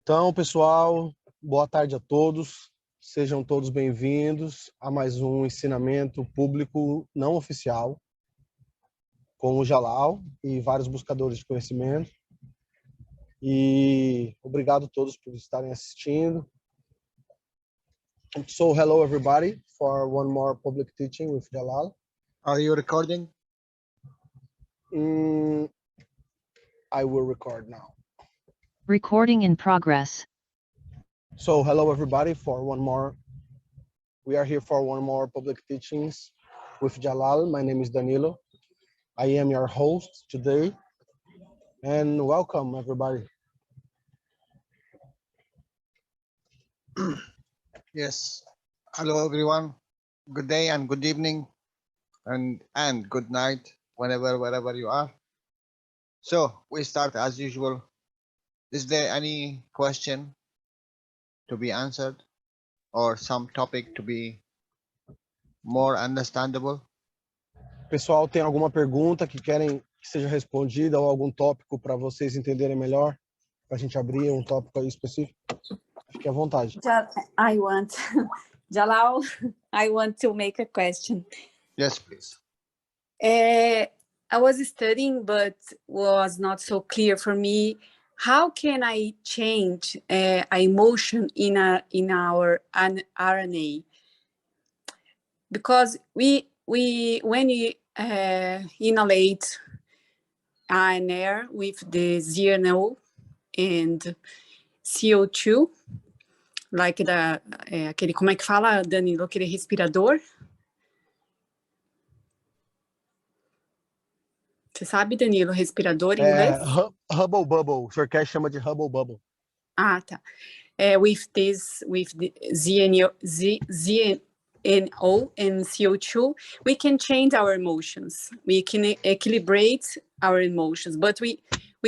Então, pessoal, boa tarde a todos. Sejam todos bem-vindos a mais um ensinamento público não oficial com o Jalal e vários buscadores de conhecimento. E obrigado a todos por estarem assistindo. So, hello everybody for one more public teaching with Jalal. Are you recording? I will record now. Recording in progress. So, hello everybody for one more. We are here for one more public teachings with Jalal. My name is Danilo. I am your host today. And welcome everybody. Yes. Hello, everyone. Good day and good evening and good night, wherever you are. So we start as usual. Is there any question to be answered or some topic to be more understandable? Pessoal, tem alguma pergunta que querem que seja respondida ou algum tópico para vocês entenderem melhor? Para a gente abrir um tópico aí específico? Fique à vontade. Jalal, I want to make a question. Yes, please. I was studying, but was not so clear for me. How can I change an emotion in our RNA? Because when we inhalate an air with the ZNO and CO2, like aquele, como é que fala, Danilo, aquele respirador? Você sabe, Danilo, respirador em inglês? Hubble Bubble. O senhor quer chama de Hubble Bubble. Ah, tá. With the ZNO and CO2, we can change our emotions. We can equilibrate our emotions, but we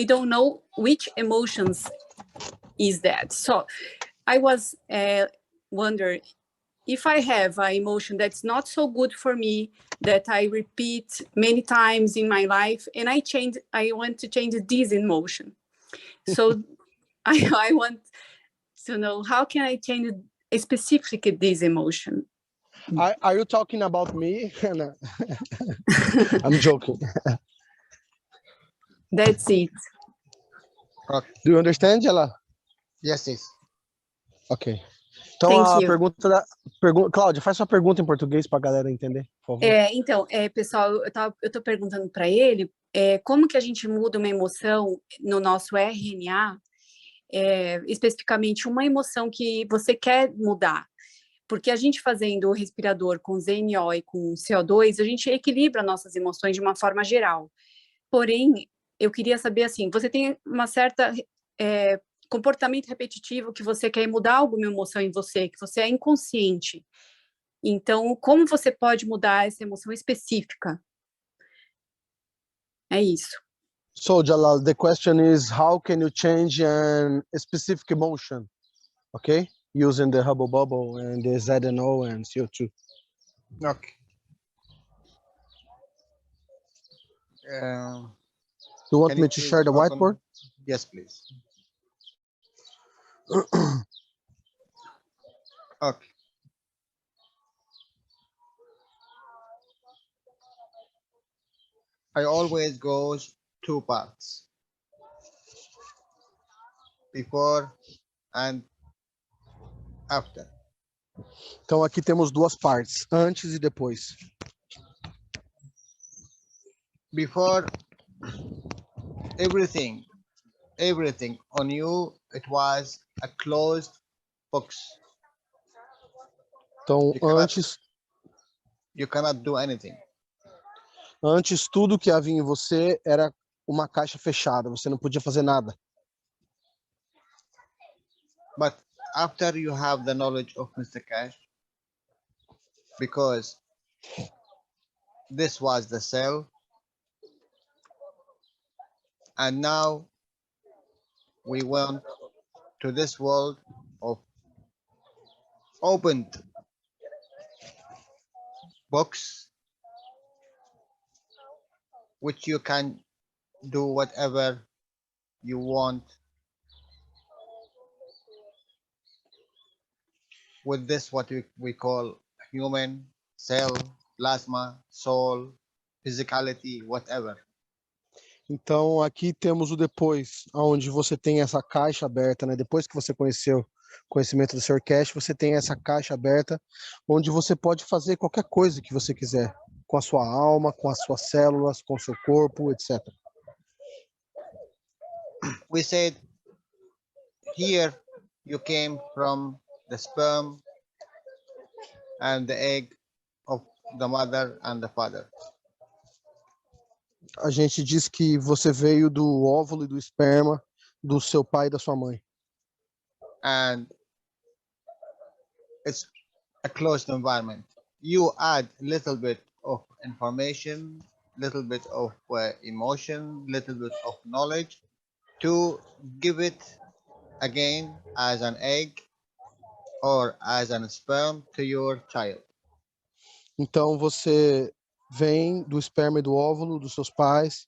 don't know which emotions is that. So I was wondering, if I have an emotion that's not so good for me, that I repeat many times in my life, and I want to change this emotion. So I want to know, how can I change specifically this emotion? Are you talking about me? I'm joking. That's it. Okay. Do you understand, Jalal? Yes, yes. Ok. Então, Thank a you. pergunta, Cláudia, faz sua pergunta em português para a galera entender, por favor. Então, pessoal, eu tô perguntando para ele como que a gente muda uma emoção no nosso RNA, especificamente uma emoção que você quer mudar. Porque a gente fazendo o respirador com ZNO e com CO2, a gente equilibra nossas emoções de uma forma geral. Porém, eu queria saber, assim, você tem uma certa comportamento repetitivo que você quer mudar alguma emoção em você, que você é inconsciente. Então, como você pode mudar essa emoção específica? É isso. So, Jalal, the question is, how can you change a specific emotion, okay? Using the Hubble Bubble and the ZNO and CO2. Okay. You want me to share the whiteboard? Yes, please. Okay. I always goes two parts, before and after. Então aqui temos duas partes, antes e depois. Before, everything on you, it was a closed box. Então You cannot do anything. Antes tudo que havia em você era uma caixa fechada, você não podia fazer nada. But after you have the knowledge of Mr. Cash, because this was the cell, and now we went to this world of opened box, which you can do whatever you want with this what we call human, cell, plasma, soul, physicality, whatever. Então, aqui temos o depois, onde você tem essa caixa aberta, né? Depois que você conheceu o conhecimento do Sr. Cash, você tem essa caixa aberta, onde você pode fazer qualquer coisa que você quiser, com a sua alma, com as suas células, com o seu corpo, etc. We said here you came from the sperm and the egg of the mother and the father. A gente diz que você veio do óvulo e do esperma do seu pai e da sua mãe. And it's a closed environment. You add a little bit of information, little bit of emotion, little bit of knowledge to give it again as an egg or as an sperm to your child. Então você vem do esperma e do óvulo dos seus pais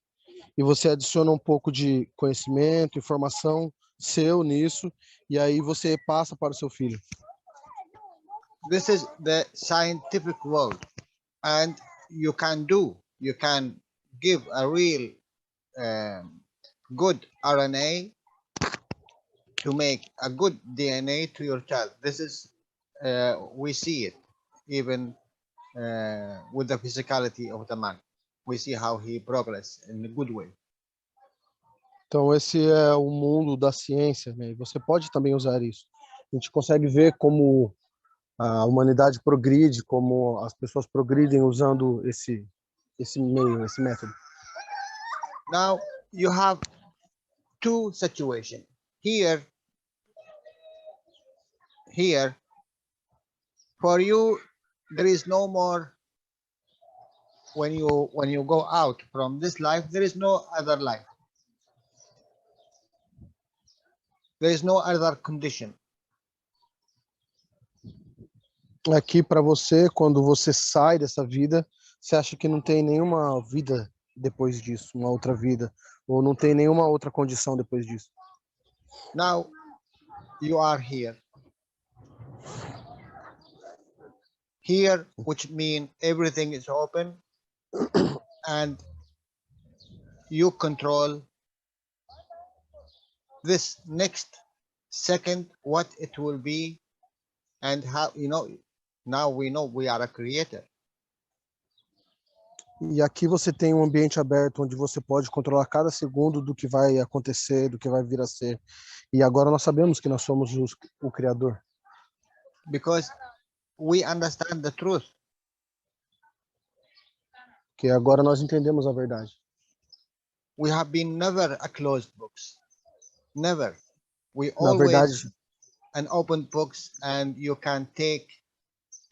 e você adiciona um pouco de conhecimento, informação seu nisso e aí você passa para o seu filho. This is the scientific world, and you can give a real good RNA to make a good DNA to your child. This is we see it even with the physicality of the man. We see how he progress in a good way. Então esse é o mundo da ciência, né? E você pode também usar isso. A gente consegue ver como a humanidade progride, como as pessoas progridem usando esse meio, esse método. Now you have two situations. Here, for you, there is no more. When you go out from this life, there is no other life. There is no other condition. Aqui para você, quando você sai dessa vida, você acha que não tem nenhuma vida depois disso, uma outra vida, ou não tem nenhuma outra condição depois disso. Now you are here. Here, which means everything is open and you control this next second what it will be and how, now we know we are a creator. E aqui você tem um ambiente aberto onde você pode controlar cada segundo do que vai acontecer, do que vai vir a ser. E agora nós sabemos que nós somos o Criador. Because we understand the truth. Que agora nós entendemos a verdade. We have been never a closed books. Never. We Na always verdade, an open books, and you can take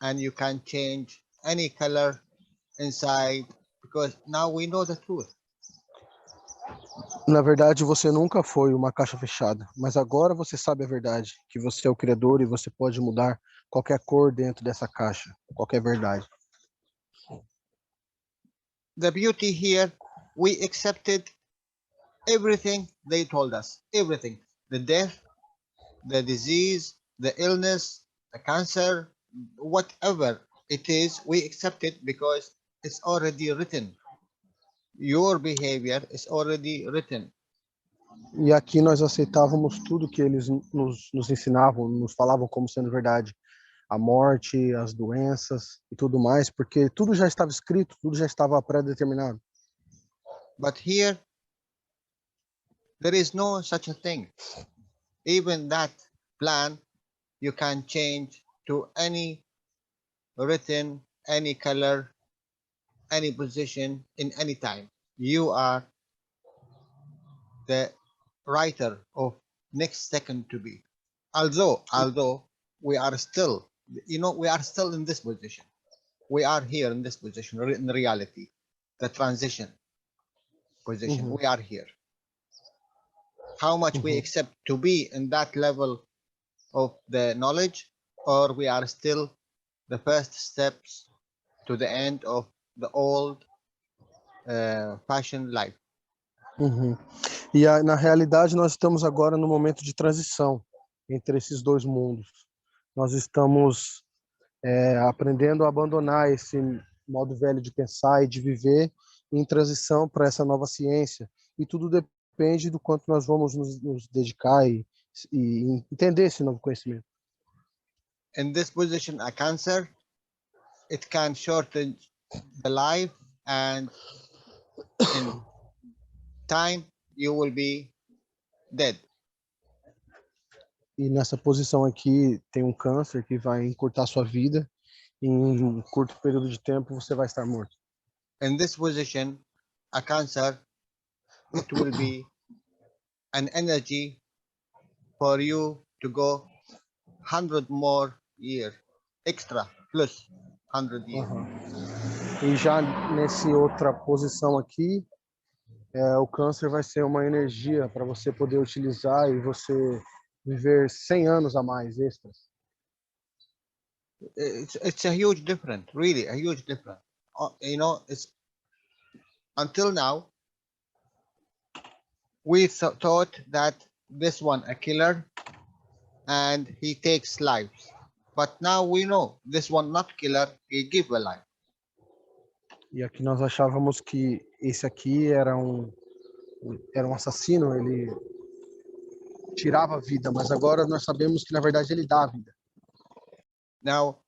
and you can change any color inside because now we know the truth. na verdade, você nunca foi uma caixa fechada, mas agora você sabe a verdade, que você é o Criador e você pode mudar qualquer cor dentro dessa caixa, qualquer verdade. The beauty here, we accepted everything they told us, everything, the death, the disease, the illness, the cancer, whatever it is, we accept it because it's already written. Your behavior is already written. E aqui nós aceitávamos tudo que eles nos ensinavam, nos falavam como sendo verdade. A morte, as doenças e tudo mais, porque tudo já estava escrito, tudo já estava pré-determinado. But here, there is no such a thing. Even that plan, you can change to any written, any color, any position, in any time. You are the writer of next second to be. Although we are still, we are still in this position. We are here in this position, in reality, the transition position. Mhm. We are here. How much we accept to be in that level of the knowledge, or we are still the first steps to the end of the old fashioned life. Uhum. E na realidade nós estamos agora no momento de transição entre esses dois mundos. Nós estamos aprendendo a abandonar esse modo velho de pensar e de viver em transição para essa nova ciência. E tudo depende do quanto nós vamos nos dedicar e entender esse novo conhecimento. In this position, a cancer, it can shorten the life, and in time you will be dead. E nessa posição aqui tem um câncer que vai encurtar sua vida. Em um curto período de tempo você vai estar morto. In this position, a cancer, it will be an energy for you to go 100 more years, extra, plus 100 years. E já nessa outra posição aqui, o câncer vai ser uma energia para você poder utilizar e você viver 100 anos a mais extras. It's a huge difference, really, a huge difference. You know, it's until now we thought that this one a killer and he takes lives, but now we know this one not killer, he give a life. E aqui nós achávamos que esse aqui era um assassino, ele tirava a vida, mas agora nós sabemos que na verdade ele dá a vida. Now,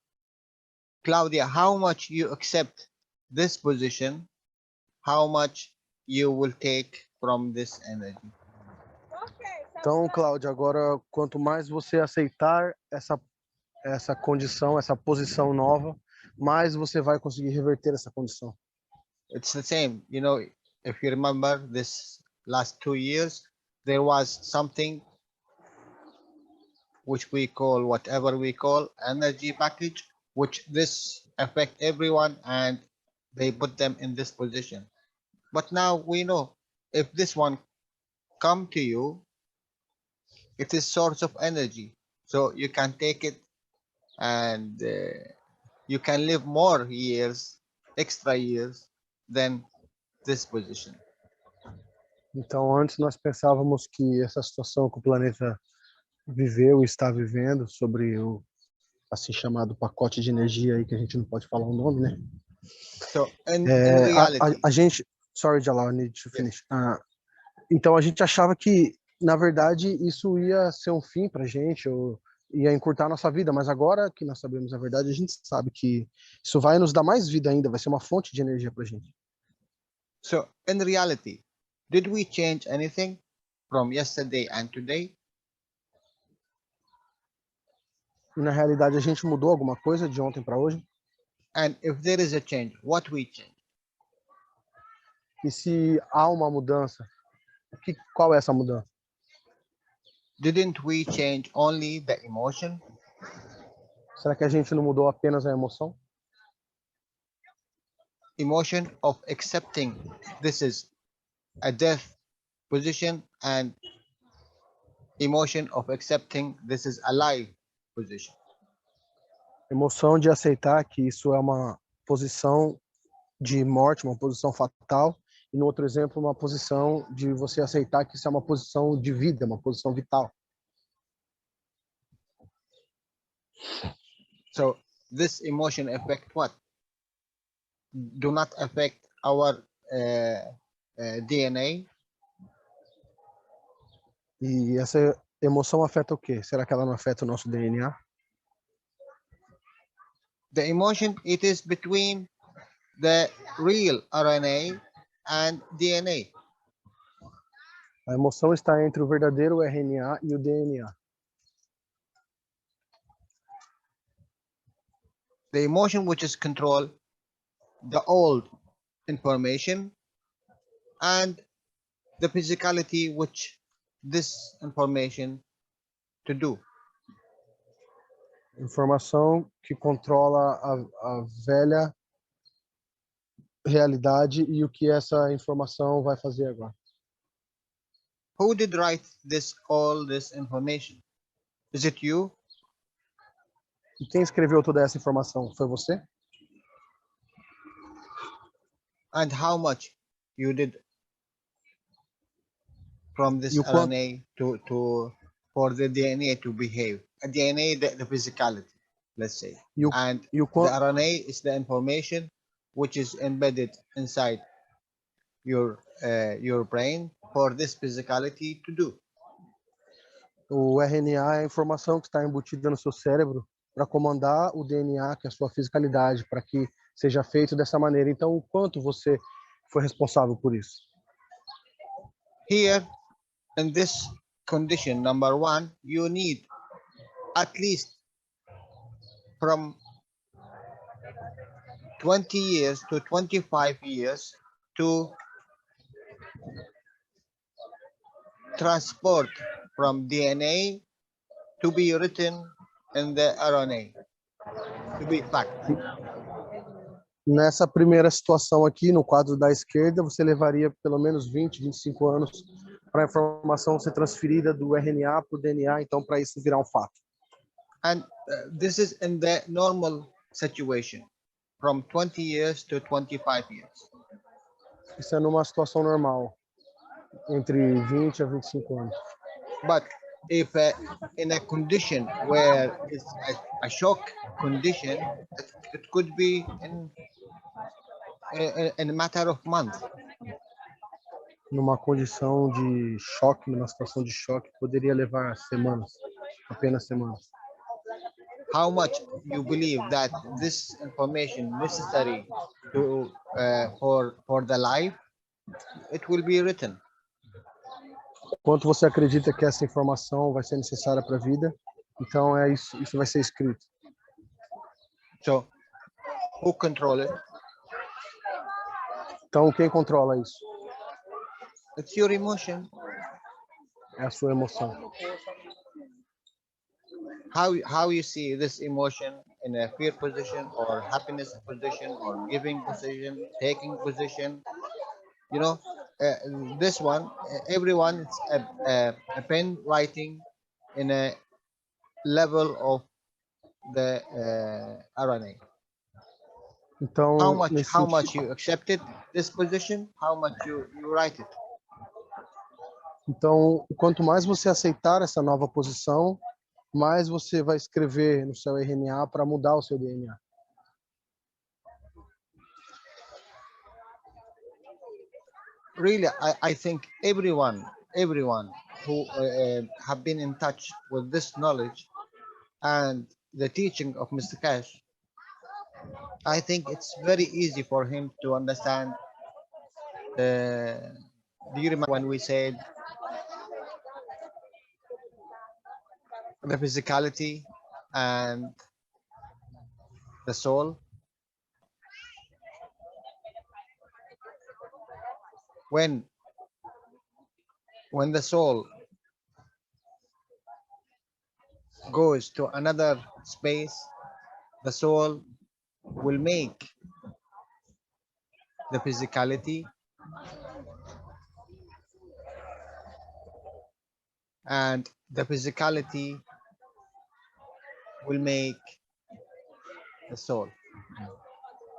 Claudia, how much you accept this position, how much you will take from this energy? Então, Cláudia, agora quanto mais você aceitar essa condição, essa posição nova, mais você vai conseguir reverter essa condição. It's the same, you know, if you remember this last 2 years, there was something which we call, whatever we call, energy package, which this affect everyone and they put them in this position. But now we know if this one come to you, it is source of energy, so you can take it and you can live more years, extra years than this position. Então, antes nós pensávamos que essa situação que o planeta viveu e está vivendo sobre o assim chamado pacote de energia aí que a gente não pode falar o nome, né? So in reality, a gente, sorry, Jalal, I need to finish. Então a gente achava que na verdade isso ia ser um fim para a gente, ou ia encurtar a nossa vida, mas agora que nós sabemos a verdade, a gente sabe que isso vai nos dar mais vida ainda, vai ser uma fonte de energia para a gente. so in reality, did we change anything from yesterday and today? E na realidade a gente mudou alguma coisa de ontem para hoje? And if there is a change, what we change? E se há uma mudança, qual é essa mudança? Didn't we change only the emotion? Será que a gente não mudou apenas a emoção? Emotion of accepting this is a death position, and emotion of accepting this is a life position. Emoção de aceitar que isso é uma posição de morte, uma posição fatal, e no outro exemplo, uma posição de você aceitar que isso é uma posição de vida, uma posição vital. So this emotion affect what? Do not affect our DNA. E essa emoção afeta o quê? Será que ela não afeta o nosso DNA? The emotion, it is between the real RNA and DNA. A emoção está entre o verdadeiro RNA e o DNA. The emotion which is control the old information, and the physicality which this information to do. Informação que controla a velha realidade e o que essa informação vai fazer agora. Who did write all this information? Is it you? E quem escreveu toda essa informação? Foi você? And how much you did from this E o quanto- RNA for the DNA to behave DNA, the physicality, let's say, E o, and e o the quanto, RNA is the information which is embedded inside your brain for this physicality to do. o RNA é a informação que está embutida no seu cérebro para comandar o DNA, que é a sua fisicalidade, para que seja feito dessa maneira. Então, o quanto você foi responsável por isso? Here, in this condition, number one, you need at least from 20 years to 25 years to transport from DNA to be written in the RNA, to be fact. Nessa primeira situação aqui, no quadro da esquerda, você levaria pelo menos 20, 25 anos para a informação ser transferida do RNA para o DNA, então para isso virar um fato. And this is in the normal situation, from 20 years to 25 years. Isso é numa situação normal, entre 20 a 25 anos. But if in a condition where it's a shock condition, it could be in a matter of months. Numa condição de choque, numa situação de choque, poderia levar semanas, apenas semanas. How much you believe that this information necessary to for the life, it will be written. Quanto você acredita que essa informação vai ser necessária para a vida? Então é isso, isso vai ser escrito. So who control it? Então quem controla isso? It's your emotion. É a sua emoção. How you see this emotion in a fear position or happiness position or giving position, taking position, you know, this one, everyone it's a pen writing in a level of the RNA. Então, How much you accepted this position, how much you write it. Então, quanto mais você aceitar essa nova posição, mais você vai escrever no seu RNA para mudar o seu DNA. Really, I think everyone who have been in touch with this knowledge and the teaching of Mr. Cash, I think it's very easy for him to understand. Do you remember when we said the physicality and the soul? When the soul goes to another space, the soul will make the physicality, and the physicality will make the soul.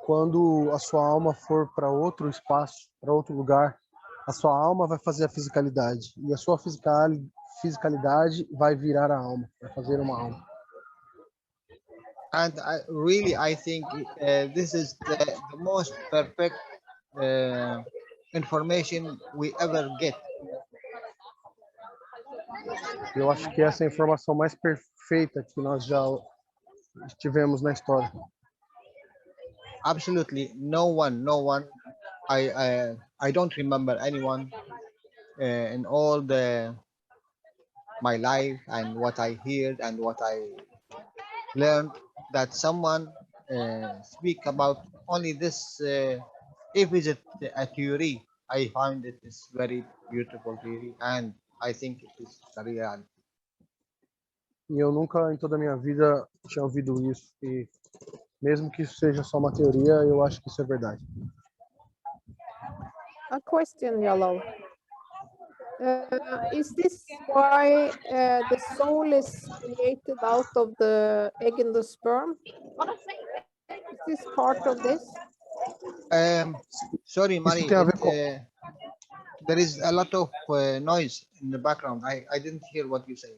Quando a sua alma for para outro espaço, para outro lugar, a sua alma vai fazer a fisicalidade e a sua fisicalidade vai virar a alma, vai fazer uma alma. And I think this is the most perfect information we ever get. Eu acho que essa é a informação mais perfeita que nós já tivemos na história. Absolutely, no one. I don't remember anyone in all my life and what I heard and what I learned that someone speak about only this. If it's a theory, I find it is very beautiful theory, and I think it is the reality. E eu nunca em toda a minha vida tinha ouvido isso. E mesmo que isso seja só uma teoria, eu acho que isso é verdade. A question, Jalal. Is this why the soul is created out of the egg and the sperm? Is this part of this? Sorry, Mari, tem a ver com... there is a lot of noise in the background. I didn't hear what you say.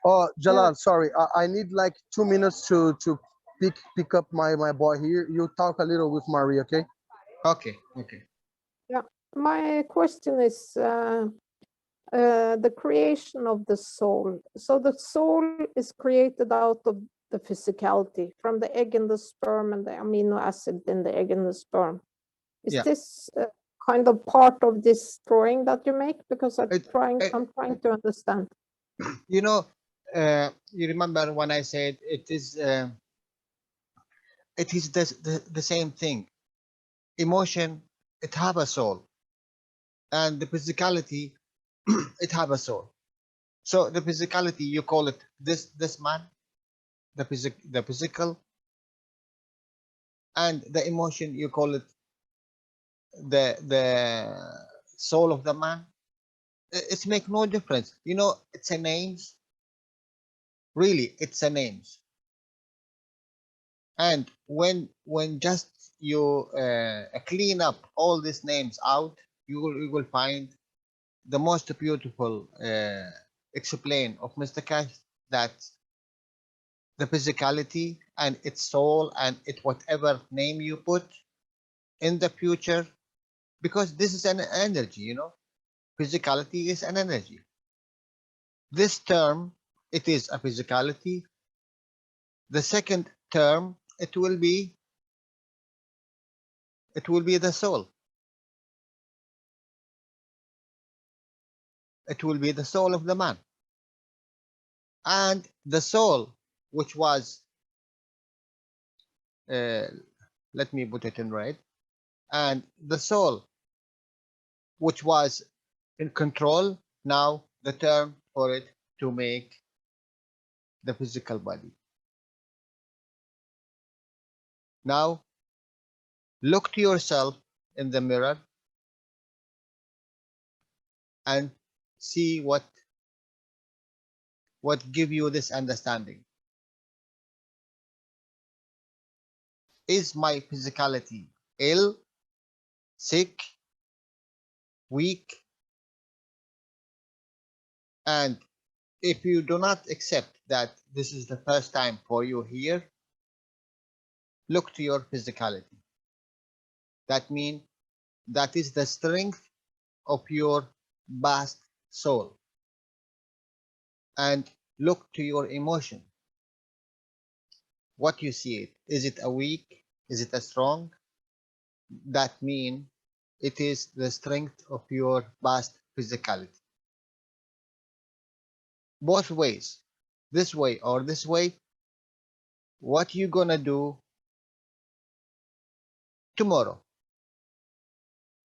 Oh, Jalal, sorry. I need like 2 minutes to pick up my boy here. You talk a little with Marie, okay? Okay. Okay. Yeah, my question is the creation of the soul. So the soul is created out of the physicality from the egg and the sperm and the amino acid in the egg and the sperm. Is Yeah. this kind of part of this drawing that you make? Because I'm It- I'm trying to understand. You know, you remember when I said it is the same thing. Emotion, it have a soul, and the physicality, it have a soul. So the physicality, you call it this man, the physical, and the emotion, you call it the soul of the man. It's make no difference. You know, it's a names. Really, it's a names. And when just you clean up all these names out, you will find the most beautiful explain of Mr. Cash, that the physicality and its soul and it whatever name you put in the future, because this is an energy, you know, physicality is an energy. This term, it is a physicality. The second term, it will be the soul. It will be the soul of the man. And the soul, which was, let me put it in right, and the soul, which was in control, now the term for it to make the physical body. Now, look to yourself in the mirror and see what give you this understanding. Is my physicality ill, sick, weak? And if you do not accept that this is the first time for you here, look to your physicality. That means that is the strength of your vast soul. And look to your emotion. What you see it. Is it a weak? Is it a strong? That means it is the strength of your vast physicality. Both ways, this way or this way, what you gonna do tomorrow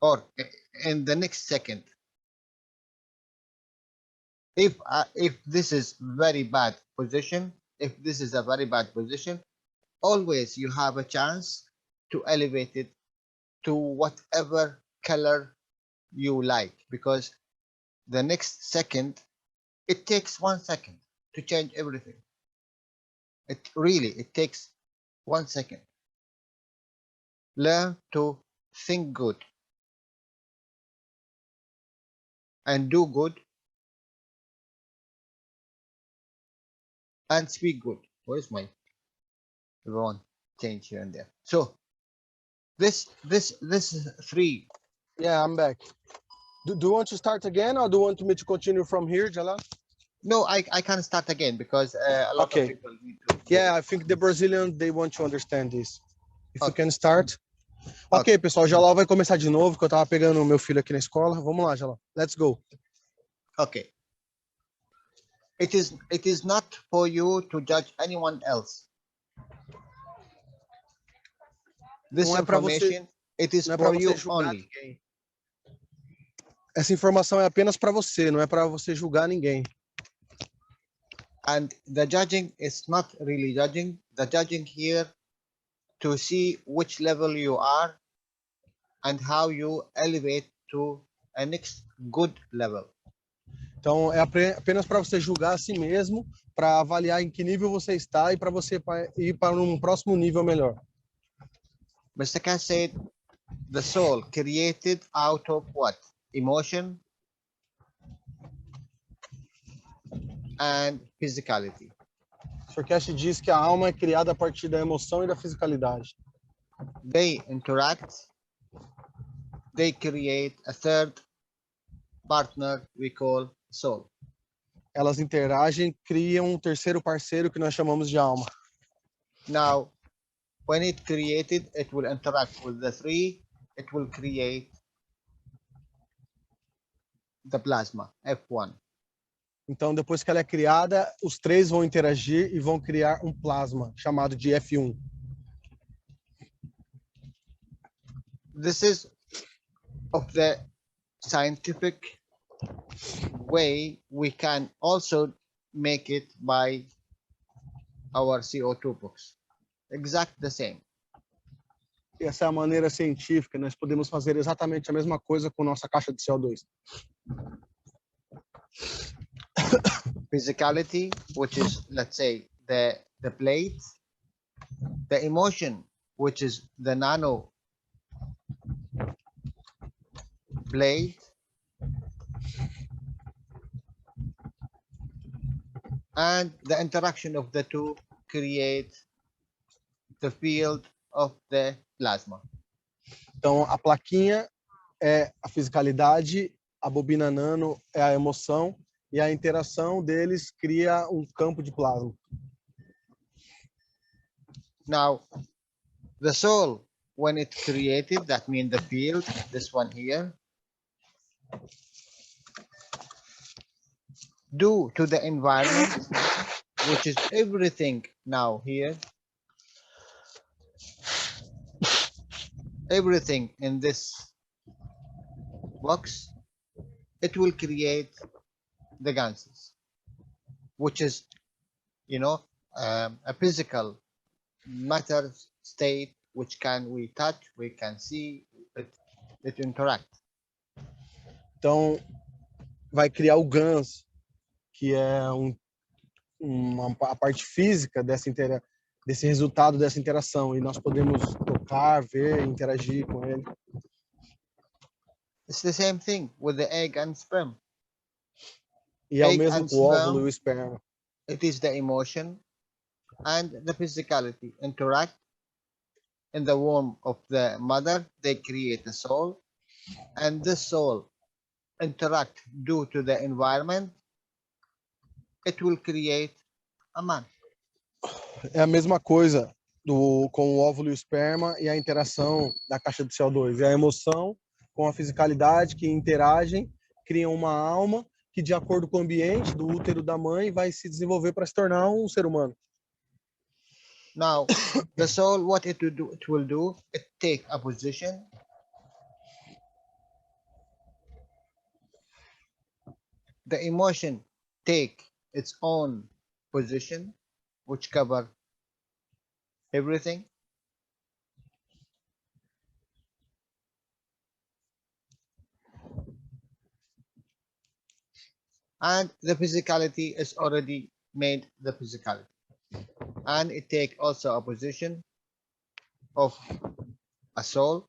or in the next second? If this is very bad position, if this is a very bad position, always you have a chance to elevate it to whatever color you like, because the next second, it takes 1 second to change everything. It takes 1 second. Learn to think good and do good and speak good. Where's my everyone change here and there? So this three. Yeah, I'm back. Do you want to start again, or do you want me to continue from here, Jalal? No, I can start again because a lot Okay. of people need to. Yeah, I think the Brazilians, they want to understand this. If you Okay. can start. Ok, pessoal, Jalal vai começar de novo, que eu tava pegando o meu filho aqui na escola. Vamos lá, Jalal. Let's go. Okay. It is not for you to judge anyone else. This Não é para você, information, it is não é para for você you julgar only. ninguém. Essa informação é apenas para você, não é para você julgar ninguém. And the judging is not really judging. The judging here to see which level you are and how you elevate to a next good level. Então, é apenas para você julgar a si mesmo, para avaliar em que nível você está e para você ir para um próximo nível melhor. Mr. Cass said, the soul created out of what? Emotion and physicality. Sorkest diz que a alma é criada a partir da emoção e da fisicalidade. They interact, they create a third partner we call soul. Elas interagem, criam um terceiro parceiro que nós chamamos de alma. Now, when it created, it will interact with the three, it will create the plasma, F1. Então, depois que ela é criada, os três vão interagir e vão criar um plasma, chamado de F1. This is of the scientific way we can also make it by our CO2 box. Exact the same. Essa é a maneira científica, nós podemos fazer exatamente a mesma coisa com nossa caixa de CO2. Physicality, which is, let's say, the plate, the emotion, which is the nano plate, and the interaction of the two create the field of the plasma. Então, a plaquinha é a fisicalidade, a bobina nano é a emoção, e a interação deles cria um campo de plasma. Now, the soul, when it created, that means the field, this one here, due to the environment, which is everything now here, everything in this box, it will create the ganses, which is, you know, a physical matter state which we touch, we can see, it interact. Então, vai criar o GANS, que é a parte física desse resultado dessa interação, e nós podemos tocar, ver, interagir com ele. It's the same thing with the egg and sperm. E é o Egg mesmo and com o óvulo sperm. e o esperma. It is the emotion and the physicality interact in the womb of the mother. They create a soul, and this soul interact due to the environment. It will create a man. É a mesma coisa com o óvulo e o esperma e a interação da caixa de CO2. É a emoção com a fisicalidade que interagem, criam uma alma que, de acordo com o ambiente do útero da mãe, vai se desenvolver para se tornar um ser humano. Now, the soul, what it will do, it take a position. The emotion take its own position, which cover everything. And the physicality is already made the physicality. And it take also a position of a soul.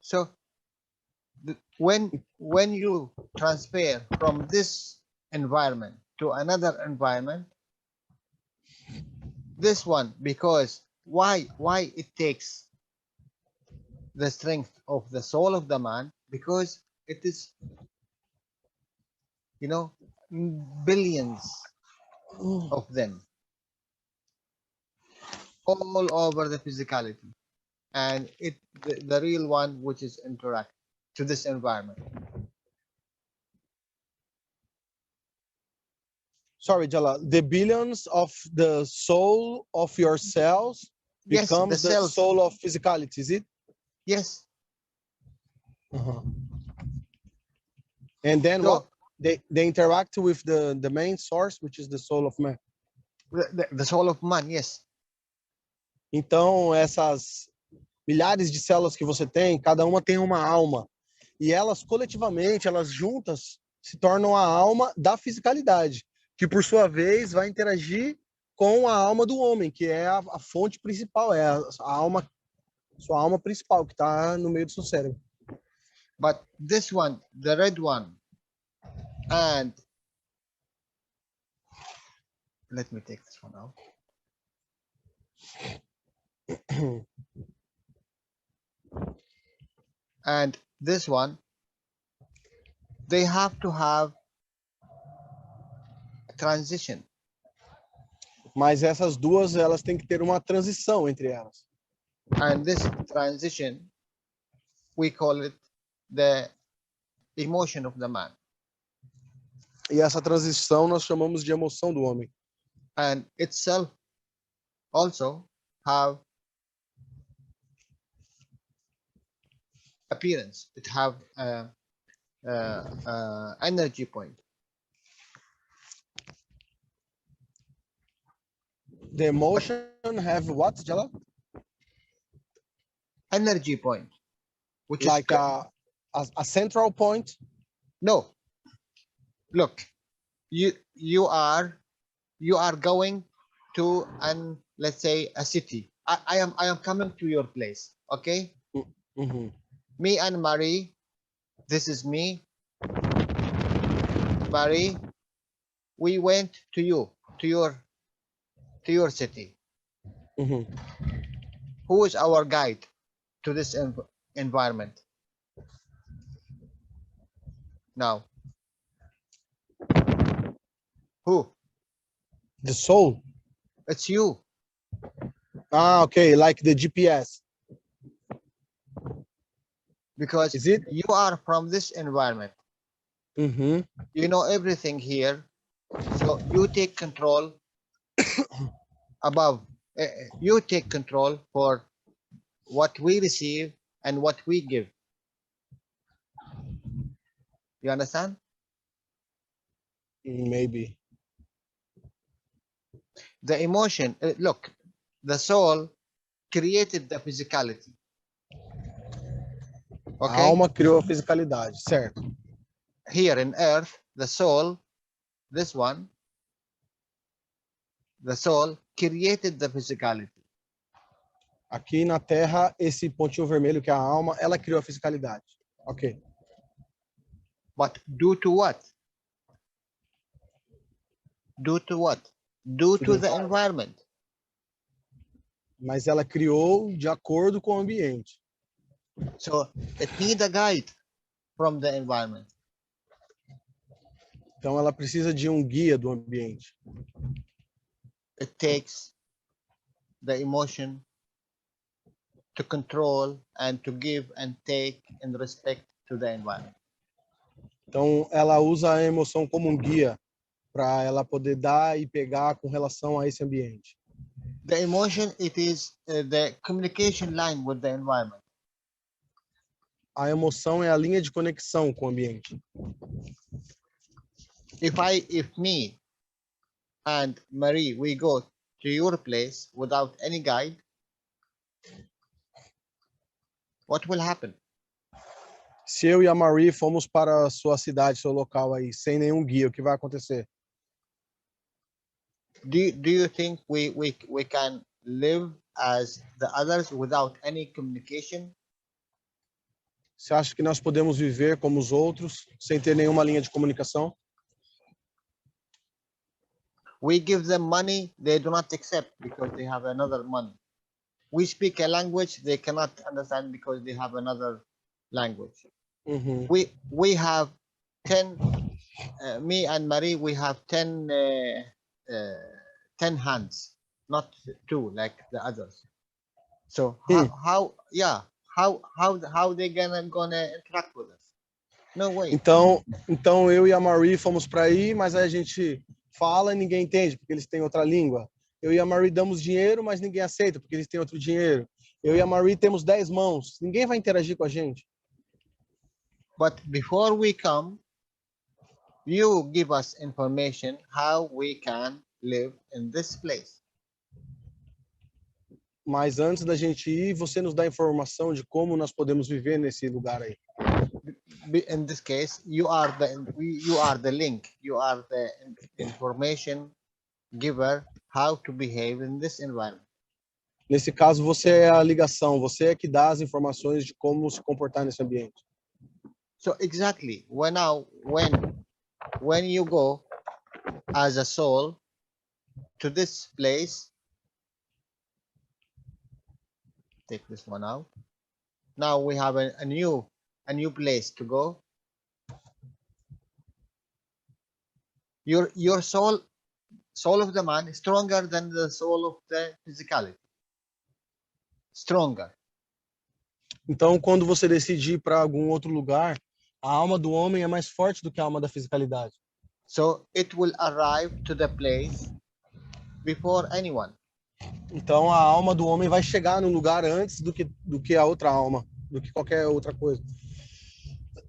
So when you transfer from this environment to another environment, this one, because why it takes the strength of the soul of the man, because it is, you know, billions of them all over the physicality, and the real one which is interact to this environment. Sorry, Jalal, the billions of the soul of your cells Yes, becomes the the cells. soul of physicality, is it? Yes. And then So, what? They interact with the main source, which is the soul of man. the soul of man, yes. Então, essas milhares de células que você tem, cada uma tem uma alma. E elas, coletivamente, elas juntas, se tornam a alma da fisicalidade, que, por sua vez, vai interagir com a alma do homem, que é a fonte principal, é a alma, sua alma principal, que está no meio do seu cérebro. But this one, the red one, and let me take this one out. And this one, they have to have a transition. Mas essas duas, elas têm que ter uma transição entre elas. And this transition, we call it the emotion of the man. E essa transição nós chamamos de emoção do homem. And itself also have appearance. It have energy point. The emotion have what, Jalal? Energy point, which Like is a central point? no. Look, you are going to let's say a city. I am coming to your place. Okay. Mm-hmm. Me and Marie, this is me. Marie, we went to your city. Mm-hmm. Who is our guide to this environment? Now, who? The soul? It's you. Ah, okay, like the GPS. Because Is it? you are from this environment. Mm-hmm. You know everything here. So you take control above. You take control for what we receive and what we give. You understand? Maybe. The emotion, look, the soul created the physicality. A Okay? alma criou a fisicalidade, certo? Here in earth, the soul, this one, the soul created the physicality. Aqui na Terra, esse pontinho vermelho que é a alma, ela criou a fisicalidade. Ok. But due to what? Due to what? Due to the environment. Mas ela criou de acordo com o ambiente. So it needs a guide from the environment. Então ela precisa de um guia do ambiente. It takes the emotion to control and to give and take in respect to the environment. Então ela usa a emoção como um guia para ela poder dar e pegar com relação a esse ambiente. The emotion, it is the communication line with the environment. A emoção é a linha de conexão com o ambiente. If me and Marie, we go to your place without any guide, what will happen? Se eu e a Marie fomos para a sua cidade, seu local aí, sem nenhum guia, o que vai acontecer? Do you think we can live as the others without any communication? Você acha que nós podemos viver como os outros, sem ter nenhuma linha de comunicação? We give them money, they do not accept because they have another money. We speak a language they cannot understand because they have another language. Uhum. We have 10, me and Marie, we have 10 hands, not 2 like the others. So how they gonna interact with us? No way. Então eu e a Marie fomos para aí, mas aí a gente fala e ninguém entende, porque eles têm outra língua. Eu e a Marie damos dinheiro, mas ninguém aceita, porque eles têm outro dinheiro. Eu e a Marie temos 10 mãos, ninguém vai interagir com a gente. But before we come, you give us information how we can live in this place. Mas antes da gente ir, você nos dá informação de como nós podemos viver nesse lugar aí. In this case, you are the link, you are the information giver how to behave in this environment. Nesse caso, você é a ligação, você é que dá as informações de como se comportar nesse ambiente. So exactly when you go as a soul to this place, take this one out. Now we have a new place to go. Your soul of the man is stronger than the soul of the physicality. Stronger. Então, quando você decide ir para algum outro lugar, a alma do homem é mais forte do que a alma da fisicalidade. So it will arrive to the place before anyone. Então, a alma do homem vai chegar no lugar antes do que a outra alma, do que qualquer outra coisa.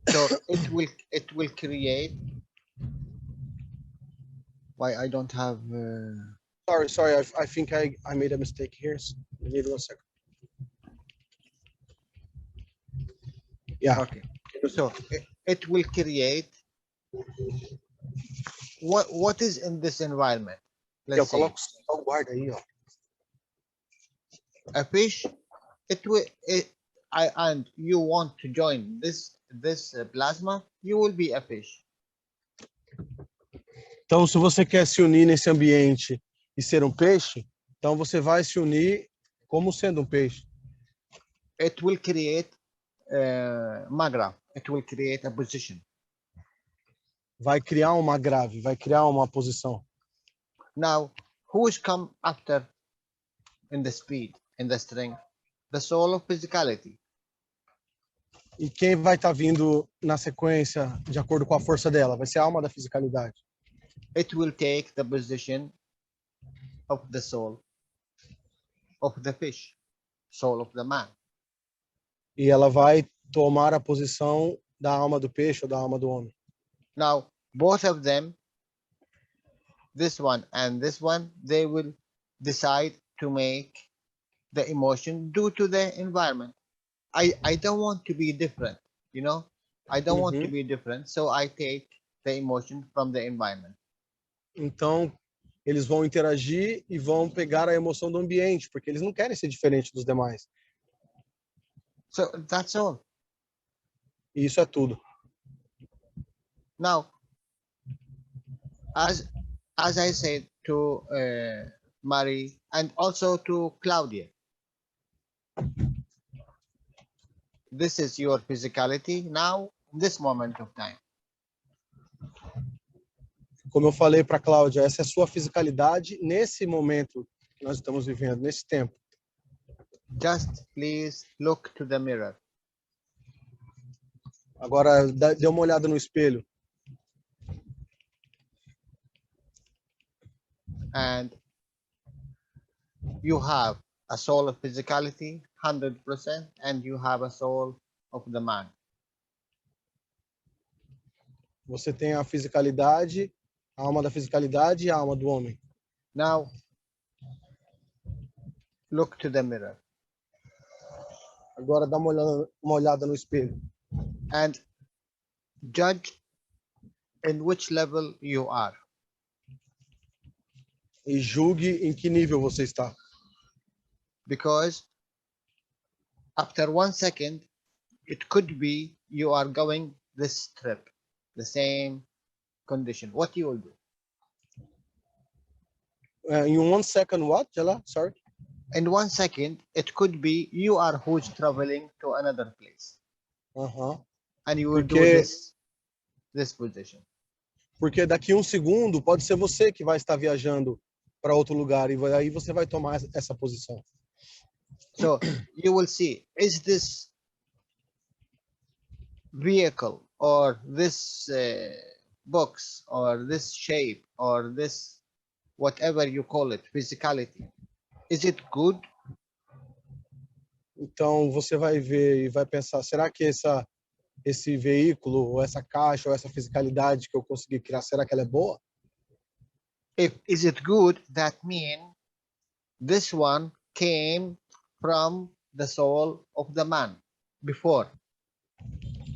So it will create. Why I don't have? Sorry, I think I made a mistake here. Give me 1 second. Yeah. Okay. So it will create. What is in this environment? Eu Let's say coloco só o guarda aí, ó. a fish. And you want to join this plasma, you will be a fish. Então, se você quer se unir nesse ambiente e ser um peixe, então você vai se unir como sendo um peixe. It will create magra. It will create a position. Vai criar uma grave, vai criar uma posição. Now, who's come after in the speed, in the strength? The soul of physicality. E quem vai estar vindo na sequência, de acordo com a força dela? Vai ser a alma da fisicalidade. It will take the position of the soul of the fish, soul of the man. E ela vai tomar a posição da alma do peixe ou da alma do homem. Now, both of them, this one and this one, they will decide to make the emotion due to the environment. I don't want to be different, you know? I don't want to be different, so I take the emotion from the environment. Então, eles vão interagir e vão pegar a emoção do ambiente, porque eles não querem ser diferentes dos demais. So that's all. E isso é tudo. Now, as I said to Marie and also to Claudia, this is your physicality now, in this moment of time. Como eu falei para a Cláudia, essa é a sua fisicalidade nesse momento que nós estamos vivendo, nesse tempo. Just please look to the mirror. Agora, dê uma olhada no espelho. And you have a soul of physicality, 100%, and you have a soul of the man. Você tem a fisicalidade, a alma da fisicalidade e a alma do homem. Now, look to the mirror. Agora dá uma olhada no espelho. And judge in which level you are. E julgue em que nível você está. Because after 1 second, it could be you are going this trip, the same condition. What you will do? In 1 second, what, Jalal? Sorry. In 1 second, it could be you are who's traveling to another place. And you will do this position. Porque daqui 1 segundo pode ser você que vai estar viajando para outro lugar e aí você vai tomar essa posição. So you will see, is this vehicle or this box or this shape or this whatever you call it, physicality, is it good? Então você vai ver e vai pensar, será que esse veículo, ou essa caixa, ou essa fisicalidade que eu consegui criar, será que ela é boa? Is it good, that means this one came from the soul of the man before,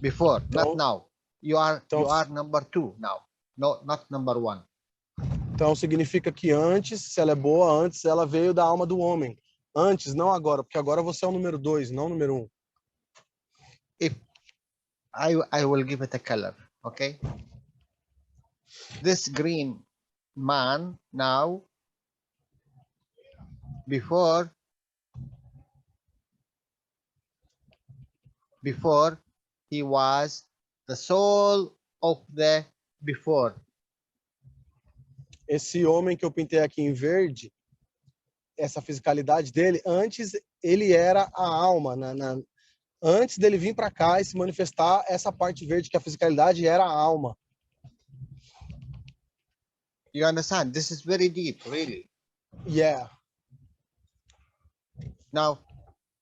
Então, not now. You are number 2 now, no, not number 1. Então significa que antes, se ela é boa, antes ela veio da alma do homem. Antes, não agora, porque agora você é o número 2, não o número 1. I will give it a color. Okay. This green man now, before he was the soul of the before. Esse homem que eu pintei aqui em verde, essa fisicalidade dele, antes ele era a alma, antes dele vir para cá e se manifestar, essa parte verde que a fisicalidade era a alma. You understand? This is very deep, really. Yeah. Now,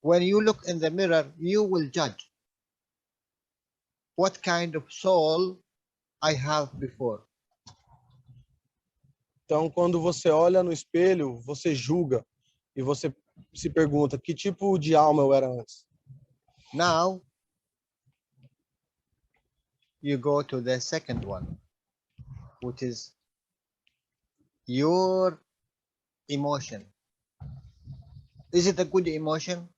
when you look in the mirror, you will judge what kind of soul I have before. Então, quando você olha no espelho, você julga e você se pergunta que tipo de alma eu era antes. Now, you go to the second one, which is your emotion. Is it a good emotion?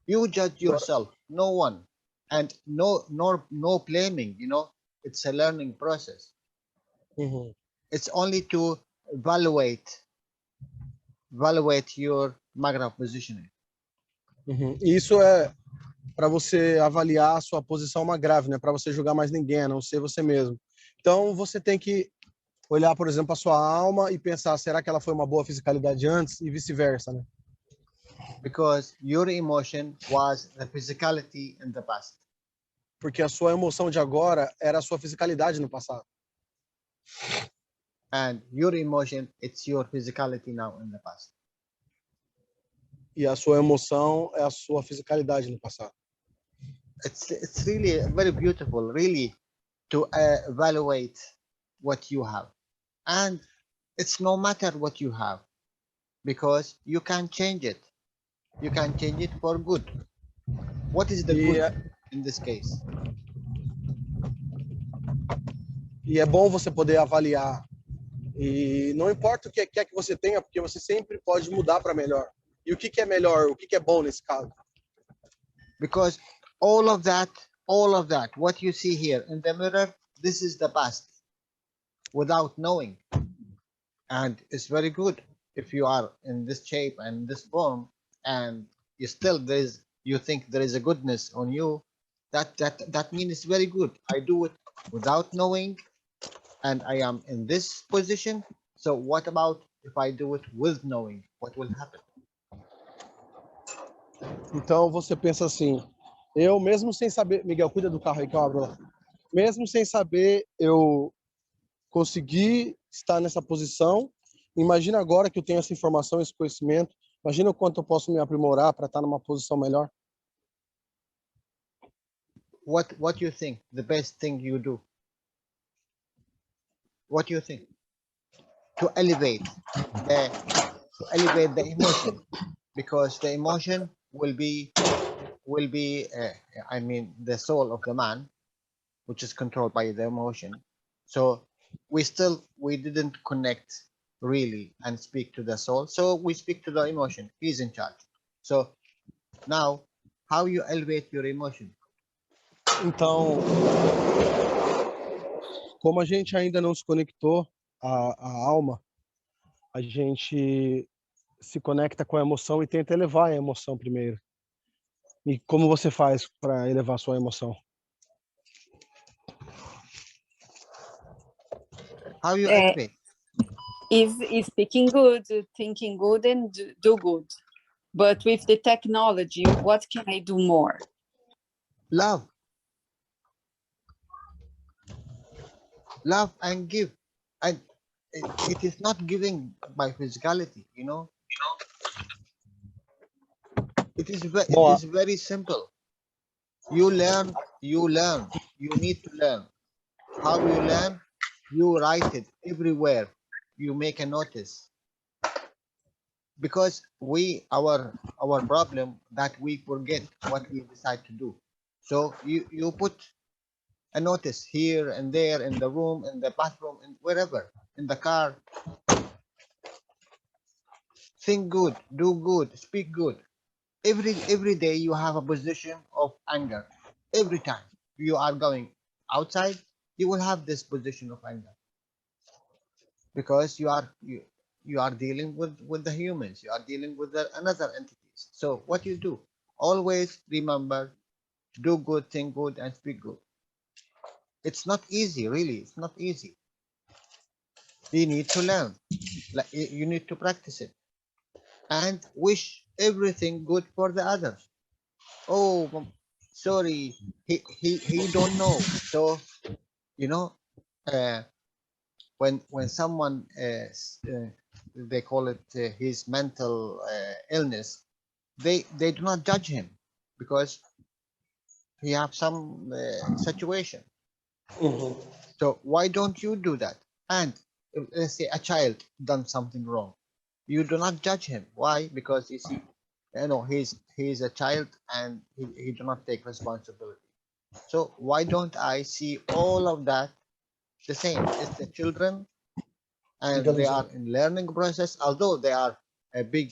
You judge yourself, no one, and no blaming. You know, it's a learning process. Uhum. It's only to evaluate your magna positioning. Uhum. E isso é para você avaliar a sua posição uma grave, né? Para você julgar mais ninguém, a não ser você mesmo. Então, você tem que olhar, por exemplo, a sua alma e pensar, será que ela foi uma boa fisicalidade antes? E vice-versa, né? Because your emotion was the physicality in the past. Porque a sua emoção de agora era a sua fisicalidade no passado. And your emotion, it's your physicality now in the past. E a sua emoção é a sua fisicalidade no passado. It's really very beautiful, really, to evaluate what you have. And it's no matter what you have, because you can change it. You can change it for good. What is the good in this case? E é bom você poder avaliar. E não importa o que quer que você tenha, porque você sempre pode mudar para melhor. E o que é melhor, o que é bom nesse caso? Because all of that, what you see here in the mirror, this is the past, without knowing. And it's very good if you are in this shape and this form, and you think there is a goodness on you. That means it's very good. I do it without knowing, and I am in this position. So what about if I do it with knowing? What will happen? Então você pensa assim, eu mesmo sem saber, Miguel, cuida do carro aí que eu abro lá. Mesmo sem saber, eu consegui estar nessa posição. Imagina agora que eu tenho essa informação, esse conhecimento. Imagina o quanto eu posso me aprimorar para estar numa posição melhor. What you think the best thing you do? What you think to elevate the emotion, because the emotion will be I mean the soul of the man, which is controlled by the emotion. So we didn't connect really and speak to the soul, so we speak to the emotion. He's in charge. So now, how you elevate your emotion? Então, como a gente ainda não se conectou à alma, a gente se conecta com a emoção e tenta elevar a emoção primeiro. E como você faz para elevar a sua emoção? How you elevate? Is speaking good, thinking good, and do good. But with the technology, what can I do more? Love and give. And it is not giving by physicality, you know. It is very simple. You learn. You need to learn. How you learn? You write it everywhere. You make a notice. Because our problem that we forget what we decide to do. So you put a notice here and there, in the room, in the bathroom, and wherever, in the car. Think good, do good, speak good. Every day you have a position of anger. Every time. you are going outside, you will have this position of anger because you are dealing with the humans, you are dealing with the another entities. So what you do, always remember to do good, think good, and speak good. It's not easy, really. It's not easy. You need to learn. Like you need to practice it and wish everything good for the others. Oh, sorry, he don't know. So you know, uh, when someone they call it his mental illness, they do not judge him because he have some situation. Mhm. So why don't you do that? And let's say a child done something wrong, you do not judge him. Why? Because you see, he's a child and he do not take responsibility. So why don't I see all of that the same? It's the children and they are Intelligent. in learning process, although they are a big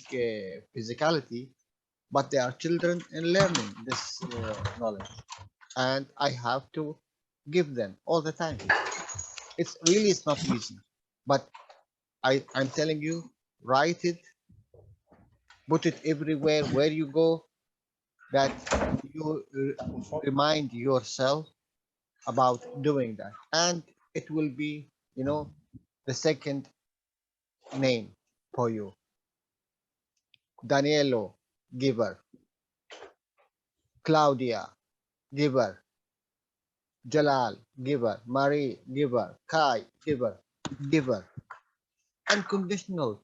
physicality, but they are children in learning this knowledge, and I have to give them all the time. It's not easy, but I'm telling you, write it, put it everywhere where you go, that you remind yourself about doing that, and it will be, the second name for you. Danielo, giver. Claudia, giver. Jalal, giver. Marie, giver. Kai, giver. Giver. Unconditional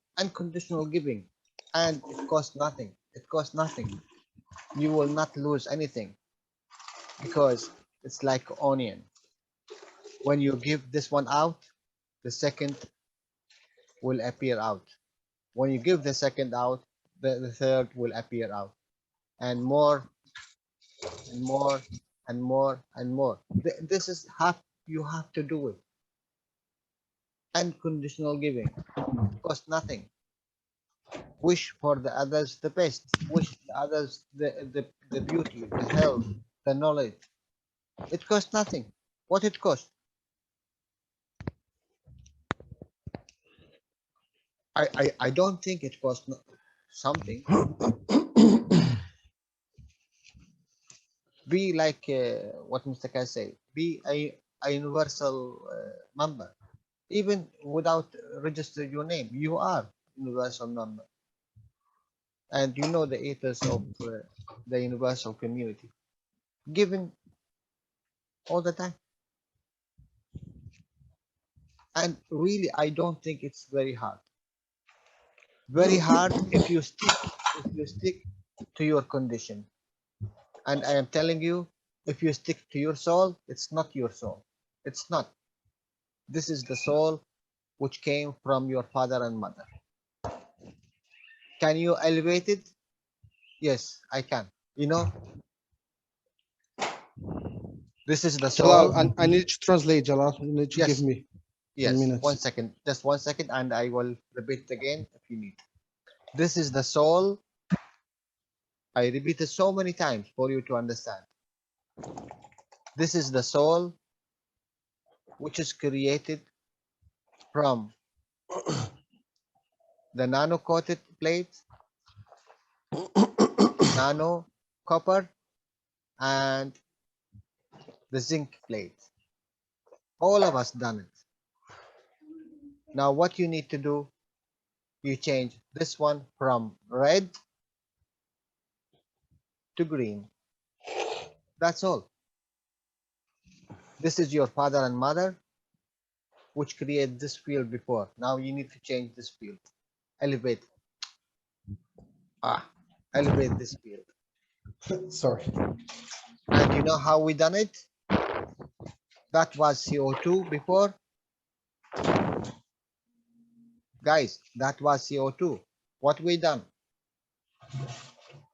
giving. And it costs nothing. It costs nothing. You will not lose anything because it's like onion. When you give this one out, the second will appear out. When you give the second out, the third will appear out. And more and more and more and more. This is have you have to do it. Unconditional giving. It costs nothing. Wish for the others the best. Wish the others the beauty, the health, the knowledge. It costs nothing. What it costs? I don't think it costs something. Be like what Mr. Kai say. Be a universal member. Even without register your name, you are universal member, and you know the ethos of the universal community. Giving all the time, and really, I don't think it's very hard. Very hard if you stick to your condition. And I am telling you, if you stick to your soul, it's not your soul. It's not. This is the soul which came from your father and mother. Can you elevate it? Yes, I can. You know, this is the Jalal, soul. I need to translate, Jalal. You need to give Yes, me 1 yes. minute. 1 second. Just 1 second, and I will repeat it again if you need. This is the soul. I repeat it so many times for you to understand. This is the soul which is created from the nano coated plate, nano copper, and the zinc plate. All of us done it. Now what you need to do, you change this one from red to green. That's all. This is your father and mother which create this field before. Now you need to change this field. Elevate. Elevate this field. Sorry. And you know how we done it? That was CO2 before. Guys, that was CO2. What we done?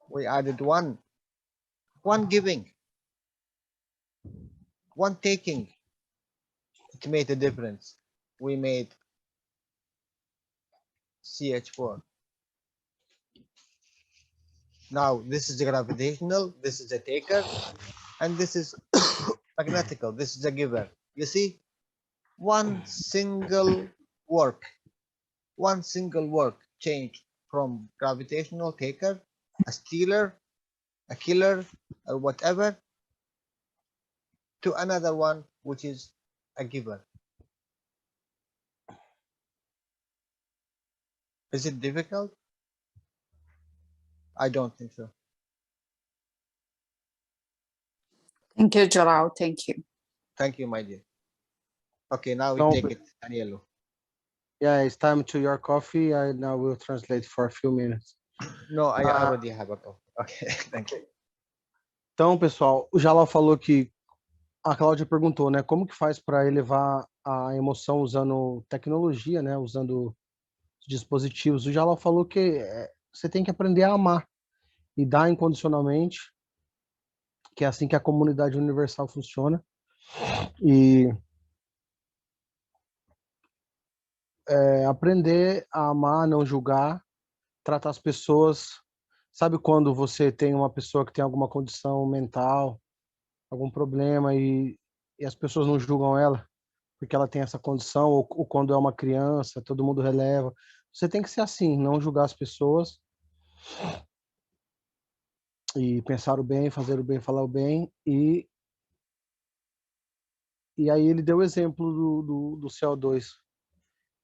We added one giving, one taking. It made a difference. We made CH4. Now this is the gravitational, this is a taker, and this is magnetical. This is a giver. You see, one single work changed from gravitational taker, a stealer, a killer, or whatever, to another one, which is a giver. Is it difficult? I don't think so. Thank you, Jalal. Thank you. Thank you, my dear. Okay, now we Então, take it, Danielo. yeah, it's time to your coffee. I now will translate for a few minutes. No, I Ah. already have a coffee. Okay, thank you. Então, pessoal, o Jalal falou que a Cláudia perguntou, né, como que faz para elevar a emoção usando tecnologia, né, usando dispositivos. O Jalal falou que você tem que aprender a amar e dar incondicionalmente, que é assim que a comunidade universal funciona. E aprender a amar, não julgar, tratar as pessoas. Sabe quando você tem uma pessoa que tem alguma condição mental, algum problema e as pessoas não julgam ela porque ela tem essa condição, ou quando é uma criança, todo mundo releva. Você tem que ser assim, não julgar as pessoas e pensar o bem, fazer o bem, falar o bem. E aí ele deu o exemplo do CO2,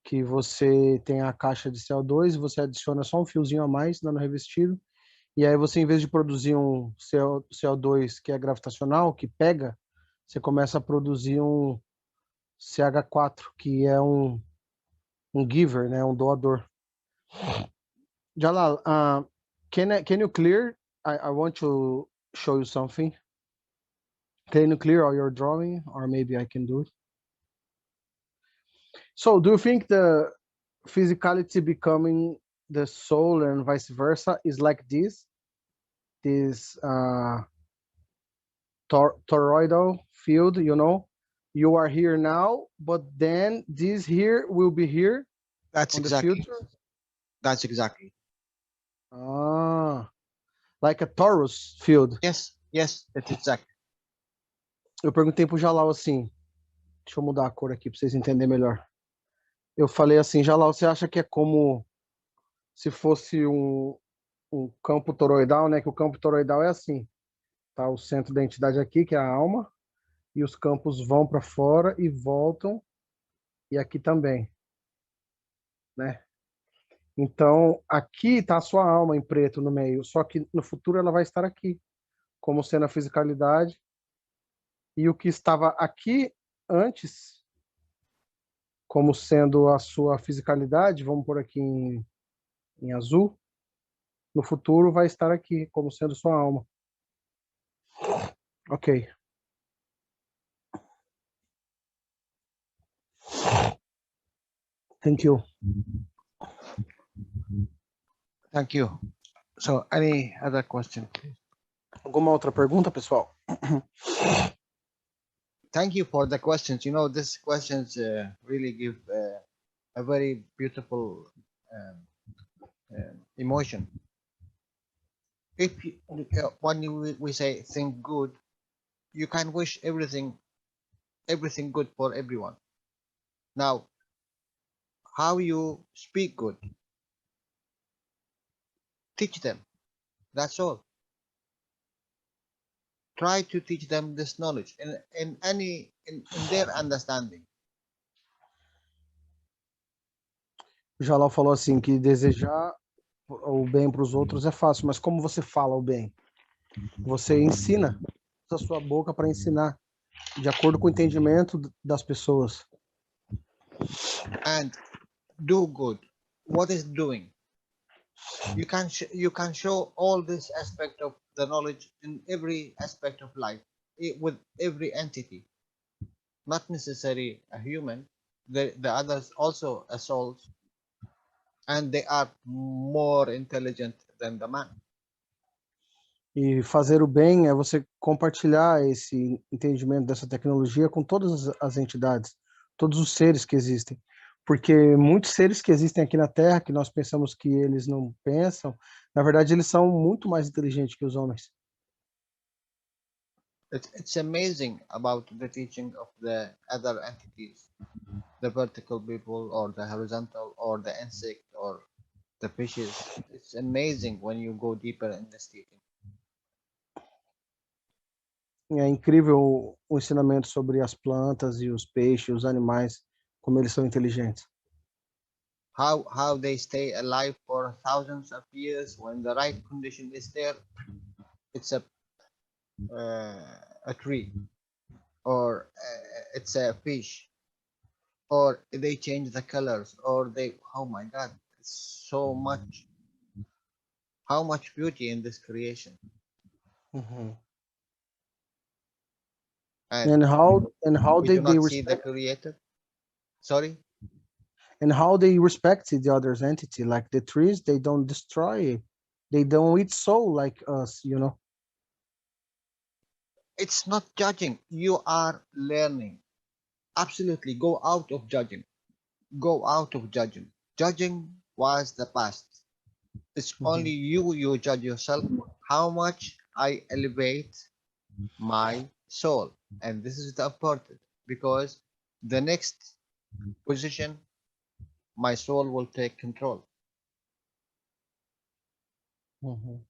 que você tem a caixa de CO2 e você adiciona só um fiozinho a mais no revestido, e aí você, em vez de produzir um CO2 que é gravitacional, que pega, você começa a produzir um CH4, que é um giver, né, um doador. Jalal, can you clear? I want to show you something. Can you clear all your drawing, or maybe I can do it? So, do you think the physicality becoming the soul and vice versa is like this toroidal field? You are here now, but then this here will be here That's on the exactly. future. That's exactly. Like a torus field. Yes, it's exactly. Eu perguntei pro Jalal assim, deixa eu mudar a cor aqui para vocês entenderem melhor. Eu falei assim, Jalal, você acha que é como se fosse um campo toroidal, né? Que o campo toroidal é assim, tá? O centro da entidade aqui, que é a alma, e os campos vão para fora e voltam, e aqui também, né? Então, aqui está a sua alma em preto no meio, só que no futuro ela vai estar aqui, como sendo a fisicalidade, e o que estava aqui antes, como sendo a sua fisicalidade, vamos por aqui em azul, no futuro vai estar aqui, como sendo sua alma. Ok. Thank you. Thank you. So, any other question, please? Alguma outra pergunta, pessoal? Thank you for the questions. These questions really give a very beautiful emotion. If when we say think good, you can wish everything good for everyone. Now, how you speak good, teach them. That's all. Try to teach them this knowledge in their understanding. O Jalal falou assim que desejar o bem para os outros é fácil, mas como você fala o bem? Você ensina, usa a sua boca para ensinar, de acordo com o entendimento das pessoas. And do good. What is doing? You can show all this aspect of the knowledge in every aspect of life, with every entity, not necessarily a human. The others also a soul, and they are more intelligent than the man. E fazer o bem é você compartilhar esse entendimento dessa tecnologia com todas as entidades, todos os seres que existem. Porque muitos seres que existem aqui na Terra, que nós pensamos que eles não pensam, na verdade eles são muito mais inteligentes que os homens. It's amazing about the teaching of the other entities, the vertical people or the horizontal or the insect or the fishes. It's amazing when you go deeper in this teaching. É incrível o ensinamento sobre as plantas e os peixes, os animais, como eles são inteligentes. How they stay alive for thousands of years when the right condition is there. It's a tree or it's a fish or they change the colors or they, oh my god, it's so much, how much beauty in this creation. Uhum. And And how we they, do they not see the respect creator. Sorry. and how they respect the other's entity, like the trees, they don't destroy it. They don't eat soul like us. It's not judging, you are learning. Absolutely, go out of judging. Go out of judging. Judging was the past. It's only Uhum. you judge yourself. How much I elevate my soul. And this is the important because the next position, my soul will take control. Uhum.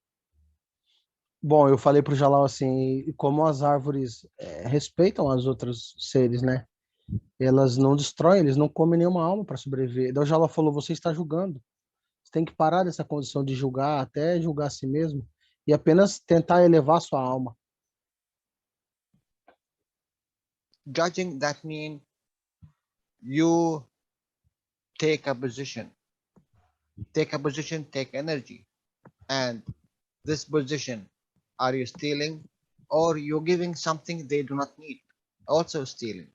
Bom, eu falei pro Jalal assim, e como as árvores respeitam as outras seres, né? Elas não destroem, eles não comem nenhuma alma para sobreviver. Daí o Jalal falou, você está julgando. Você tem que parar dessa condição de julgar, até julgar a si mesmo, e apenas tentar elevar sua alma. Judging, that means you take a position. Take a position, take energy. And this position, are you stealing or you're giving something they do not need? Also stealing.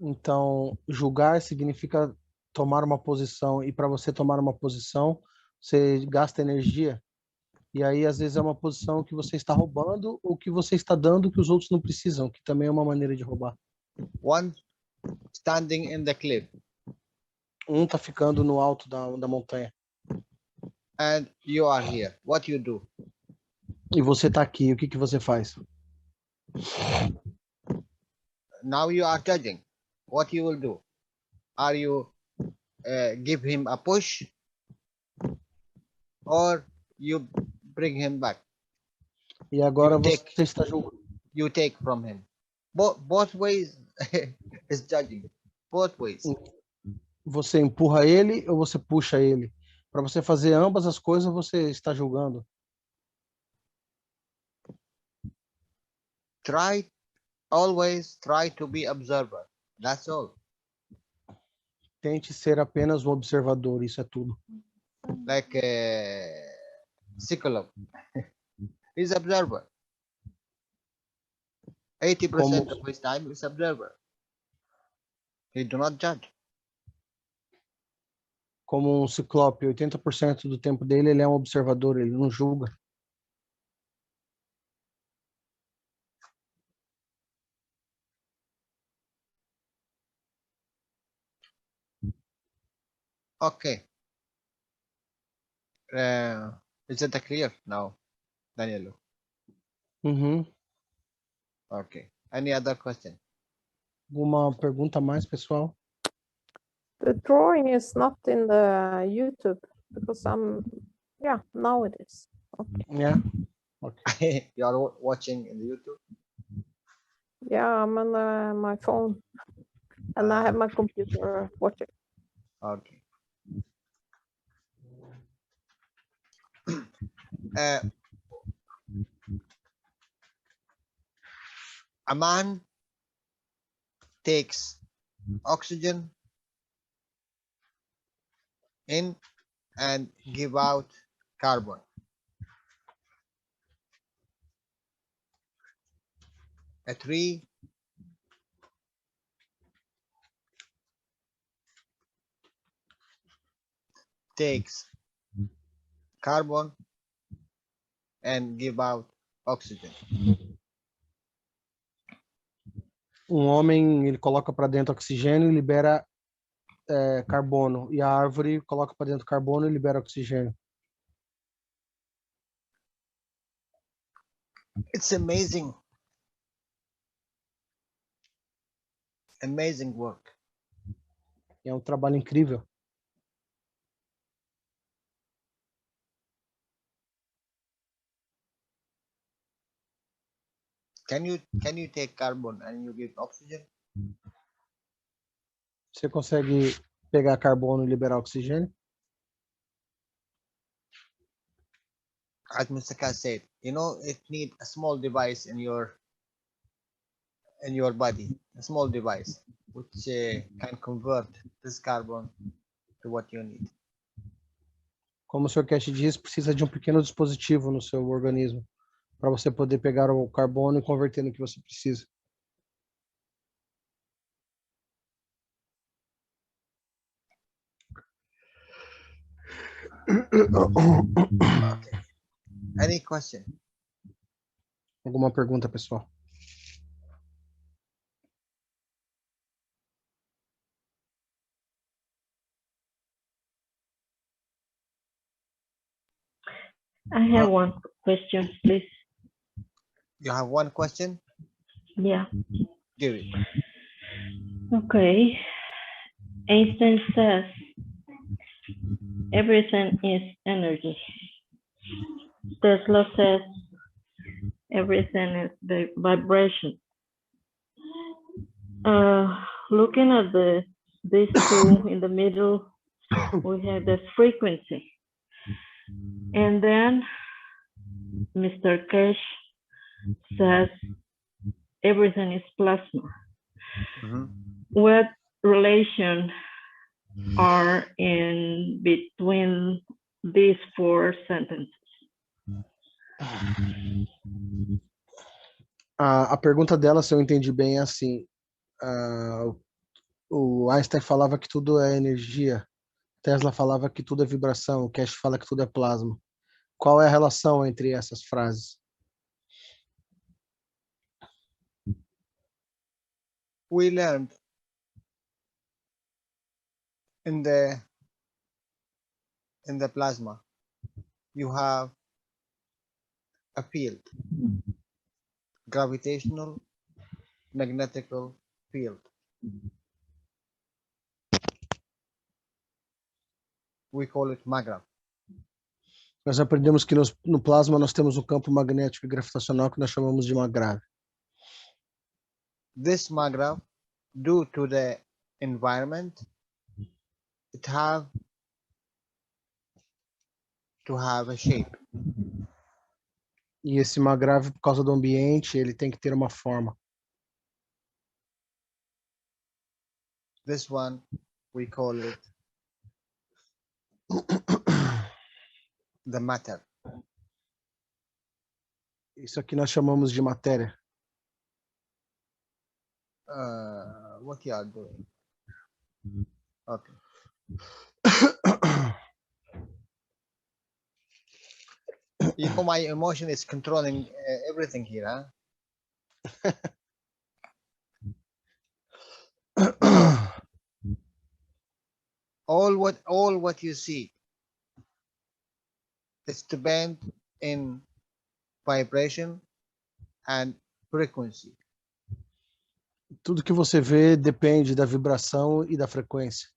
Então, julgar significa tomar uma posição, e para você tomar uma posição, você gasta energia. E aí, às vezes, é uma posição que você está roubando ou que você está dando que os outros não precisam, que também é uma maneira de roubar. One standing in the cliff Um tá ficando no alto da montanha. and you are here. What you do? E você tá aqui, o que que você faz? Now you are judging. What you will do? Are you give him a push or you bring him back? E agora You você take está julgando. you take from him. Both ways is judging. Both ways. Você empurra ele ou você puxa ele? Para você fazer ambas as coisas, você está julgando. Always try to be observer. That's all. Tente ser apenas um observador, isso é tudo. Like Cyclope. He's observer. 80% of his time is observer. He do not judge. Como um ciclope, 80% do tempo dele ele é um observador, ele não julga. Okay. Is it clear now, Danielo? Uhum. Okay. Any other question? Alguma pergunta mais, pessoal? The drawing is not in the YouTube because yeah, now it is. Yeah. Okay. You are watching in the YouTube? Yeah, I'm on my phone and I have my computer watching. Okay. A man takes oxygen in and give out carbon. A tree takes carbon and give out oxygen. Um homem, ele coloca para dentro oxigênio e libera carbono. E a árvore coloca para dentro carbono e libera oxigênio. It's amazing amazing work. É um trabalho incrível. Can you take carbon and you give oxygen? Você consegue pegar carbono e liberar oxigênio? As Mr. Kaz said, you know, it need a small device in your body, a small device which can convert this carbon to what you need. Como o Sr. Cash diz, precisa de um pequeno dispositivo no seu organismo para você poder pegar o carbono e converter no que você precisa. Okay. Any question? Alguma pergunta, pessoal? I have one question, please. You have one question? Yeah. Give it. Okay. Einstein says everything is energy. Tesla says everything is the vibration. Looking at these two in the middle, we have the frequency. And then Mr. Cash says everything is plasma. Mhm. What relation are in between these four sentences? A pergunta dela, se eu entendi bem, é assim: o Einstein falava que tudo é energia, Tesla falava que tudo é vibração, o Cash fala que tudo é plasma. Qual é a relação entre essas frases? We learned in the plasma, you have a field, gravitational, magnetical field. We call it magra. Nós aprendemos que no plasma nós temos um campo magnético e gravitacional que nós chamamos de magra. This magra, due to the environment, it have to have a shape. E esse magrave, por causa do ambiente, ele tem que ter uma forma. This one, we call it the matter. Isso aqui nós chamamos de matéria. What you are doing? Okay. You know, my emotion is controlling everything here, huh? all what you see is depend in vibration and frequency, Tudo que você vê depende da vibração e da frequência.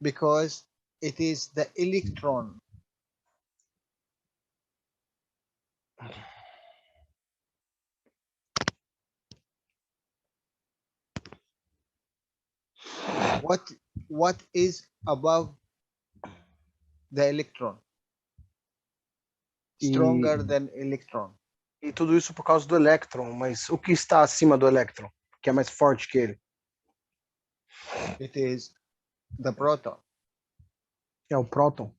because it is the electron what is above the electron, stronger than electron. E tudo isso por causa do elétron, mas o que está acima do elétron, que é mais forte que ele? It is the proton. É o próton.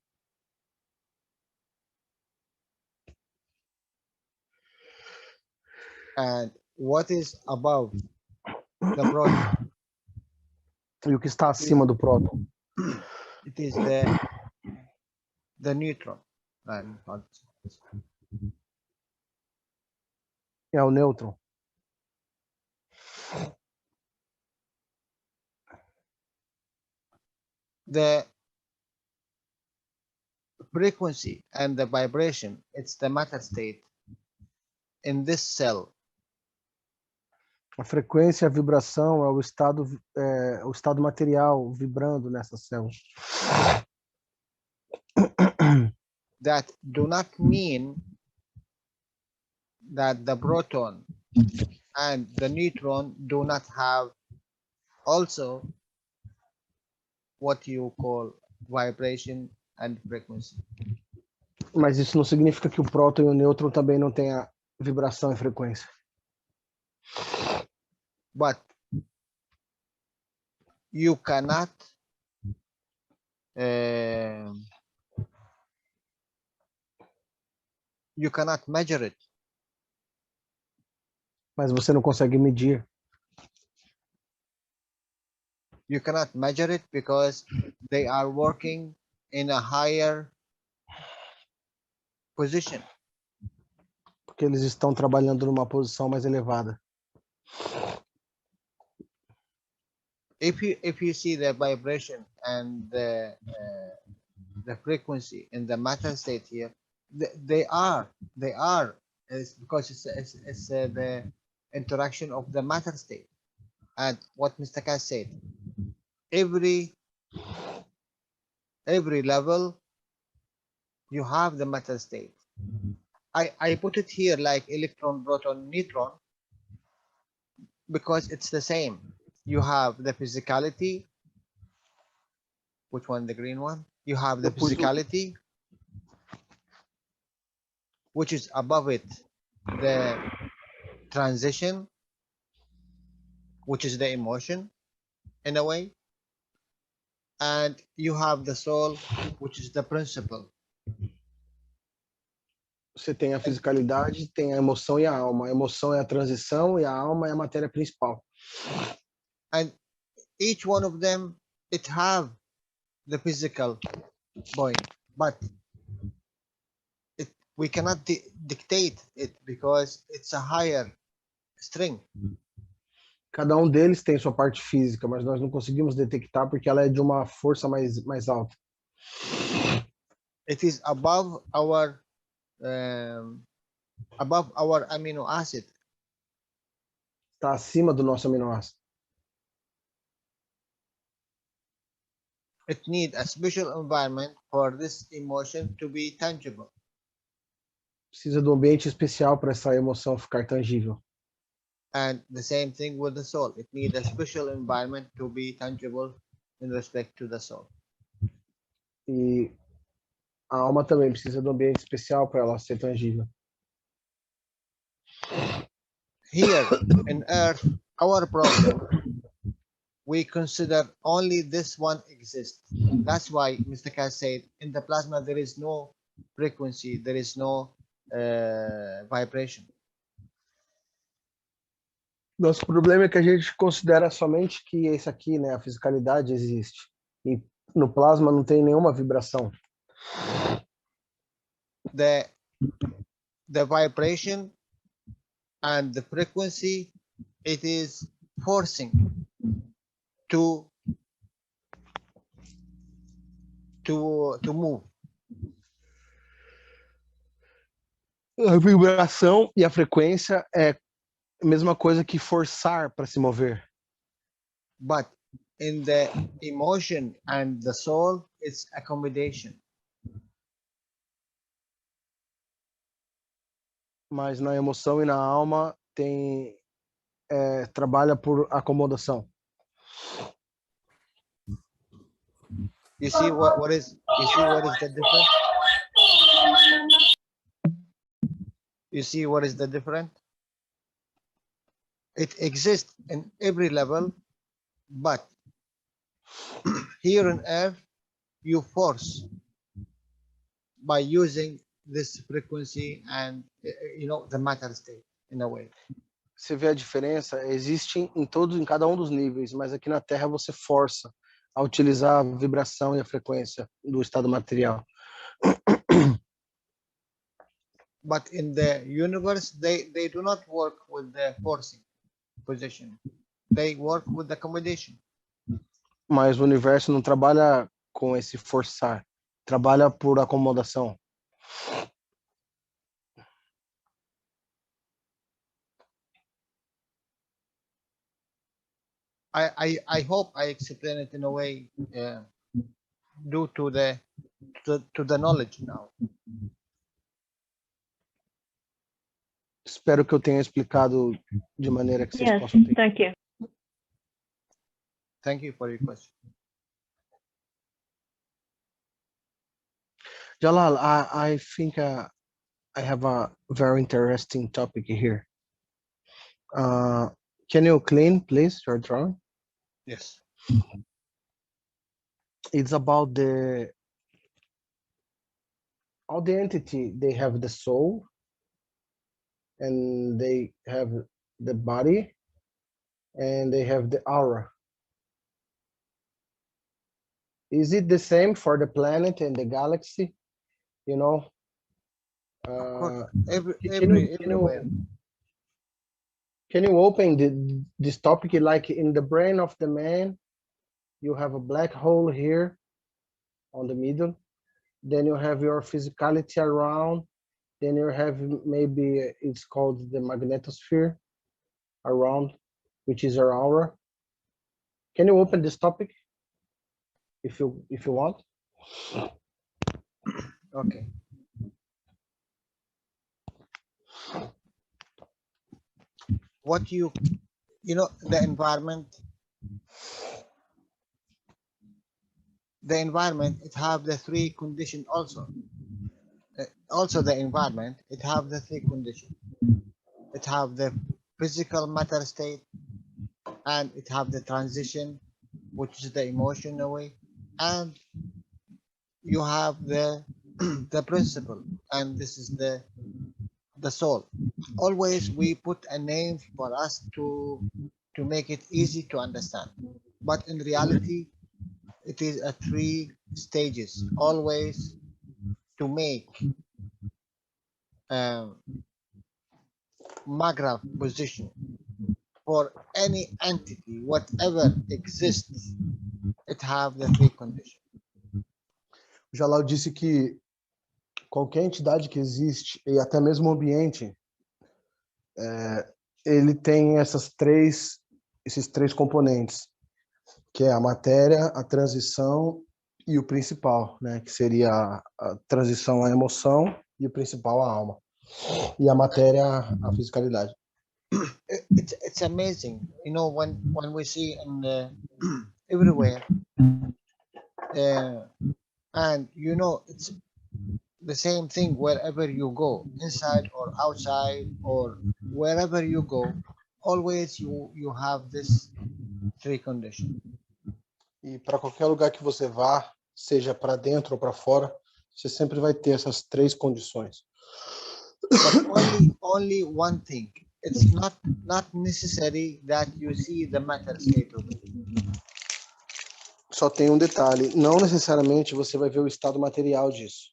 And what is above the proton? E o que está acima do próton? It is the neutron. É o nêutron. The frequency and the vibration, it's the matter state in this cell. A frequência e a vibração é o estado material vibrando nessas células. That do not mean that the proton and the neutron do not have also what you call vibration and frequency. Mas isso não significa que o próton e o nêutron também não tenha vibração e frequência. But you cannot measure it. Mas você não consegue medir. You cannot measure it because they are working in a higher position. Porque eles estão trabalhando numa posição mais elevada. If you see the vibration and the frequency in the matter state here, they are it's because it's the interaction of the matter state. And what Mr. Cass said, every level you have the matter state. I put it here like electron, proton, neutron because it's the same. You have the physicality. Which one? The green one? You have the physicality, which is above it, the transition, which is the emotion in a way. And you have the soul, which is the principle. Você tem a fisicalidade, tem a emoção e a alma. A emoção é a transição e a alma é a matéria principal. And each one of them, it have the physical point, but we cannot dictate it because it's a higher string. Cada um deles tem sua parte física, mas nós não conseguimos detectar porque ela é de uma força mais alta. It is above our amino acid. Está acima do nosso aminoácido. It needs a special environment for this emotion to be tangible. Precisa de um ambiente especial para essa emoção ficar tangível. And the same thing with the soul. It needs a special environment to be tangible in respect to the soul. E a alma também precisa de um ambiente especial para ela ser tangível. Here in Earth, our problem, we consider only this one exists. That's why Mr. Cass said, in the plasma there is no frequency, there is no vibration. Nosso problema é que a gente considera somente que esse aqui, né, a fisicalidade existe. E no plasma não tem nenhuma vibração. The vibration and the frequency, it is forcing to move. A vibração e a frequência é a mesma coisa que forçar para se mover. But in the emotion and the soul, it's accommodation. Mas na emoção e na alma trabalha por acomodação. You see what is the difference? You see what is the difference? It exists in every level, but here on Earth, you force by using this frequency and the matter state in a way. Você vê a diferença? Existe em cada um dos níveis, mas aqui na Terra você força a utilizar a vibração e a frequência do estado material. But in the universe, they do not work with the forcing position. They work with the accommodation. Mas o universo não trabalha com esse forçar, trabalha por acomodação. I hope I explain it in a way due to the knowledge now. Espero que eu tenha explicado de maneira que vocês Yes, possam ter. thank you. Thank you for your question. Jalal, I think I have a very interesting topic here. Can you clean, please, your drawing? Yes. It's about all the entity. They have the soul, and they have the body, and they have the aura. Is it the same for the planet and the galaxy? You know, Of course. can Everywhere. you open this topic? Like in the brain of the man, you have a black hole here on the middle. Then you have your physicality around. Then you have maybe it's called the magnetosphere around, which is your aura. Can you open this topic if you want? Okay. What you know, the environment, it have the three condition also. Also the environment, it have the three condition. It have the physical matter state, and it have the transition, which is the emotional way, and you have the the principle, and this is the soul. Always we put a name for us to make it easy to understand, but in reality it is a three stages, always to make Magra position for any entity, whatever exists, it have the three conditions. O Jalal disse que qualquer entidade que existe, e até mesmo o ambiente, ele tem esses três componentes, que é a matéria, a transição e o principal, né? Que seria a transição à emoção e o principal à alma. E a matéria, a fisicalidade. It's amazing, you know, when we see in everywhere, and you know, it's the same thing wherever you go, inside or outside or wherever you go, always you have this three conditions. E para qualquer lugar que você vá, seja para dentro ou para fora, você sempre vai ter essas três condições. But only one thing, it's not necessary that you see the matter state of it. Só tem um detalhe, não necessariamente você vai ver o estado material disso.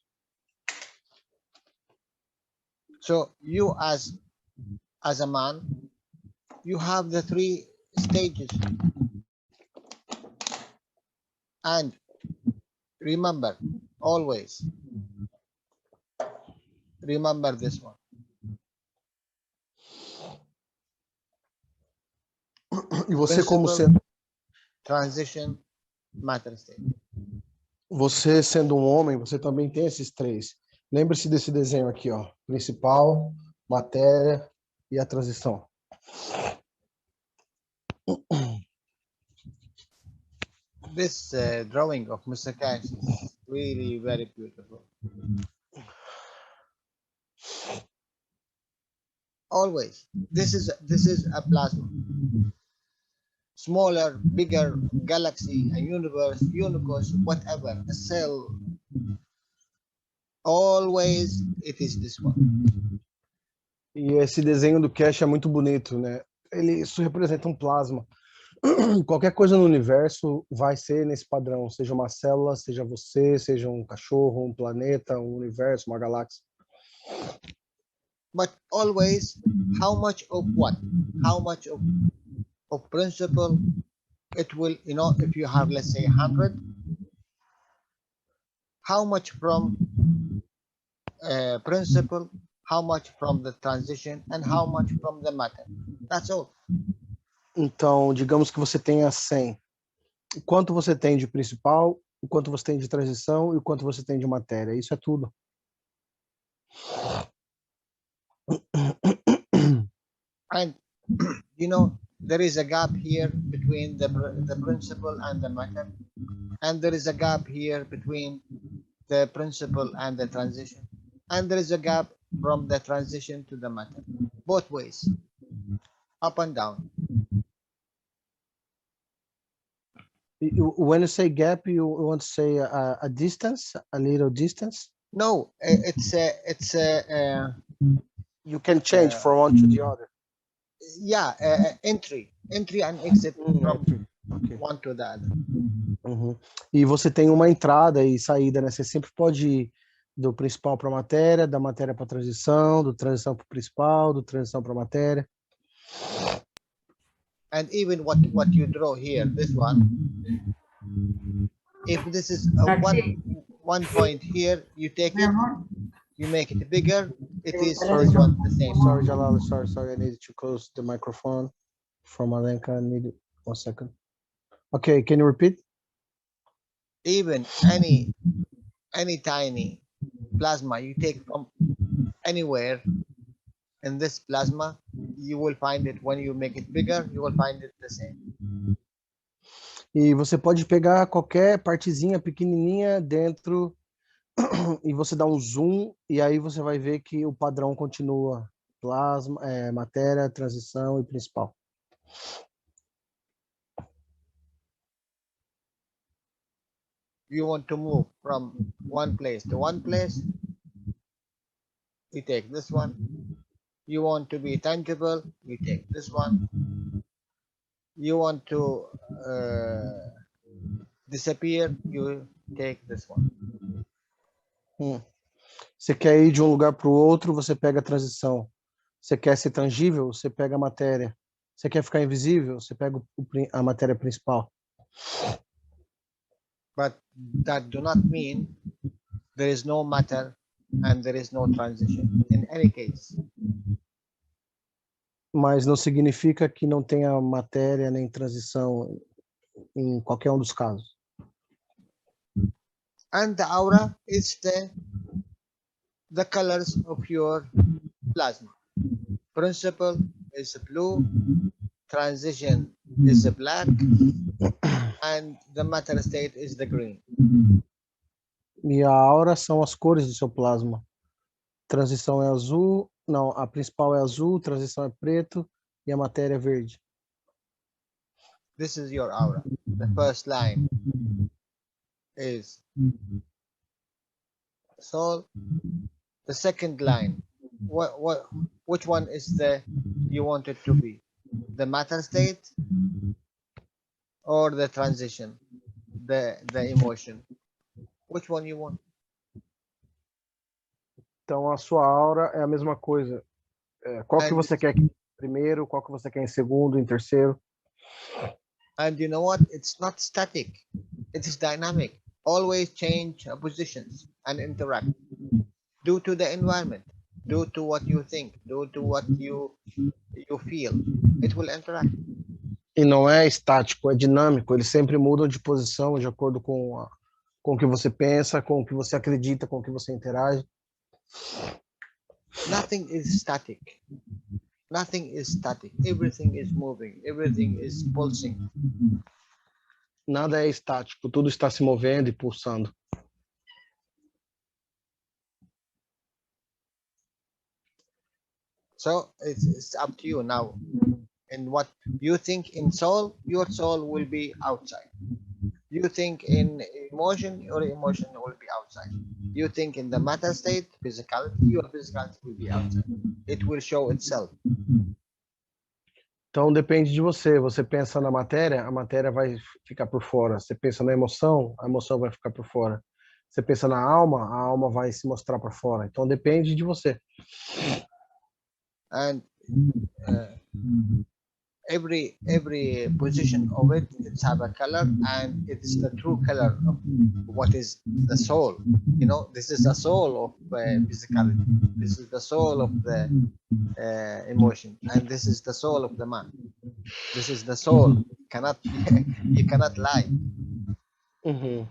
So you as a man, you have the three stages, and remember, always remember this one. E você como Principle, transition, matter state. Você sendo um homem, você também tem esses três. Lembre-se desse desenho aqui, ó. Principal, matéria e a transição. This drawing of Mr. Cash is really very beautiful. Always, this is a plasma. Smaller, bigger, galaxy, a universe, whatever, a cell. Always it is this one. E esse desenho do Cash é muito bonito, né? Isso representa um plasma. Qualquer coisa no universo vai ser nesse padrão, seja uma célula, seja você, seja um cachorro, um planeta, um universo, uma galáxia. But always, how much of what? How much of principle it will, you know, if you have, let's say, 100, how much from principle, how much from the transition, and how much from the matter. That's all. Então, digamos que você tenha 100. O quanto você tem de principal, o quanto você tem de transição e o quanto você tem de matéria. Isso é tudo. And you know, there is a gap here between the principle and the matter, and there is a gap here between the principle and the transition, and there is a gap from the transition to the matter, both ways, up and down. When you say gap, you want to say a distance, a little distance? No, it's a You can change from one to the other. yeah, entry and exit from Okay. one to the other. Uhum. E você tem uma entrada e saída, né? Você sempre pode ir do principal para a matéria, da matéria para a transição, do transição para o principal, do transição para a matéria. And even what you draw here, this one, if this is one point here, you take it, you make it bigger, it is this one the same. Sorry, Jalal, sorry, I need to close the microphone from Alenka. I need 1 second. Okay, can you repeat? Even any tiny plasma you take from anywhere in this plasma, you will find it when you make it bigger, you will find it the same. E você pode pegar qualquer partezinha pequenininha dentro e você dá um zoom e aí você vai ver que o padrão continua. Plasma, matéria, transição e principal. You want to move from one place to one place, you take this one. You want to be tangible, you take this one. You want to disappear, you take this one. Você quer ir de um lugar para o outro, você pega a transição. Você quer ser tangível, você pega a matéria. Você quer ficar invisível, você pega a matéria principal. But that do not mean there is no matter and there is no transition in any case. Mas não significa que não tenha matéria nem transição em qualquer um dos casos. And the aura is the colors of your plasma. Principle is blue, transition is black, and the matter state is the green. E a aura são as cores do seu plasma. Transição é azul, não, a principal é azul, transição é preto e a matéria é verde. This is your aura. The first line is soul. The second line, which one is you want it to be? The matter state or the transition, the emotion? Which one you want? Então a sua aura é a mesma coisa. Qual que você quer em primeiro, qual que você quer em segundo, em terceiro? And you know what? It's not static. It is dynamic. Always change positions and interact. Due to the environment, due to what you think, due to what you feel, it will interact. E não é estático, é dinâmico. Eles sempre mudam de posição de acordo com o que você pensa, com o que você acredita, com o que você interage. Nothing is static. Nothing is static. Everything is moving. Everything is pulsing. Nada é estático, tudo está se movendo e pulsando. So it's up to you now. And what you think in soul, your soul will be outside. You think in emotion, your emotion will be outside. You think in the matter state, physicality, your physicality will be outside. It will show itself. Então depende de você. Você pensa na matéria, a matéria vai ficar por fora. Você pensa na emoção, a emoção vai ficar por fora. Você pensa na alma, a alma vai se mostrar para fora. Então depende de você. And every position of it, it's have a color, and it's the true color of what is the soul. You know, this is the soul of physicality. This is the soul of the emotion, and this is the soul of the man. This is the soul. Cannot you cannot lie. Uhum.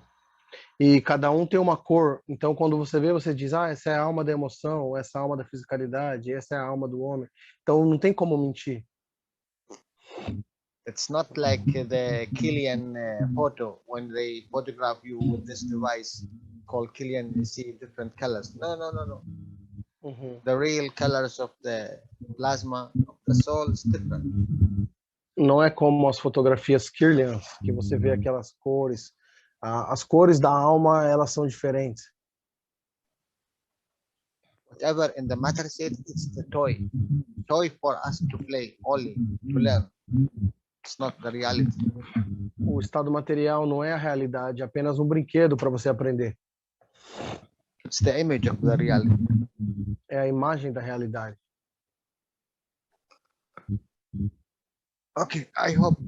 E cada um tem uma cor. Então, quando você vê, você diz, ah, essa é a alma da emoção, essa é a alma da fisicalidade, essa é a alma do homem. Então, não tem como mentir. It's not like the Killian photo when they photograph you with this device called Killian. You see different colors. No, no, no, no. Uhum. The real colors of the plasma of the soul is different. Não é como as fotografias Kirlian, que você vê aquelas cores. As cores da alma, elas são diferentes. Whatever in the matter state, it's the toy. Toy for us to play only, to learn. It's not the reality. O estado material não é a realidade, é apenas um brinquedo para você aprender. It's the image of the reality. É a imagem da realidade. Okay, I hope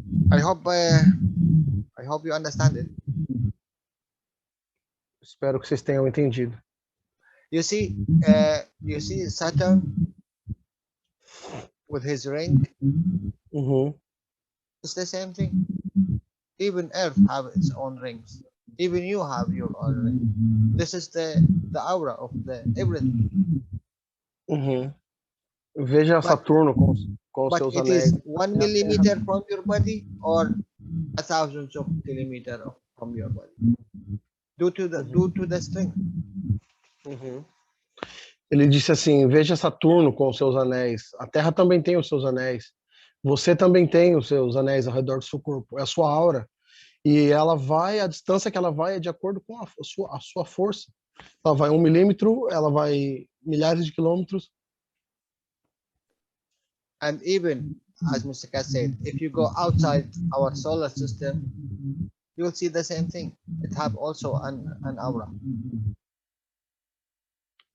you understand it. Espero que vocês tenham entendido. You see Saturn with his ring. Uhum. It's the same thing. Even Earth have its own rings. Even you have your own ring. This is the aura of the everything. Uhum. Veja But- Saturno com os But seus it anéis. is 1 millimeter from your body or a thousands of kilometers from your body. Due to the strength. Uhum. Ele disse assim: veja Saturno com os seus anéis. A Terra também tem os seus anéis. Você também tem os seus anéis ao redor do seu corpo. É a sua aura. E ela vai, a distância que ela vai é de acordo com a sua força. Ela vai 1 milímetro, ela vai milhares de quilômetros. And even as Mr. Kat said, if you go outside our solar system, you will see the same thing. It have also an aura.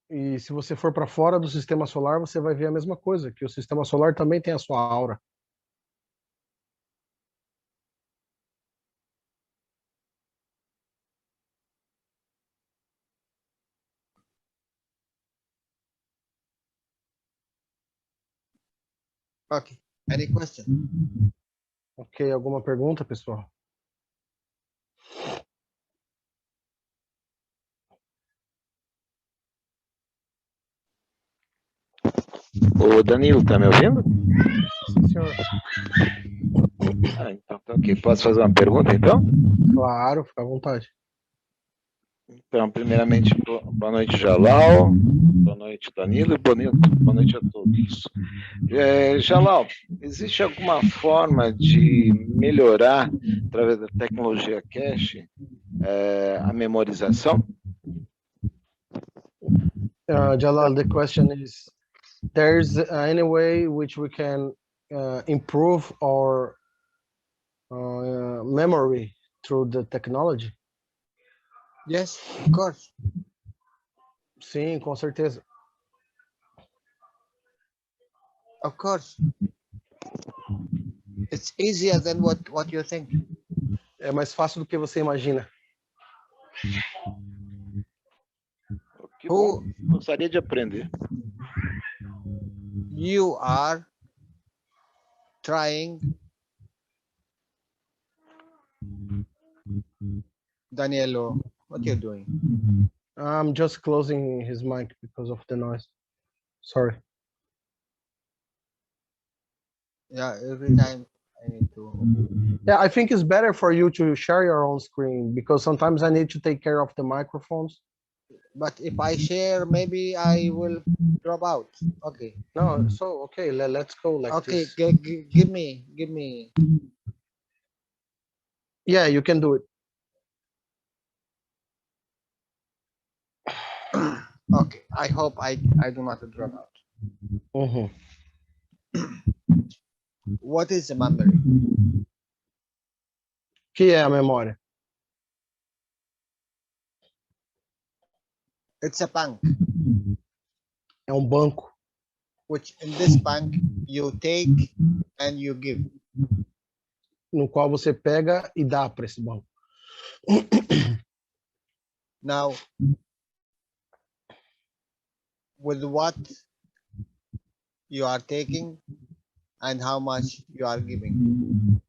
E se você for para fora do sistema solar, você vai ver a mesma coisa, que o sistema solar também tem a sua aura. Okay. Any question? Ok, alguma pergunta, pessoal? Ô Danilo, tá me ouvindo? Sim, senhor. Ah, então tá ok. Posso fazer uma pergunta então? Claro, fica à vontade. Então, primeiramente, boa noite, Jalal, boa noite, Danilo, e boa noite a todos. Jalal, existe alguma forma de melhorar, através da tecnologia cache, a memorização? Jalal, the question is, there's any way which we can improve our memory through the technology? Yes, of course. Sim, com certeza. Of course. It's easier than what you think. É mais fácil do que você imagina. Que bom, gostaria de aprender. You are trying, Danielo, what you're doing? I'm just closing his mic because of the noise. Sorry. Yeah, every time I need to. Yeah, I think it's better for you to share your own screen because sometimes I need to take care of the microphones. But if I share, maybe I will drop out. Okay. No, so okay, let's go like Okay, this. give me. Yeah, you can do it. Okay, I hope I do not drop out. Uhum. What is the memory? Que é a memória? It's a bank, É um banco, which in this bank you take and you give. no qual você pega e dá para esse banco. Now, with what you are taking and how much you are giving.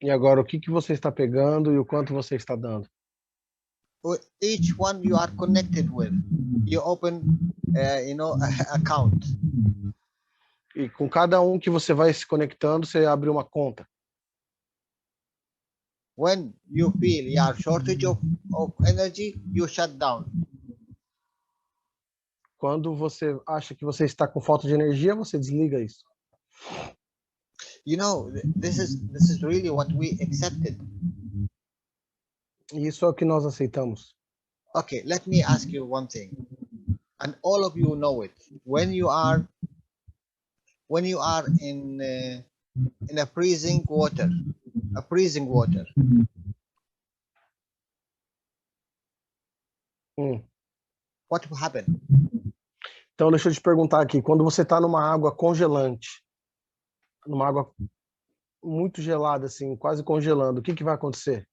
E agora, o que que você está pegando e o quanto você está dando? With each one you are connected with, you open, account. E com cada um que você vai se conectando, você abre uma conta. When you feel you are shortage of energy, you shut down. Quando você acha que você está com falta de energia, você desliga isso. You know, this is really what we accepted. E isso é o que nós aceitamos. Okay, let me ask you one thing, and all of you know it. When you are in a freezing water, what will happen? Então, deixa eu te perguntar aqui. Quando você está numa água congelante, numa água muito gelada, assim, quase congelando, o que que vai acontecer?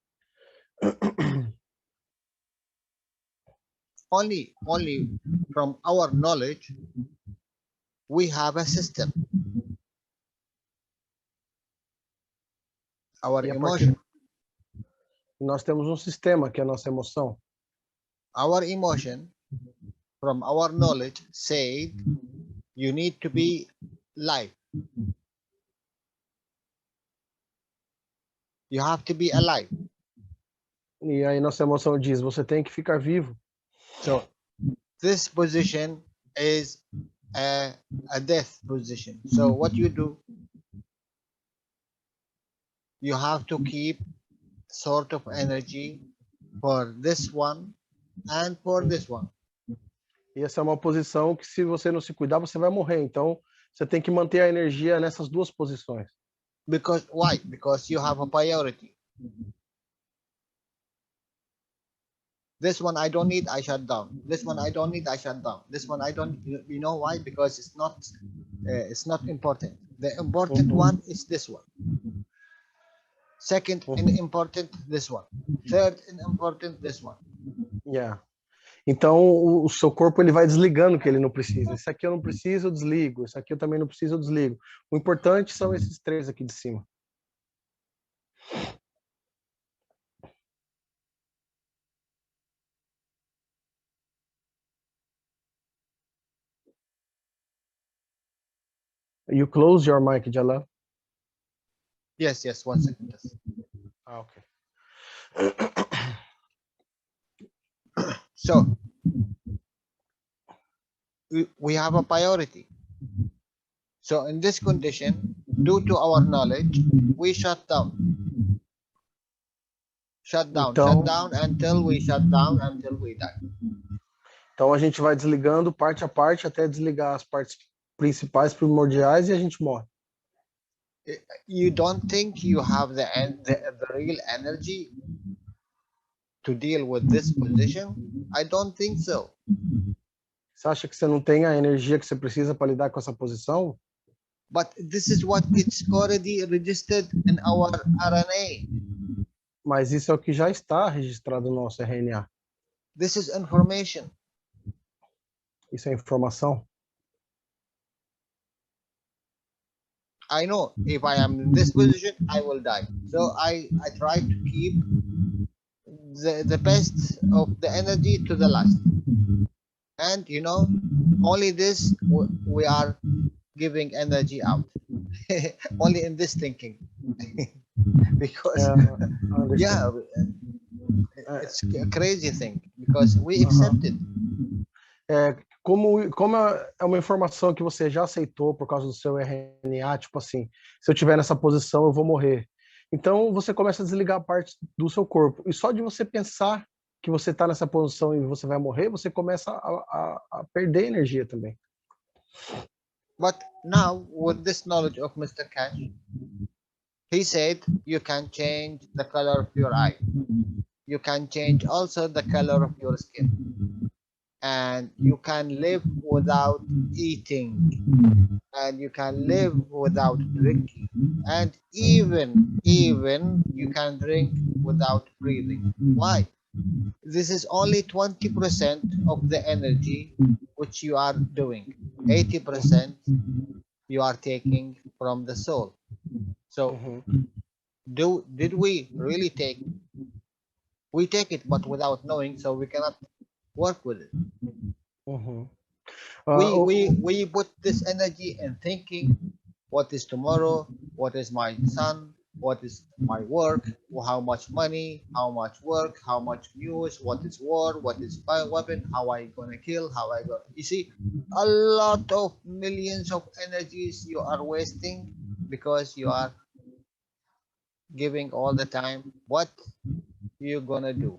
Only from our knowledge, we have a system. Our E a emotion, nós temos um sistema, que é a nossa emoção. our emotion, from our knowledge, said you need to be live. You have to be alive. E aí nossa emoção diz, você tem que ficar vivo. So this position is a death position. So what you do, you have to keep sort of energy for this one and for this one. E essa é uma posição que, se você não se cuidar, você vai morrer. Então, você tem que manter a energia nessas duas posições. Because why? Because you have a priority. This one I don't need, I shut down. This one I don't need, I shut down. This one I don't. You know why? Because it's not important. The important one is this one. Second in important, this one. Third in important, this one. Yeah. Então, o seu corpo ele vai desligando o que ele não precisa. Isso aqui eu não preciso, eu desligo. Isso aqui eu também não preciso, eu desligo. O importante são esses três aqui de cima. You close your mic, Jalal? Yes, 1 second. Yes. Okay. So we have a priority. So in this condition, due to our knowledge, we shut down. Shut down until we shut down until we die. Então a gente vai desligando parte a parte até desligar as partes principais, primordiais, e a gente morre. You don't think you have the real energy to deal with this position? I don't think so. Você acha que você não tem a energia que você precisa para lidar com essa posição? But this is what it's already registered in our RNA. Mas isso é o que já está registrado no nosso RNA. This is information. Isso é informação. I know if I am in this position, I will die. So I try to keep the best of the energy to the last. And you know, only this we are giving energy out. Only in this thinking. Because yeah, it's a crazy thing because we accepted. Como é uma informação que você já aceitou por causa do seu RNA, tipo assim, se eu estiver nessa posição, eu vou morrer. Então, você começa a desligar a parte do seu corpo. E só de você pensar que você está nessa posição e você vai morrer, você começa a perder energia também. But now, with this knowledge of Mr. Cash, he said you can change the color of your eye. You can change also the color of your skin. And you can live without eating, and you can live without drinking, and even you can drink without breathing. Why? This is only 20% of the energy which you are doing. 80% you are taking from the soul. So did we really take? We take it, but without knowing, so we cannot work with it. We put this energy in thinking, what is tomorrow, what is my son, what is my work, how much money, how much work, how much news, what is war, what is weapon, how I gonna kill, how I gonna, you see, a lot of millions of energies you are wasting because you are giving all the time what you gonna do,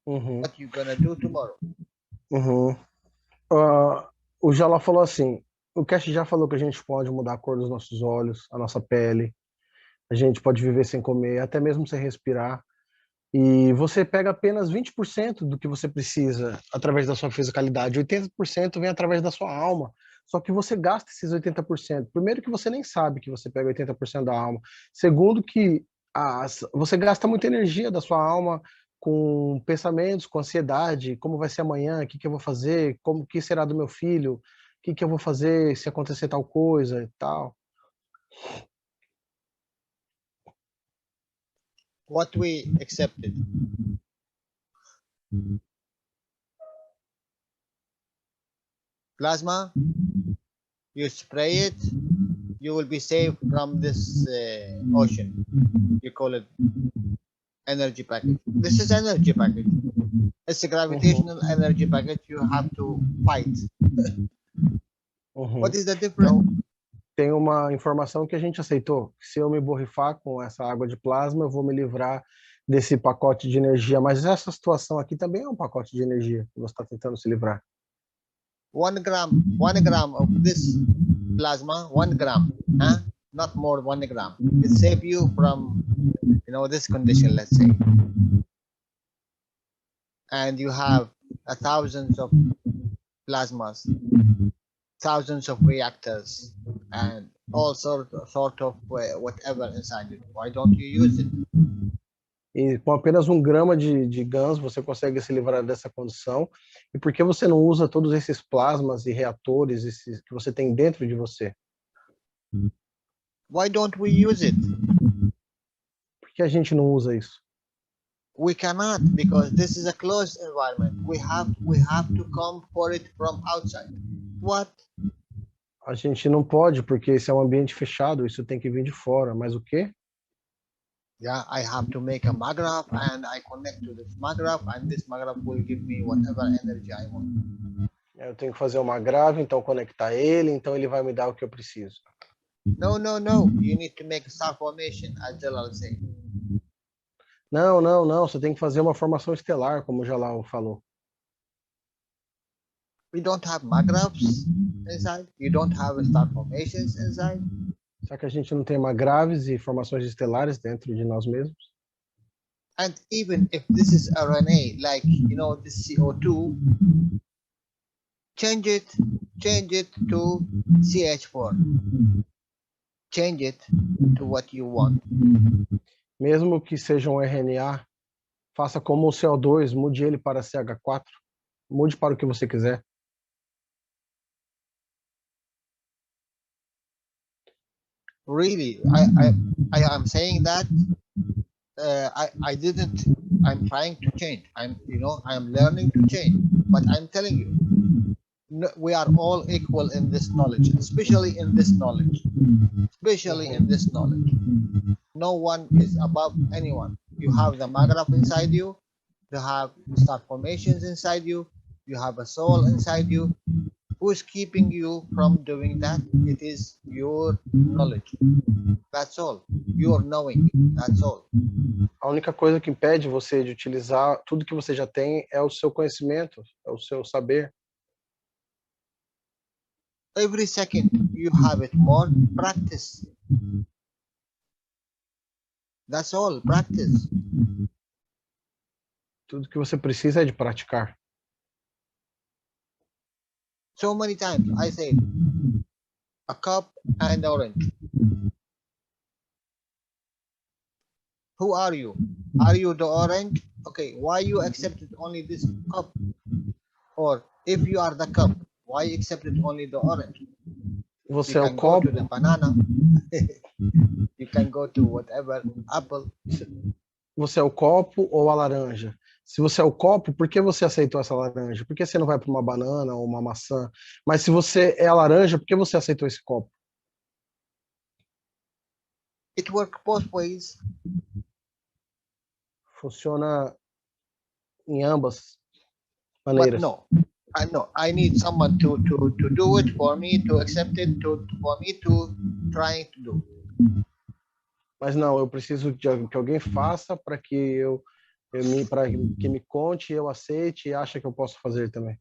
what you gonna do tomorrow. O Jalal falou assim: o Cash já falou que a gente pode mudar a cor dos nossos olhos, a nossa pele, a gente pode viver sem comer, até mesmo sem respirar. E você pega apenas 20% do que você precisa através da sua fisicalidade, 80% vem através da sua alma. Só que você gasta esses 80%. Primeiro que você nem sabe que você pega 80% da alma. Segundo que você gasta muita energia da sua alma com pensamentos, com ansiedade, como vai ser amanhã, o que eu vou fazer, como que será do meu filho, o que eu vou fazer se acontecer tal coisa e tal. What we accepted. Plasma, you spray it, you will be saved from this ocean. You call it energy package. This is energy package. It's a gravitational energy package you have to fight. What is the difference? Então, tem uma informação que a gente aceitou. Se eu me borrifar com essa água de plasma, eu vou me livrar desse pacote de energia. Mas essa situação aqui também é um pacote de energia que você está tentando se livrar. 1 gram of this plasma, 1 gram, huh? Not more 1 gram. It save you from, this condition, let's say. And you have thousands of plasmas, thousands of reactors, and all sort of whatever inside it. Why don't you use it? E com apenas 1 grama de GANs você consegue se livrar dessa condição. E por que você não usa todos esses plasmas e reatores que você tem dentro de você? Why don't we use it? Por que a gente não usa isso? We cannot, because this is a closed environment. We have to come for it from outside. What? A gente não pode, porque esse é um ambiente fechado, isso tem que vir de fora. Mas o quê? Yeah, I have to make a maghraf and I connect to this maghraf and this maghraf will give me whatever energy I want. Eu tenho que fazer uma grave, então conectar ele, então ele vai me dar o que eu preciso. No. You need to make a star formation, as Jalal said. Não. Você tem que fazer uma formação estelar, como o Jalal falou. We don't have maghrafs inside. You don't have star formations inside. Será que a gente não tem graves e formações estelares dentro de nós mesmos? And even if this is RNA, like this CO2, change it to CH4. Change it to what you want. Mesmo que seja um RNA, faça como o CO2, mude ele para CH4. Mude para o que você quiser. Really, I am saying that I didn't. I'm trying to change. I'm learning to change. But I'm telling you, we are all equal in this knowledge, especially in this knowledge. No one is above anyone. You have the maghraf inside you. You have star formations inside you. You have a soul inside you. Who's keeping you from doing that? It is your knowledge. That's all. Your knowing. That's all. A única coisa que impede você de utilizar tudo que você já tem é o seu conhecimento, é o seu saber. Every second you have it more, practice. That's all, practice. Tudo que você precisa é de praticar. So many times I said, a cup and orange. Who are you? Are you the orange? Okay, why you accepted only this cup? Or if you are the cup, why you accepted only the orange? Você You é o can go to copo? the banana. You can go to whatever, apple. Você é o copo ou a laranja? Se você é o copo, por que você aceitou essa laranja? Por que você não vai para uma banana ou uma maçã? Mas se você é a laranja, por que você aceitou esse copo? It works both ways. Funciona em ambas But maneiras. no, I need someone to do it for me, to accept it, for me to try to do. Mas não, eu preciso que alguém faça para que para que me conte, eu aceite e ache que eu posso fazer também.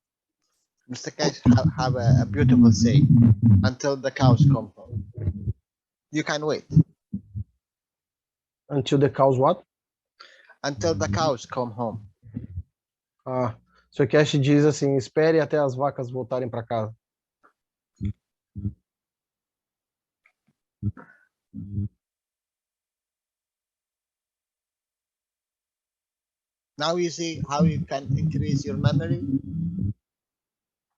Mr. Cash have a beautiful say. Until the cows come home. You can wait. Until the cows what? Until the cows come home. Ah, Sr. Cash diz assim, espere até as vacas voltarem para casa. Now you see how you can increase your memory.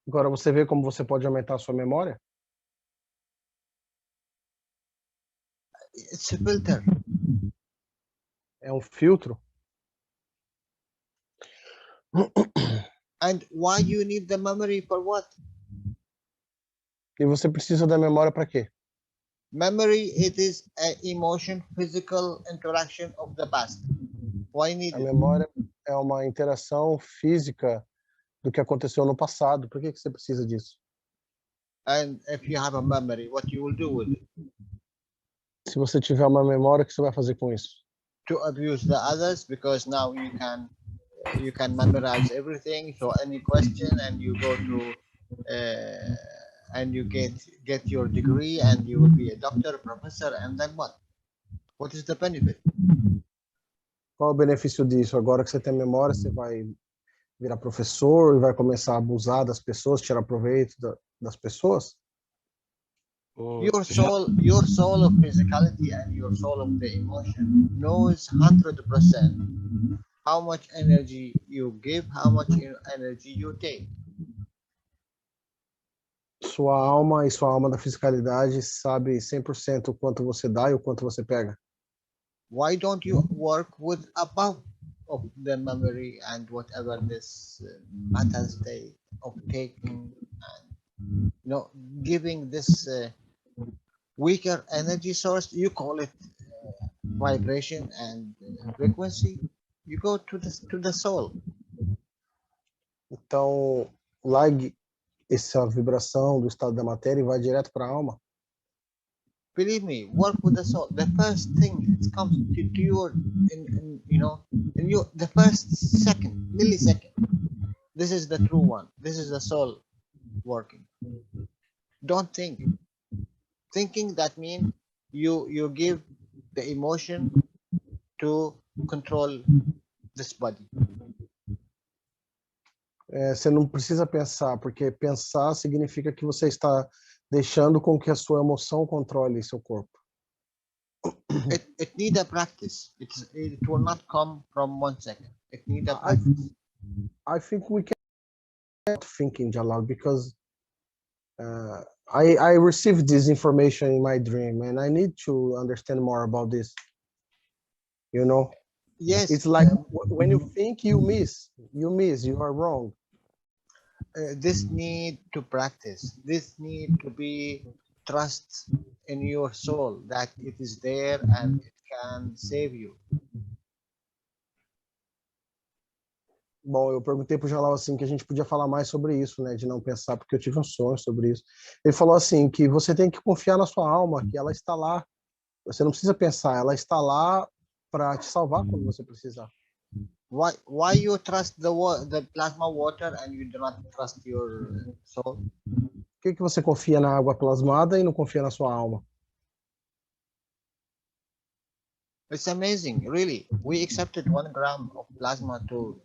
Agora você vê como você pode aumentar a sua memória? It's a filter. É um filtro. And why you need the memory for what? E você precisa da memória para quê? Memory, it is an emotion, physical interaction of the past. Why need A it? memória é uma interação física do que aconteceu no passado. Por que você precisa disso? And if you have a memory, what you will do with it? Se você tiver uma memória, o que você vai fazer com isso? To abuse the others, because now you can memorize everything. So any question, and you go to and you get your degree, and you will be a doctor, professor, and then what? What is the benefit? Qual é o benefício disso? Agora que você tem memória, você vai virar professor e vai começar a abusar das pessoas, tirar proveito das pessoas? Your soul of physicality and your soul of the emotion knows 100% how much energy you give, how much energy you take. Sua alma e sua alma da fisicalidade sabe 100% o quanto você dá e o quanto você pega. Why don't you work with above of the memory and whatever this matter state of taking and giving this weaker energy source? You call it vibration and frequency. You go to the soul. Então, largue essa vibração do estado da matéria e vai direto para a alma. Believe me, work with the soul. The first thing that comes to your, the first second, millisecond. This is the true one. This is the soul working. Don't think. Thinking, that means you give the emotion to control this body. Você não precisa pensar, porque pensar significa que você está deixando com que a sua emoção controle seu corpo. It needs a practice. It will not come from 1 second. It needs a practice. I think we can thinking, Jalal, because I received this information in my dream and I need to understand more about this. Yes. It's like when you think, you miss, you are wrong. This need to practice. This need to be trust in your soul that it is there and it can save you. Bom, eu perguntei pro Jalal assim que a gente podia falar mais sobre isso, né, de não pensar, porque eu tive um sonho sobre isso. Ele falou assim que você tem que confiar na sua alma, que ela está lá. Você não precisa pensar, ela está lá para te salvar quando você precisar. Why you trust the plasma water and you do not trust your soul? Por que você confia na água plasmada e não confia na sua alma? It's amazing, really. We accepted 1 gram of plasma to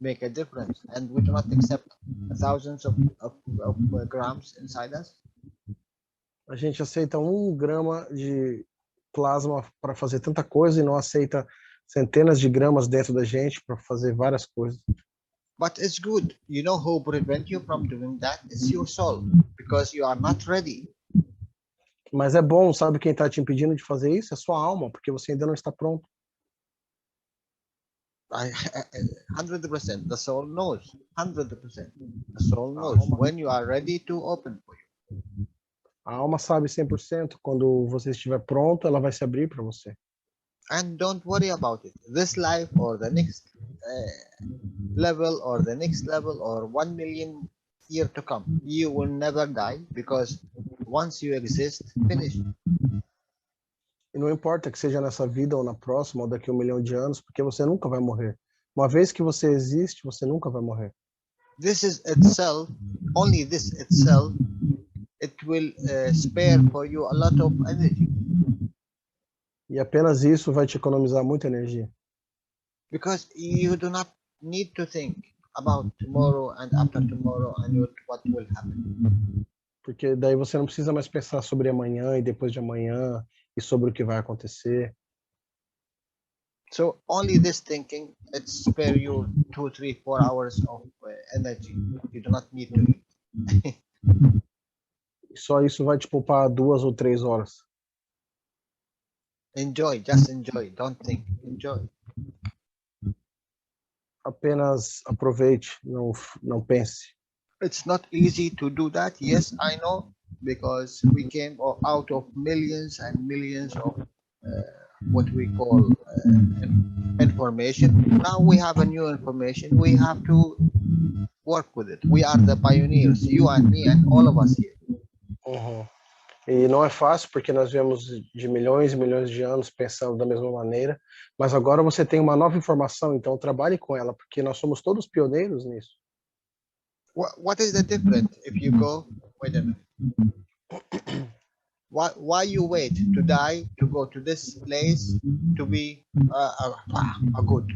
make a difference, and we do not accept thousands of grams inside us. A gente aceita 1 grama de plasma para fazer tanta coisa e não aceita centenas de gramas dentro da gente para fazer várias coisas. But it's good. You know who prevent you from doing that? It's your soul, because you are not ready. Mas é bom, sabe quem está te impedindo de fazer isso? É sua alma, porque você ainda não está pronto. 100%. The soul knows. 100%. The soul A knows alma, when you are ready to open for you. a alma sabe 100%. Quando você estiver pronto, ela vai se abrir para você. And don't worry about it. This life or the next level or the next level or 1 million year to come, you will never die because once you exist, finish. E não importa que seja nessa vida ou na próxima ou daqui a 1 milhão de anos, porque você nunca vai morrer. Uma vez que você existe, você nunca vai morrer. This is itself, only this itself, it will spare for you a lot of energy. E apenas isso vai te economizar muita energia. Because you do not need to think about tomorrow and after tomorrow and what will happen. Porque daí você não precisa mais pensar sobre amanhã e depois de amanhã e sobre o que vai acontecer. So only this thinking, it spare you 2, 3, 4 hours of energy. You do not need to eat. E só isso vai te poupar 2 ou 3 horas. Enjoy, just enjoy. Don't think. Enjoy. Apenas aproveite, não pense. It's not easy to do that. Yes, I know, because we came out of millions and millions of what we call information. Now we have a new information. We have to work with it. We are the pioneers, you and me and all of us here. Uhum. E não é fácil, porque nós viemos de milhões e milhões de anos pensando da mesma maneira, mas agora você tem uma nova informação, então trabalhe com ela, porque nós somos todos pioneiros nisso. What is the difference if you go, wait a minute. Why you wait to die, to go to this place, to be a good?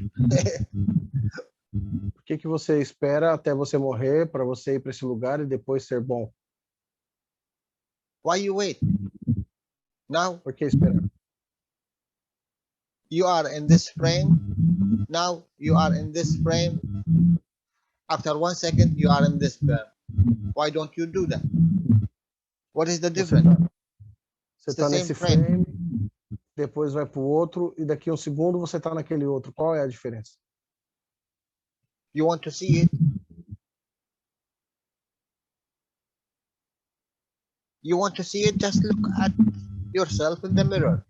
Por que você espera até você morrer para você ir para esse lugar e depois ser bom? Why you wait? Now Por que esperar? you are in this frame. Now you are in this frame. After 1 second, you are in this frame. Why don't you do that? What is the difference? Você It's the está same nesse frame. frame, depois vai para o outro e daqui a 1 segundo você está naquele outro. Qual é a diferença? You want to see it? You want to see it? Just look at yourself in the mirror.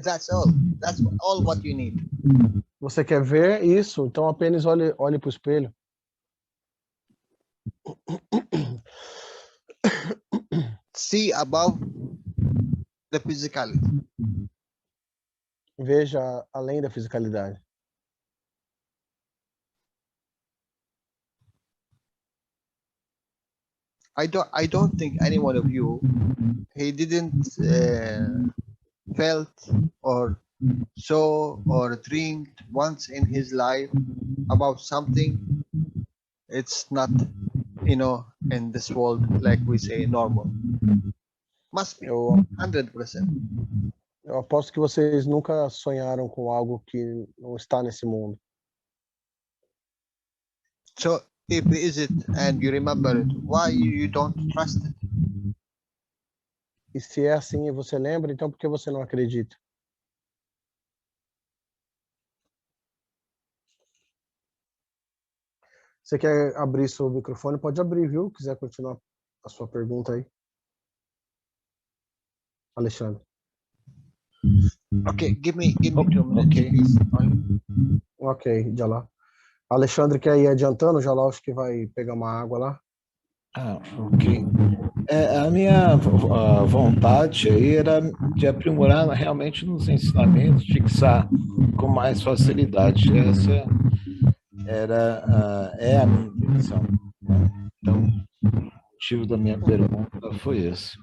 That's all. That's all what you need. Você quer ver isso? Então apenas olhe para o espelho. See above the physicality. Veja além da fisicalidade. I don't think any one of you, he didn't felt or saw or dreamed once in his life about something. It's not, in this world, like we say, normal. Must be Eu 100%. Eu aposto que vocês nunca sonharam com algo que não está nesse mundo. So if is it and you remember it, why you don't trust it? E se é assim e você lembra, então por que você não acredita? Você quer abrir seu microfone? Pode abrir, viu? Quiser continuar a sua pergunta aí. Alexandre. Okay, give me 2 minutes, Okay. please. Ok, Jalal. Alexandre quer ir adiantando, Jalal acho que vai pegar uma água lá. Ok. A minha vontade aí era de aprimorar realmente nos ensinamentos, fixar com mais facilidade. Essa é a minha intenção. Então, o motivo da minha pergunta foi esse.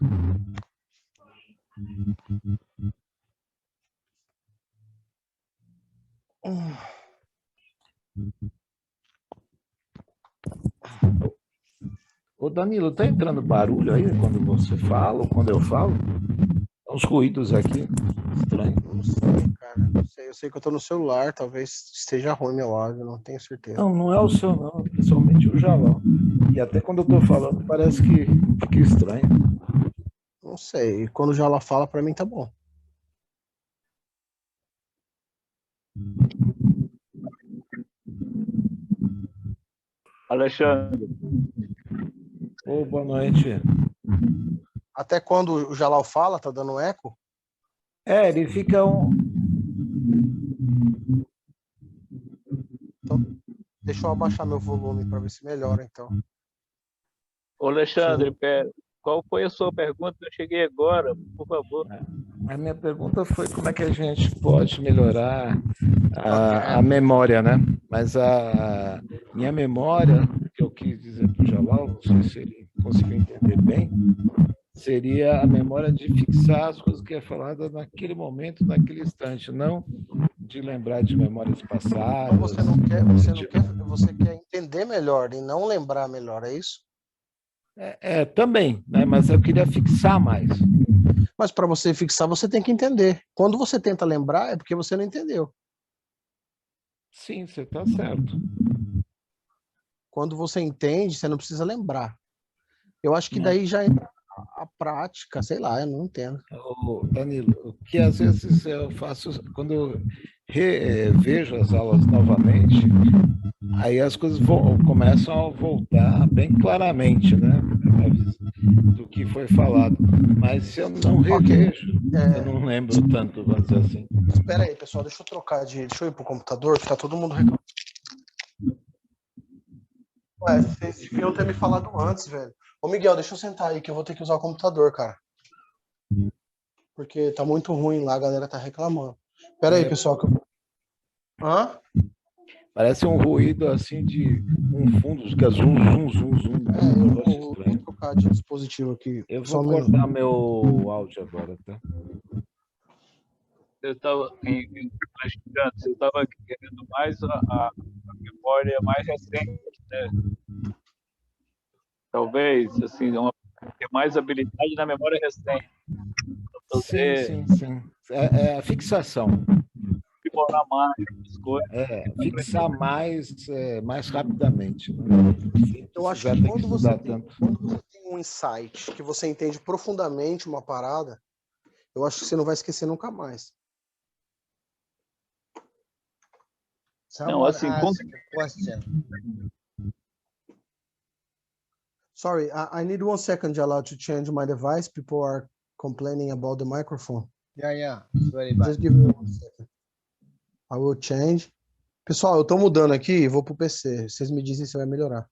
Ô Danilo, tá entrando barulho aí quando você fala ou quando eu falo? Uns ruídos aqui, estranho. Não sei, cara. Não sei. Eu sei que eu tô no celular, talvez esteja ruim meu áudio, não tenho certeza. Não é o seu não, principalmente o Jalal. E até quando eu tô falando parece que fica estranho. Não sei. Quando já ela fala, para mim tá bom. Alexandre, Ô, boa noite. Até quando o Jalal fala, tá dando eco? Ele fica Deixa eu abaixar meu volume para ver se melhora, então. ô Alexandre, qual foi a sua pergunta? Eu cheguei agora, por favor. A minha pergunta foi como é que a gente pode melhorar Okay. a memória, né? Mas a minha memória, que eu quis dizer para o Jalal, não sei se ele conseguiu entender bem, seria a memória de fixar as coisas que é falada naquele momento, naquele instante, não de lembrar de memórias passadas. Então você quer entender melhor e não lembrar melhor, é isso? Também, né? Mas eu queria fixar mais. Mas para você fixar, você tem que entender. Quando você tenta lembrar, é porque você não entendeu. Sim, você está certo. Quando você entende, você não precisa lembrar. Eu acho que daí já entra a prática, sei lá, eu não entendo. Danilo, o que às vezes eu faço, quando eu vejo as aulas novamente, aí as coisas começam a voltar bem claramente, né? Do que foi falado. Mas se eu não revejo, eu não lembro tanto, vamos dizer assim. Espera aí, pessoal, deixa eu ir pro computador, que tá todo mundo reclamando. Ué, vocês deviam ter me falado antes, velho. Ô, Miguel, deixa eu sentar aí que eu vou ter que usar o computador, cara. Porque tá muito ruim lá, a galera tá reclamando. Espera aí, pessoal. Hã? Parece um ruído assim de um fundo, fica zum, zum, zum, zum. Eu vou trocar de dispositivo aqui. Eu vou cortar meu áudio agora, tá? Eu estava Alexandre, você estava querendo mais a memória mais recente, né? Talvez, assim, ter mais habilidade na memória recente. Sim. É a fixação. Demorar mais as coisas. Fixar mais rapidamente. Né? Eu acho que quando você tem um insight, que você entende profundamente uma parada, eu acho que você não vai esquecer nunca mais. Someone asked a question. Sorry, I need 1 second, Jalal, to change my device. People are complaining about the microphone. Yeah, it's very bad. Just give me 1 second. I will change. Pessoal, eu tô mudando aqui e vou pro PC. Vocês me dizem se vai melhorar.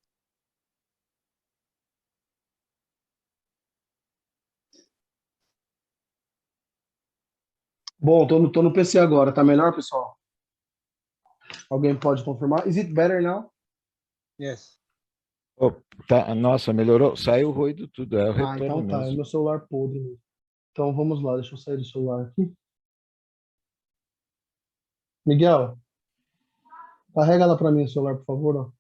Bom, tô no PC agora. Tá melhor, pessoal? Alguém pode confirmar? Is it better now? Yes. Nossa, melhorou. Saiu o ruído tudo. É o retorno Então tá. É mesmo. meu celular podre. Então vamos lá. Deixa eu sair do celular aqui. Miguel, carrega ela para mim o celular, por favor.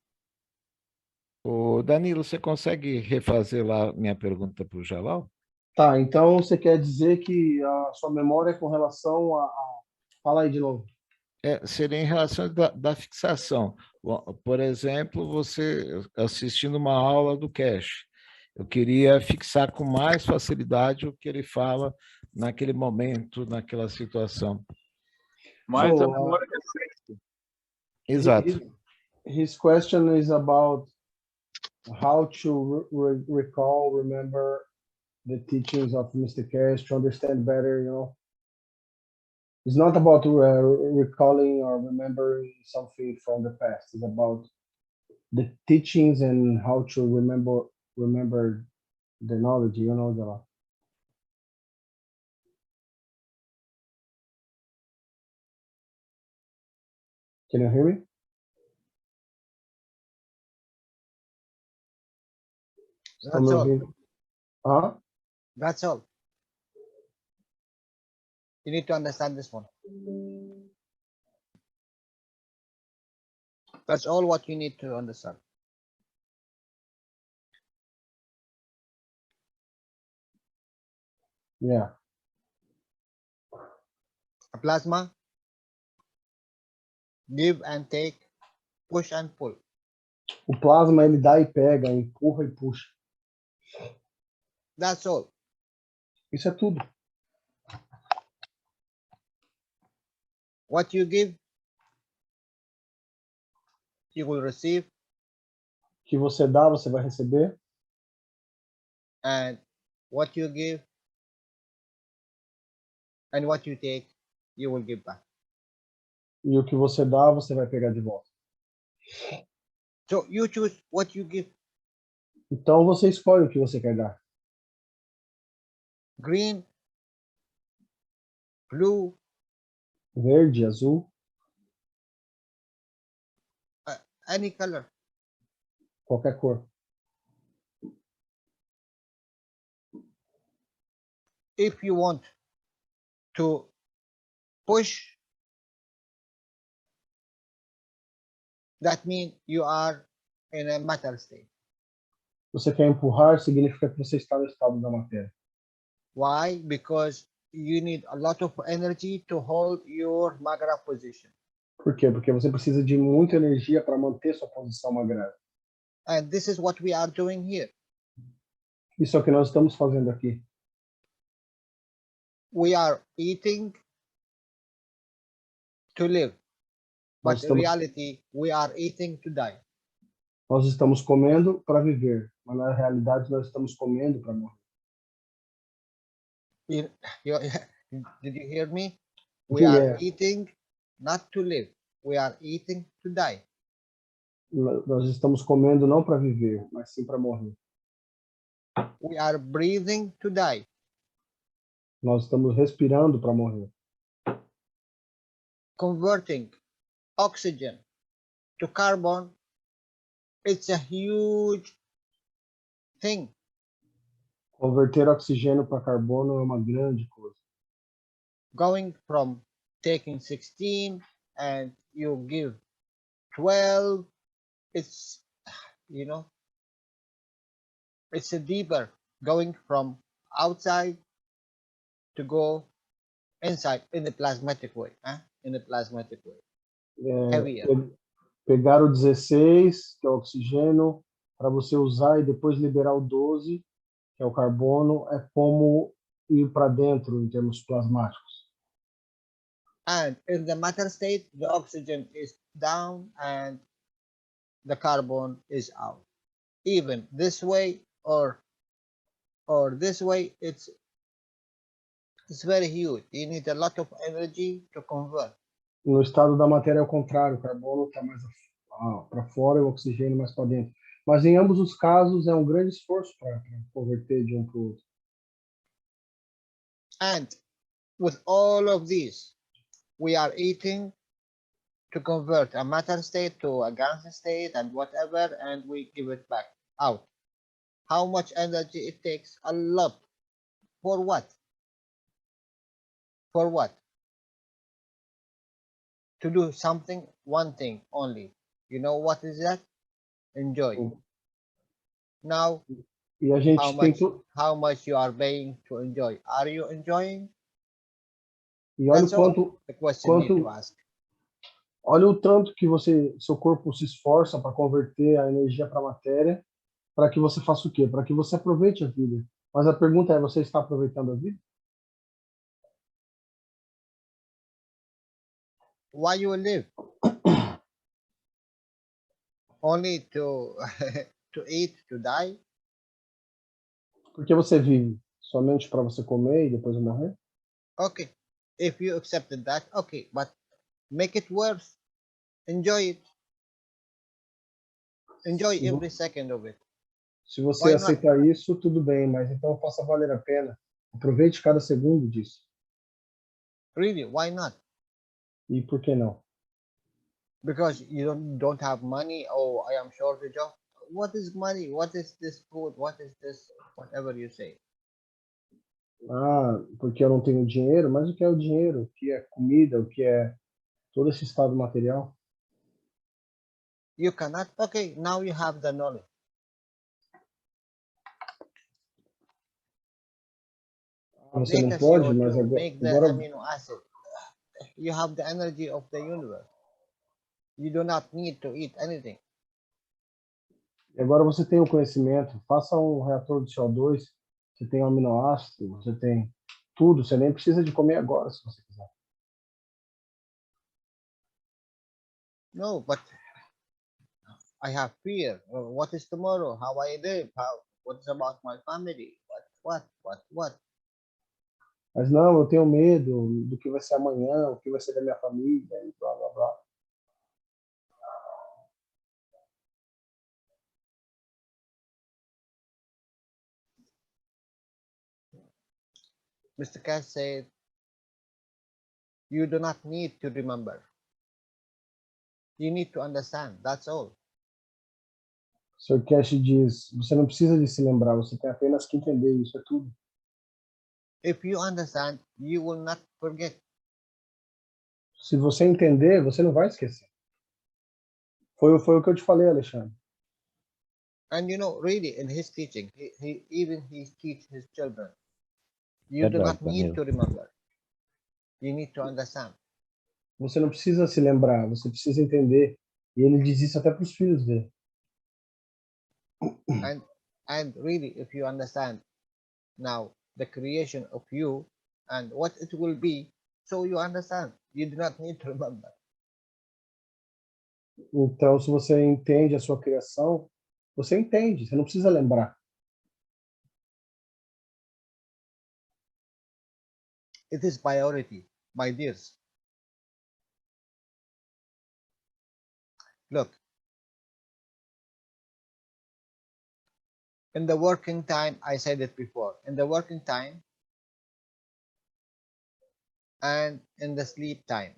Ó. Ô, Danilo, você consegue refazer lá minha pergunta para o Jalal? Tá, então você quer dizer que a sua memória é com relação a... Fala aí de novo. Seria em relação da fixação. Por exemplo, você assistindo uma aula do Cash. Eu queria fixar com mais facilidade o que ele fala naquele momento, naquela situação. Mais a memória recente. Exato. His question is about how to recall, remember the teachings of Mr. Cash to understand better, you know. It's not about recalling or remembering something from the past. It's about the teachings and how to remember the knowledge, you know, Jalal. Can you hear me? That's all. Huh? That's all. You need to understand this one. That's all what you need to understand. Yeah. A plasma, give and take, push and pull. O plasma ele dá e pega, empurra e puxa. That's all. Isso é tudo. What you give, you will receive, O que você dá, você vai receber. and what you give and what you take, you will give back. E o que você dá, você vai pegar de volta. So you choose what you give. Então você escolhe o que você quer dar. Green, blue, Verde, azul, any color. qualquer cor. If you want to push, that means you are in a matter state. Você quer empurrar, significa que você está no estado da matéria. Why? Because you need a lot of energy to hold your magra position. Por quê? Porque você precisa de muita energia para manter sua posição magrária. And this is what we are doing here. Isso é o que nós estamos fazendo aqui. We are eating to live. But Nós in estamos, reality, we are eating to die. nós estamos comendo para viver, mas na realidade nós estamos comendo para morrer. You- did you hear me? We Yeah. are eating not to live. We are eating to die. Nós estamos comendo não para viver, mas sim para morrer. We are breathing to die. Nós estamos respirando para morrer. Converting oxygen to carbon, it's a huge thing. Converter oxigênio para carbono é uma grande coisa. Going from taking 16 and you give 12, it's, you know, it's a deeper going from outside to go inside in the plasmatic way, in the plasmatic way. Heavier. Pegar o 16, que é o oxigênio, para você usar e depois liberar o 12, que é o carbono, é como ir para dentro em termos plasmáticos. And in the matter state, the oxygen is down and the carbon is out. Even this way or this way, it's very huge. You need a lot of energy to convert. No estado da matéria é o contrário, o carbono está mais para fora e o oxigênio mais para dentro. Mas em ambos os casos é um grande esforço para converter de um para o outro. And with all of these, we are eating to convert a matter state to a gas state and whatever, and we give it back out. How much energy it takes? A lot. For what? For what? To do something, one thing only. You know what is that? Enjoy. Now, E a gente how much you are paying to enjoy? Are you enjoying? E olha That's all the question you need to ask. Olha o tanto que seu corpo se esforça para converter a energia para a matéria, para que você faça o quê? Para que você aproveite a vida. Mas a pergunta é, você está aproveitando a vida? Why you live? Only to to eat, to die? Porque você vive somente para você comer e depois morrer? Okay. If you accepted that, okay, but make it worth. Enjoy it. Enjoy every second of it. Se você aceitar isso, tudo bem, mas então faça valer a pena. Aproveite cada segundo disso. Really, why not? E por que não? Because you don't have money. Oh, I am shortage of. What is money? What is this food? What is this? Whatever you say. Ah, porque eu não tenho dinheiro? Mas o que é o dinheiro? O que é comida? O que é todo esse estado material? You cannot. Okay, now you have the knowledge. Você não pode, mas make the agora amino acid. You have the energy of the universe. You do not need to eat anything. Agora você tem o conhecimento. Faça um reator de CO2 você tem aminoácido, você tem tudo, você nem precisa de comer agora, se você quiser. No, but I have fear. What is tomorrow? How I live? What is about my family? What? Mas não, eu tenho medo do que vai ser amanhã, o que vai ser da minha família, e blá, blá, blá. Mr. Cash said, you do not need to remember. You need to understand. That's all. O Sr. Cash diz, você não precisa de se lembrar, você tem apenas que entender, isso é tudo. If you understand, you will not forget. Se você entender, você não vai esquecer. Foi o que eu te falei, Alexandre. And you know, really, in his teaching, he teach his children. You do not need to remember. You need to understand. Você não precisa se lembrar, você precisa entender. E ele diz isso até para os filhos dele. And really, if you understand now the creation of you and what it will be, so you understand. You do not need to remember. Então, se você entende a sua criação, você entende, você não precisa lembrar. It is priority, my dears. Look, in the working time, I said it before, in the working time and in the sleep time.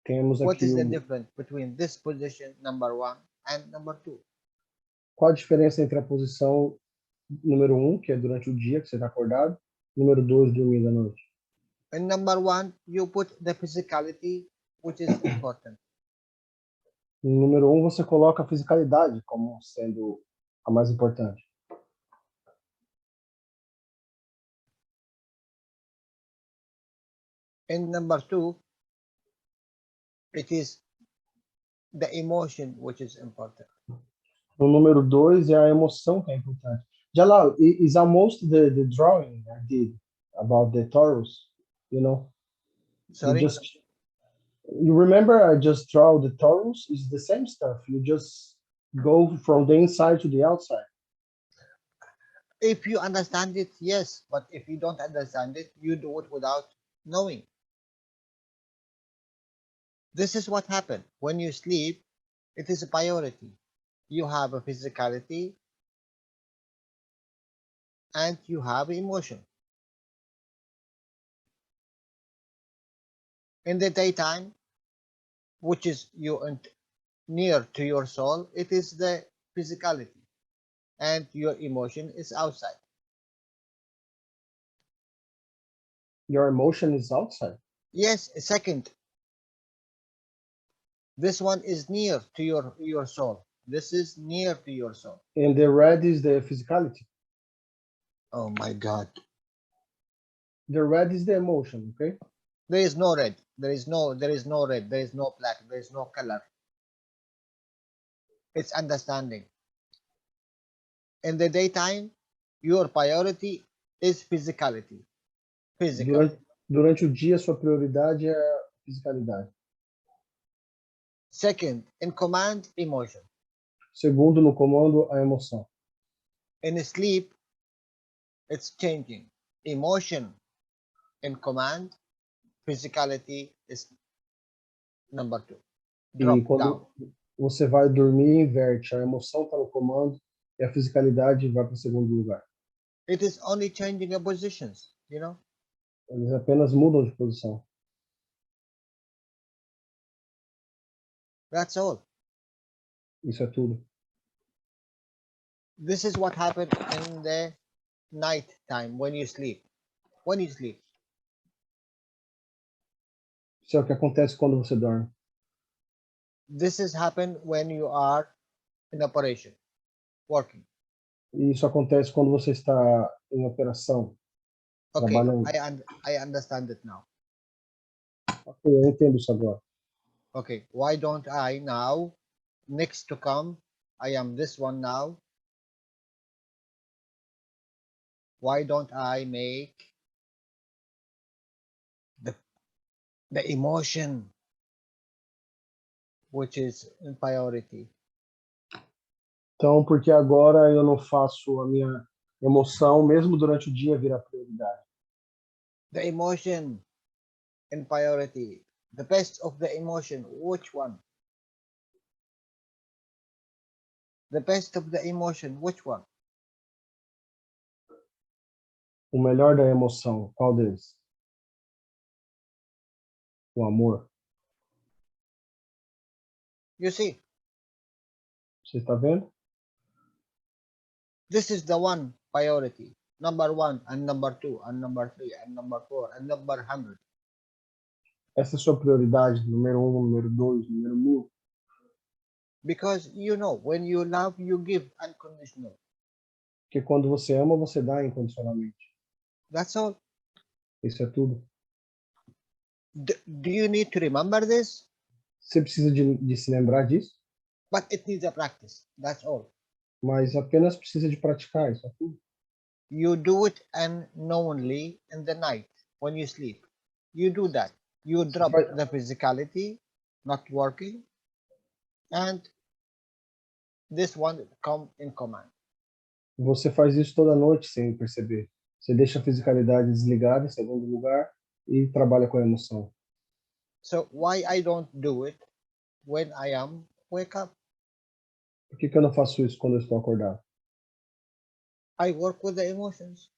Temos What aqui is the difference between this position, number 1, and number 2? qual a diferença entre a posição número 1, que é durante o dia, que você está acordado, e número 2, dormindo à noite? In number 1, you put the physicality, which is important. No número 1, você coloca a fisicalidade como sendo a mais importante. In number 2, it is the emotion which is important. No número 2 é a emoção que é importante. Jalal, is almost the drawing I did about the Taurus, you know? Sorry? You remember I just draw the Taurus? It's the same stuff. You just go from the inside to the outside. If you understand it, yes. But if you don't understand it, you do it without knowing. This is what happened. When you sleep, it is a priority. You have a physicality and you have emotion. In the daytime, which is near to your soul, it is the physicality and your emotion is outside. Your emotion is outside. Yes, second. This one is near to your soul. This is near to your soul. And the red is the physicality. Oh my God. The red is the emotion, okay? There is no red. There is no red. There is no black. There is no color. It's understanding. In the daytime, your priority is physicality. Physical. Durante o dia, sua prioridade é a fisicalidade. Second, in command, emotion. Segundo, no comando, a emoção. In sleep, it's changing. Emotion in command, physicality is number 2. Drop E quando down. você vai dormir, inverte. A emoção está no comando e a fisicalidade vai para o segundo lugar. It is only changing the positions, you know. Eles apenas mudam de posição. That's all. Isso é tudo. This is what happened in the night time when you sleep. When you sleep. Isso é o que acontece quando você dorme. This has happened when you are in operation, working. E isso acontece quando você está em operação, Okay, trabalhando. I understand it now. Ok, eu entendo isso agora. Okay, why don't I now, next to come, I am this one now, why don't I make the emotion which is in priority? Então, porque agora eu não faço a minha emoção, mesmo durante o dia, virar prioridade? The emotion in priority, the best of the emotion, which one? The best of the emotion, which one? O melhor da emoção, qual deles? O amor. You see, Você está vendo? this is the one priority. Number 1 and number 2 and number 3 and number 4 and number 100. Essa é a sua prioridade, número 1, número 2, número 1000. Because you know, when you love, you give unconditional. Porque quando você ama, você dá incondicionalmente. That's all. Isso é tudo. Do you need to remember this? Você precisa de se lembrar disso, But it needs a practice. That's all. mas apenas precisa de praticar, isso é tudo. You do it unknowingly in the night when you sleep. You do that. You drop faz- the physicality, not working, and this one come in command. Você faz isso toda noite sem perceber. Você deixa a fisicalidade desligada em segundo lugar e trabalha com a emoção. So why I don't do it when I am wake up? Por que eu não faço isso quando eu estou acordado? I work with the emotions.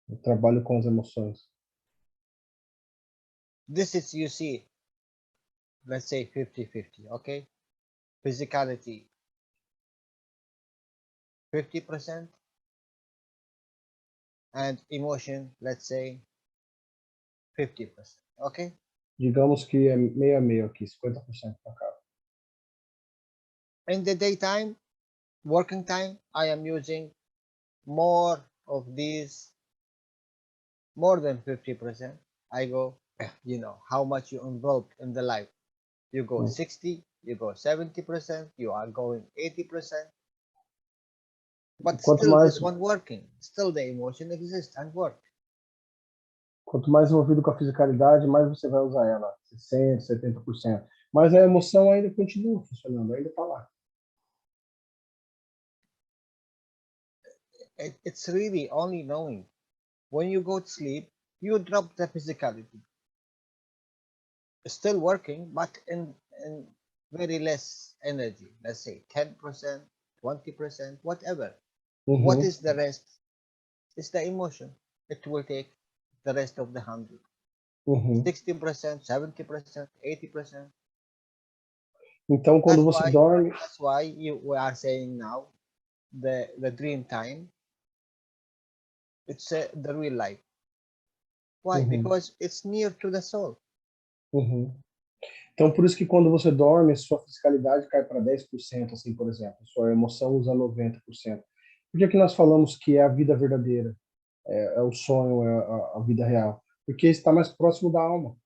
Eu trabalho com as emoções. This is, you see, let's say 50-50, okay? Physicality 50% and emotion, let's say 50%, okay? Digamos que é meio a meio aqui, 50% para cá. In the daytime, working time, I am using more of these, more than 50%. I go, you know, how much you involved in the life. You go 60, you go 70%, you are going 80%. But Quanto still mais, this one working, still the emotion exists and work. quanto mais envolvido com a fisicalidade, mais você vai usar ela, 60%, 70%. Mas a emoção ainda continua funcionando, ainda está lá. It's really only knowing. When you go to sleep, you drop the physicality. Still working, but in very less energy. Let's say 10%, 20%, whatever. What is the rest? It's the emotion. It will take the rest of the 100. 60%, 70%, 80%. Então, quando você dorme, That's why we are saying now the dream time. It's the real life. Why? Because it's near to the soul. Então, por isso que quando você dorme, sua fisicalidade cai para 10%, assim, por exemplo. Sua emoção usa 90%. Por que que nós falamos que é a vida verdadeira? É o sonho, é a vida real? Porque está mais próximo da alma.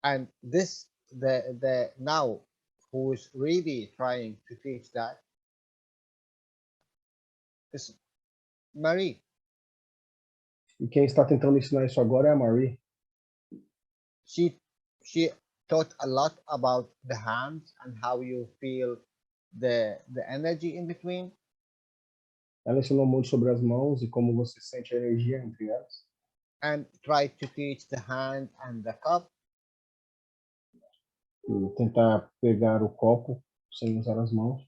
And this, the now, who's really trying to teach that is Marie. E quem está tentando ensinar isso agora é a Marie. She taught a lot about the hands and how you feel the energy in between. Ela ensinou muito sobre as mãos e como você sente a energia entre elas. And tried to teach the hand and the cup. E tentar pegar o copo sem usar as mãos.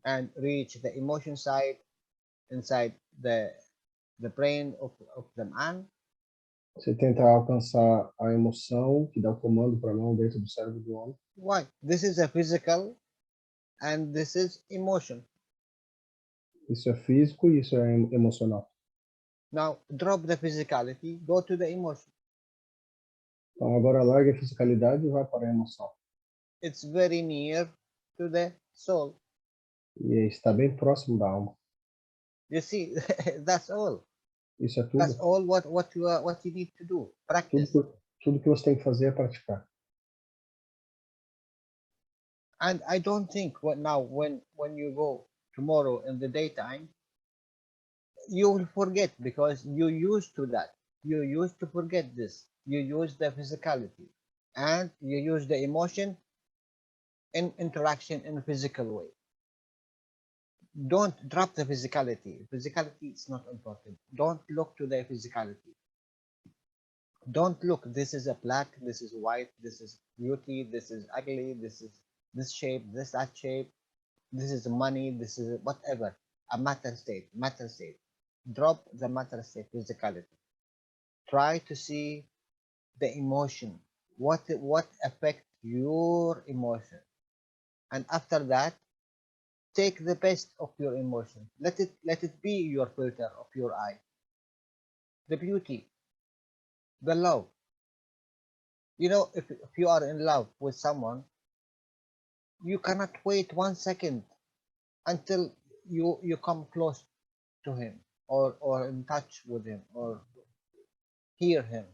And reach the emotion side inside the brain of the man. Você tenta alcançar a emoção que dá o comando para a mão dentro do cérebro do homem. Why? This is a physical and this is emotion. Isso é físico e isso é emocional. Now drop the physicality, go to the emotion. Então agora larga a fisicalidade e vai para a emoção. It's very near to the soul. E está bem próximo da alma. You see, that's all. Isso é tudo. That's all what you need to do. Practice. Tudo que você tem que fazer é praticar. And I don't think now when you go tomorrow in the daytime, you will forget because you used to that. You used to forget this. You use the physicality and you use the emotion in interaction in a physical way. Don't drop the physicality. Physicality is not important. Don't look to the physicality. Don't look. This is a black. This is white. This is beauty. This is ugly. This is this shape. This that shape. This is money. This is whatever. A matter state. Matter state. Drop the matter state physicality. Try to see the emotion. What affect your emotion, and after that, take the best of your emotion. Let it be your filter of your eye. The beauty, the love. If you are in love with someone, you cannot wait 1 second until you come close to him or in touch with him or hear him.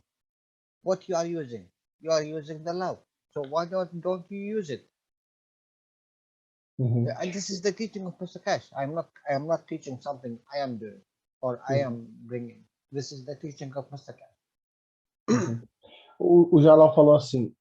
What you are using? You are using the love. So why don't you use it? Mhm. And this is the teaching of Mr. Cash. I am not teaching something I am doing or I am bringing. This is the teaching of Mr. Cash. Uhum. O Jalal falou assim,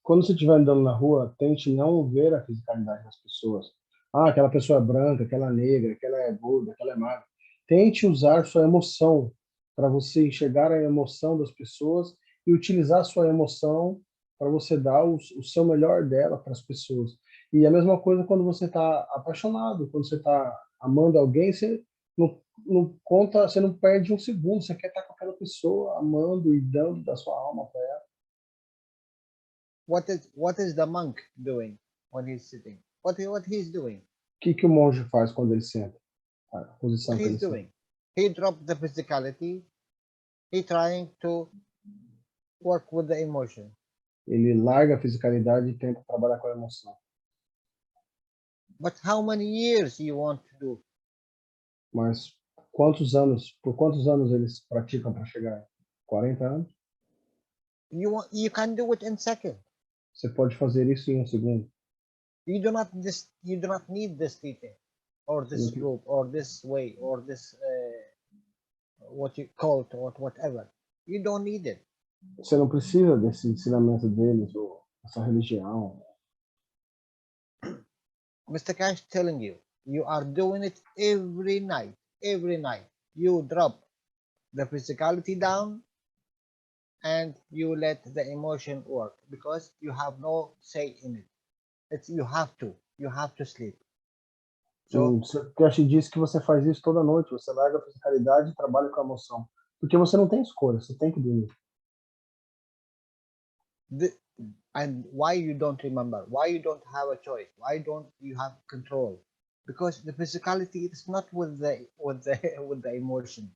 quando você estiver andando na rua, tente não ver a fisicalidade das pessoas. Ah, aquela pessoa é branca, aquela é negra, aquela é gorda, aquela é magra. Tente usar sua emoção para você enxergar a emoção das pessoas e utilizar a sua emoção para você dar o seu melhor dela para as pessoas. E a mesma coisa quando você está apaixonado, quando você está amando alguém, você não conta, você não perde um segundo, você quer estar com aquela pessoa, amando e dando da sua alma para ela. What is the monk doing when he's sitting? What he's doing? O que o monge faz quando ele senta? A posição What que ele he's senta. doing? He dropped the physicality. He trying to work with the emotion. Ele larga a fisicalidade e tenta trabalhar com a emoção. But how many years you want to do? Mas por quantos anos eles praticam para chegar? 40 anos? You can do it in seconds. Você pode fazer isso em um segundo. You do not need this teaching or this Uhum. group or this way or this what you call it or whatever. You don't need it. Você não precisa desse ensinamento deles ou essa religião. Mr. Cash telling you, you are doing it every night. Every night you drop the physicality down and you let the emotion work because you have no say in it. You have to sleep. So O Cash disse que você faz isso toda noite, você larga a fisicalidade e trabalha com a emoção. Porque você não tem escolha, você tem que dormir. and why you don't remember? Why you don't have a choice? Why don't you have control? Because the physicality is not with the emotion.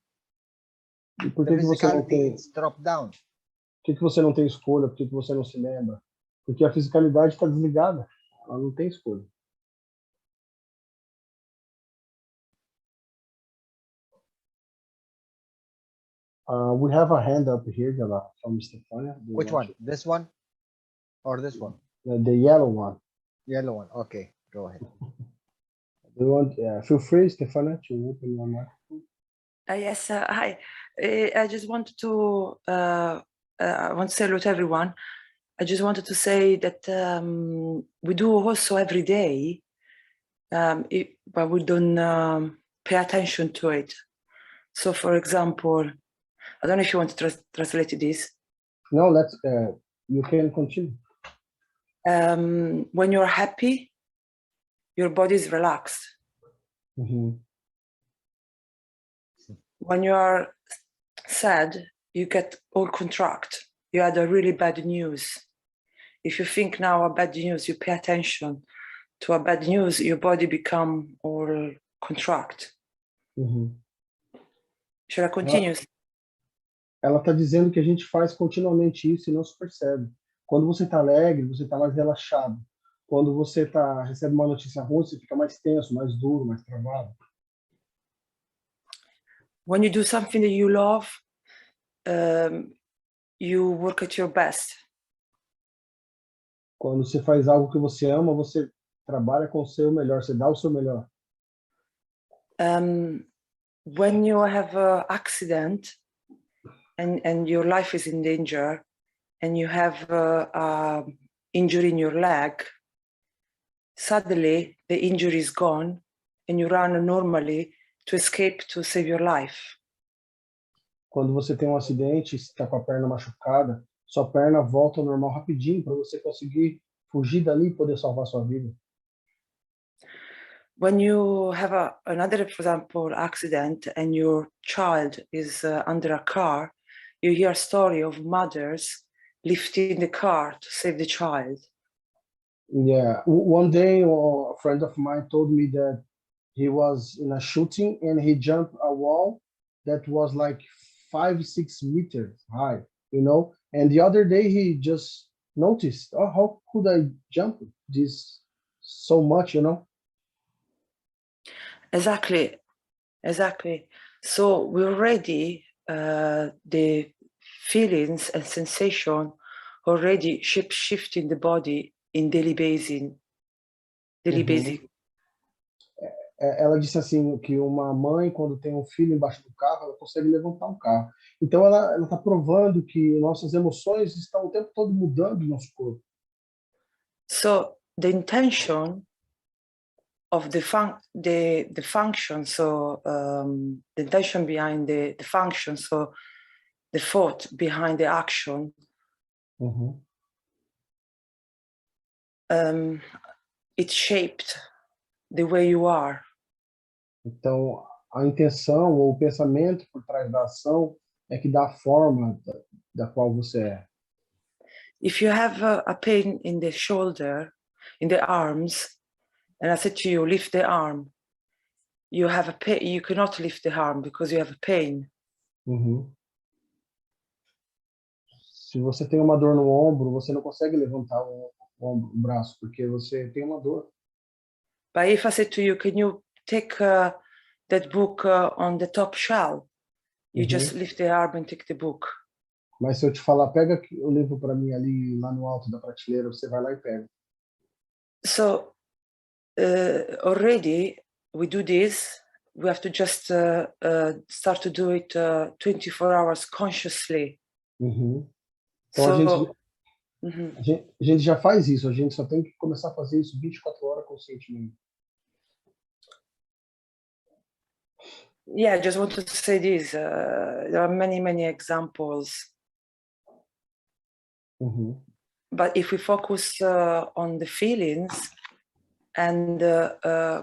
E por The que você não physicality tem, is dropped down. por que você não tem escolha? Por que você não se lembra? Porque a fisicalidade está desligada, ela não tem escolha. We have a hand up here, Jalal, from Stefania. Which one? This one or this one? The yellow one. Yellow one. Okay, go ahead. Do you want? Feel free, Stefania, to open your mic. Yes, hi. I just wanted to I want to say hello to everyone. I just wanted to say that we do also every day, but we don't pay attention to it. So, for example, I don't know if you want to translate this. No, let's. You can continue. When you're happy, your body is relaxed. Mm-hmm. When you are sad, you get all contract. You had a really bad news. If you think now a bad news, you pay attention to a bad news, your body become all contract. Mm-hmm. Should I continue? Ela está dizendo que a gente faz continuamente isso e não se percebe. Quando você está alegre, você está mais relaxado. Quando você recebe uma notícia ruim, você fica mais tenso, mais duro, mais travado. When you do something that you love, you work at your best. Quando você faz algo que você ama, você trabalha com o seu melhor, você dá o seu melhor. when you have an accident and your life is in danger and you have injury in your leg, suddenly the injury is gone and you run normally to escape to save your life. Quando você tem um acidente e está com a perna machucada, sua perna volta ao normal rapidinho para você conseguir fugir dali e poder salvar sua vida. When you have another, for example, accident and your child is under a car, you hear a story of mothers lifting the car to save the child. Yeah, one day a friend of mine told me that he was in a shooting and he jumped a wall that was like 5-6 meters high, you know. And the other day he just noticed, oh, how could I jump this so much, you know? Exactly. So we already, the feelings and sensation already shifting the body in daily basis. Ela disse assim que uma mãe, quando tem um filho embaixo do carro, ela consegue levantar um carro. Então ela está provando que nossas emoções estão o tempo todo mudando no nosso corpo. So the intention of the function, so the intention behind the function, so the thought behind the action, it shaped the way you are. Então a intenção ou o pensamento por trás da ação é que dá a forma da qual você é. If you have a pain in the shoulder, in the arms, and I said to you, lift the arm, you have a pain, you cannot lift the arm because you have a pain. Se você tem uma dor no ombro, você não consegue levantar o braço porque você tem uma dor. But if I said to you, can you take that book on the top shelf? You just lift the arm and take the book. Mas se eu te falar, pega o livro para mim ali lá no alto da prateleira, você vai lá e pega. So already we do this. We have to just start to do it 24 hours consciously. Então So, a gente já faz isso, a gente só tem que começar a fazer isso 24 horas conscientemente. Yeah, I just want to say this. There are many examples. But if we focus on the feelings and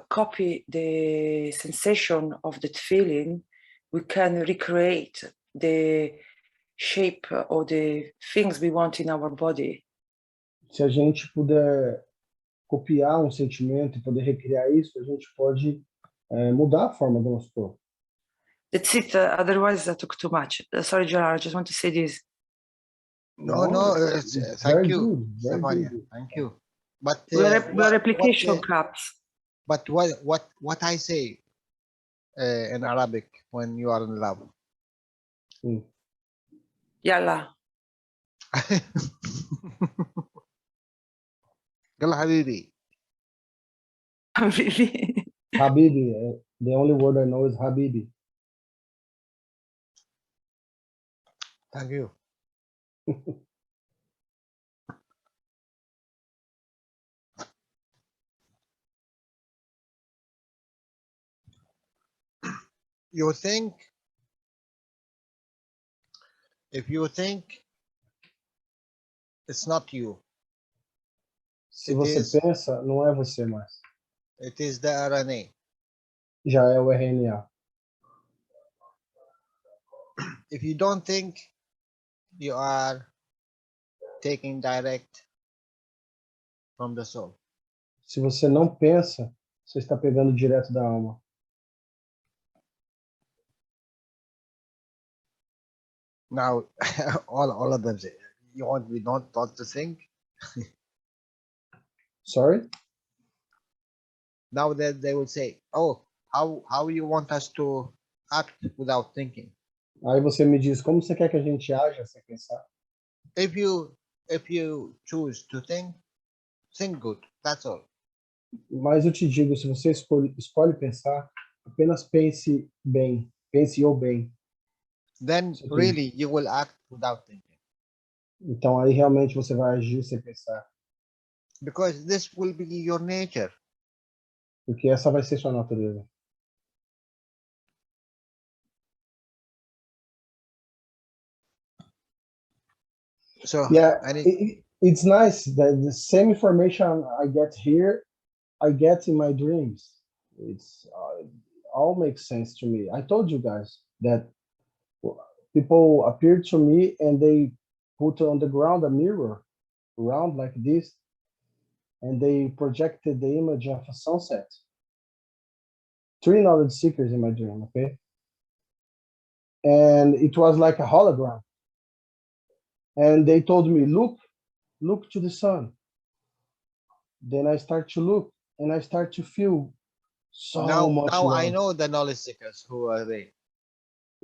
copy the sensation of that feeling, we can recreate the shape or the things we want in our body. Se a gente puder copiar um sentimento e poder recriar isso, a gente pode mudar a forma do nosso corpo. That's it. Otherwise, I took too much. Sorry, Jalal. I just want to say this. No, thank you, Stefania. Thank you. But we're replication cups. But what I say in Arabic when you are in love? Yalla. Yalla habibi. Habibi. The only word I know is habibi. Thank you. You think, if you think it's not you, se você pensa, não é você mais. It is the RNA. Já é o RNA. If you don't think, you are taking direct from the soul. Se você não pensa, você está pegando direto da alma. Now, all of them say, you want me not to think? Sorry? Now that they will say, oh, how you want us to act without thinking? Aí você me diz, como você quer que a gente haja sem pensar? If you choose to think good. That's all. Mas eu te digo, se você escolhe pensar, Apenas pense bem. Pense-o bem. Then Isso aqui. really you will act without thinking. Então aí realmente você vai agir sem pensar. Because this will be your nature. Porque essa vai ser sua natureza. So Yeah, any it's nice that the same information I get here, I get in my dreams. It's all makes sense to me. I told you guys that people appeared to me and they put on the ground a mirror round like this, and they projected the image of a sunset. 3 knowledge seekers in my dream, okay? And it was like a hologram. And they told me, look to the sun. Then I start to look and I start to feel so much now love. I know the knowledge seekers. Who are they?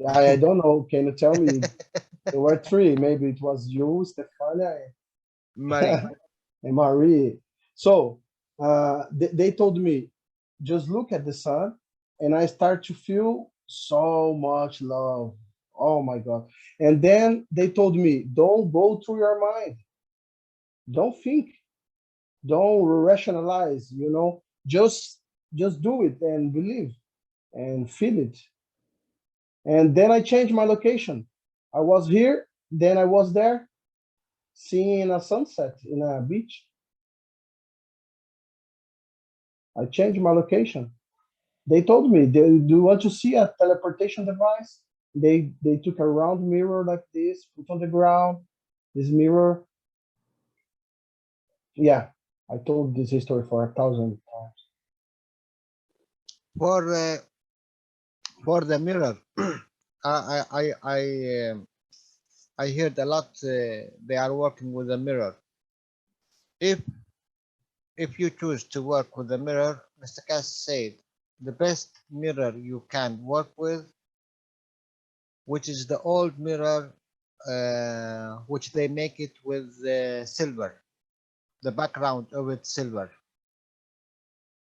I don't know. Can you tell me? There were 3. Maybe it was you, Stefania, Marie. and Marie. So they told me, just look at the sun, and I start to feel so much love. Oh my God. And then they told me, don't go through your mind. Don't think. Don't rationalize, just do it and believe and feel it. And then I changed my location. I was here, then I was there, seeing a sunset in a beach. I changed my location. They told me, do you want to see a teleportation device? They took a round mirror like this, put on the ground, this mirror. Yeah, I told this history for 1,000 times. For the mirror, I heard a lot. They are working with a mirror. If you choose to work with a mirror, Mr. Cass said the best mirror you can work with, which is the old mirror, which they make it with silver. The background of it silver.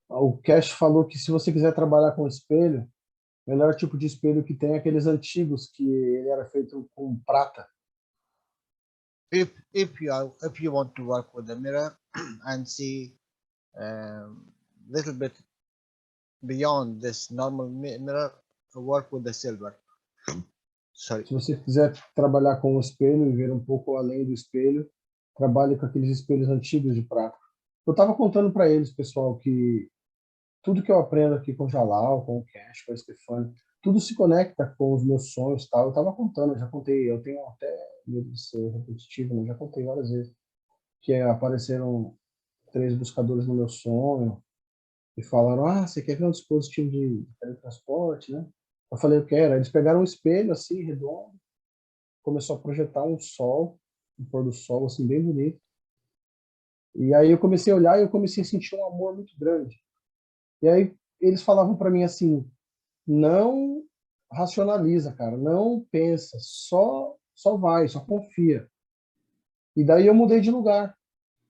O Cash falou que se você quiser trabalhar com espelho, o melhor tipo de espelho que tem é aqueles antigos que ele era feito com prata. If you want to work with a mirror and see little bit beyond this normal mirror, work with the silver. Sorry. Se você quiser trabalhar com o espelho e ver um pouco além do espelho, trabalhe com aqueles espelhos antigos de prata. Eu estava contando para eles, pessoal, que tudo que eu aprendo aqui com o Jalal, com o Cash, com a Stefania, tudo se conecta com os meus sonhos, tal. Eu estava contando, eu já contei, eu tenho até medo de ser repetitivo, mas já contei várias vezes que apareceram 3 buscadores no meu sonho e falaram: "Ah, você quer ver um dispositivo de teletransporte, né?" Eu falei: "Eu quero." Aí eles pegaram um espelho assim redondo, começou a projetar um sol, um pôr do sol assim bem bonito. E aí eu comecei a olhar e eu comecei a sentir um amor muito grande. E aí eles falavam para mim assim: "Não racionaliza, cara, não pensa, só vai, só confia." E daí eu mudei de lugar.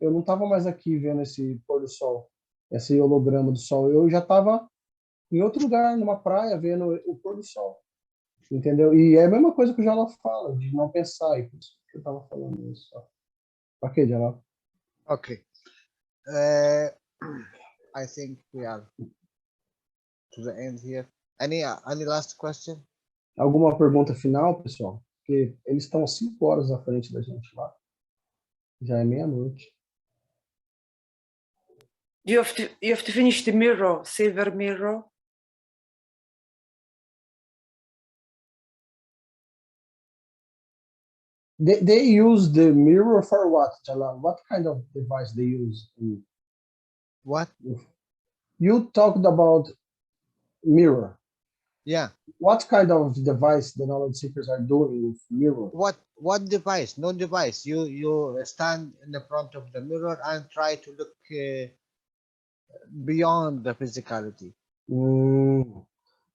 Eu não estava mais aqui vendo esse pôr do sol, esse holograma do sol. Eu já estava em outro lugar, numa praia, vendo o pôr do sol. Entendeu? E é a mesma coisa que o Jalal fala, de não pensar. E por isso que eu estava falando isso. Ok, Jalal? Okay. I think we are to the end here. Any last question? Alguma pergunta final, pessoal? Porque eles estão 5 horas à frente da gente lá. Já é meia-noite. You have to finish the mirror, silver mirror. They use the mirror for what, Jalal? What kind of device they use? What? You talked about mirror. Yeah. What kind of device the knowledge seekers are doing with mirror? What device? No device. You stand in the front of the mirror and try to look beyond the physicality.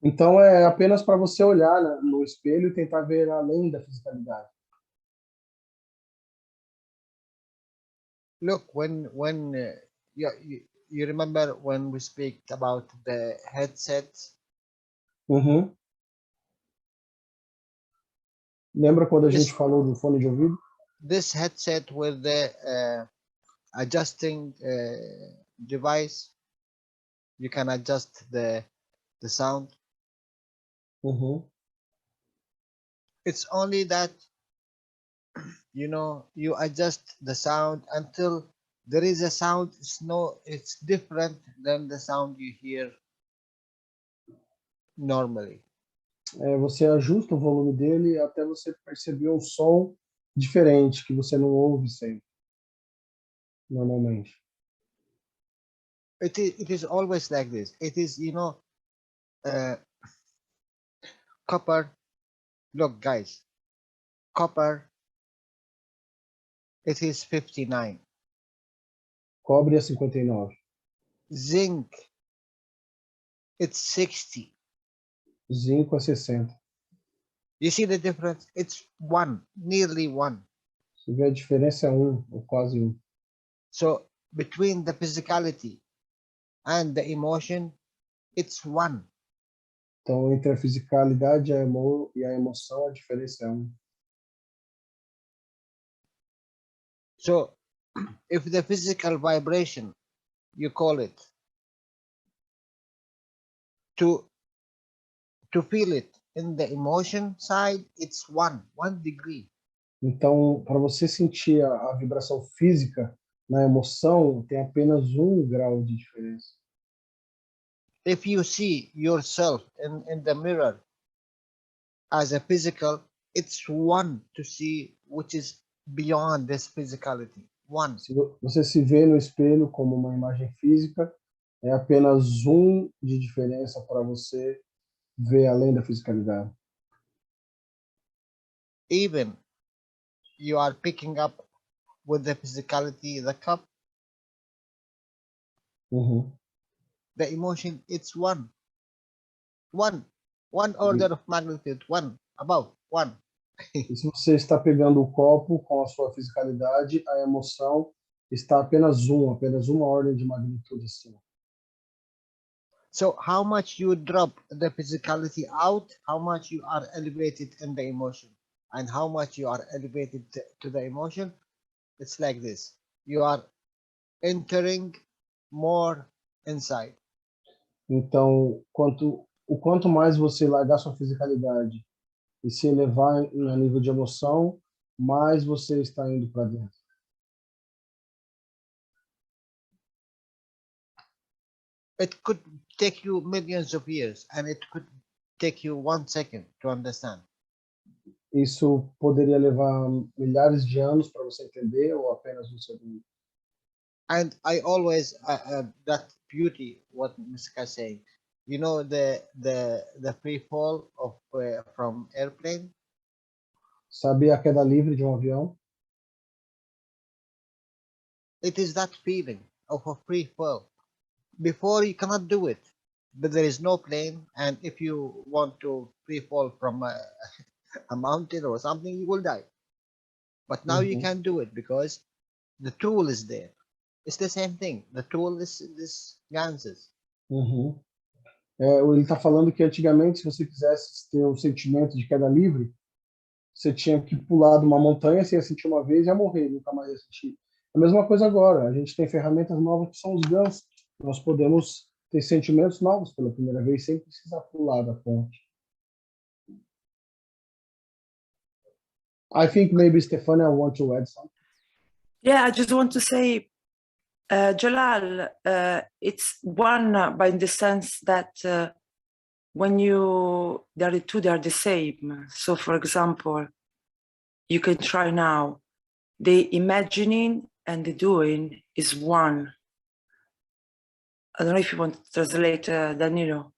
Então é apenas para você olhar no espelho e tentar ver além da fisicalidade. Look, when you remember when we speak about the headset Uhum. Lembra quando a gente This, falou do fone de ouvido? this headset with the adjusting device, you can adjust the sound. Uhum. It's only that, you know, you adjust the sound until there is a sound. It's different than the sound you hear normally. Você ajusta o volume dele até você perceber um som diferente que você não ouve sempre, normalmente. It is always like this. It is, you know, copper. Look, guys, copper. It is 59. Cobre é 59. Zinc. It's 60. Zinco é 60. You see the difference? It's one, nearly one. Você vê a diferença é 1, ou quase 1. So between the physicality and the emotion, it's one. Então, entre a fisicalidade e a emoção, a diferença é 1. So if the physical vibration, you call it, to feel it in the emotion side, it's one degree. Então, para você sentir a vibração física na emoção, tem apenas 1 grau de diferença. If you see yourself in the mirror as a physical, it's one to see which is beyond this physicality. One. Se você se vê no espelho como uma imagem física, é apenas 1 de diferença para você ver além da fisicalidade. Even you are picking up with the physicality, the cup, Uhum. the emotion, it's one. One order of magnitude, one, above, one. E se você está pegando o copo com a sua fisicalidade, a emoção está apenas uma ordem de magnitude acima. So how much you drop the physicality out, how much you are elevated in the emotion, and how much you are elevated to the emotion, it's like this. You are entering more inside. Então, o quanto mais você largar sua fisicalidade e se elevar a nível de emoção, mais você está indo para dentro. It could take you millions of years, and it could take you 1 second to understand. Isso poderia levar milhares de anos para você entender, ou apenas 1 segundo. And I always that beauty, what Mr. is saying, you know, the free fall of from airplane. Sabe a queda livre de um avião? It is that feeling of a free fall. Before you cannot do it, but there is no plane, and if you want to free fall from a mountain or something, you will die. But now you can do it because the tool is there. It's the same thing. The tool is this Ganses. Uhum. Ele está falando que antigamente, se você quisesse ter um sentimento de queda livre, você tinha que pular de uma montanha, você ia sentir uma vez e ia morrer, nunca mais ia sentir. A mesma coisa agora, a gente tem ferramentas novas que são os guns. Nós podemos ter sentimentos novos pela primeira vez sem precisar pular da ponte. I think maybe Stefania want to add something. Yeah, I just want to say, Jalal, it's one by the sense that when they are the same. So, for example, you can try now. The imagining and the doing is one. I don't know if you want to translate, Danilo.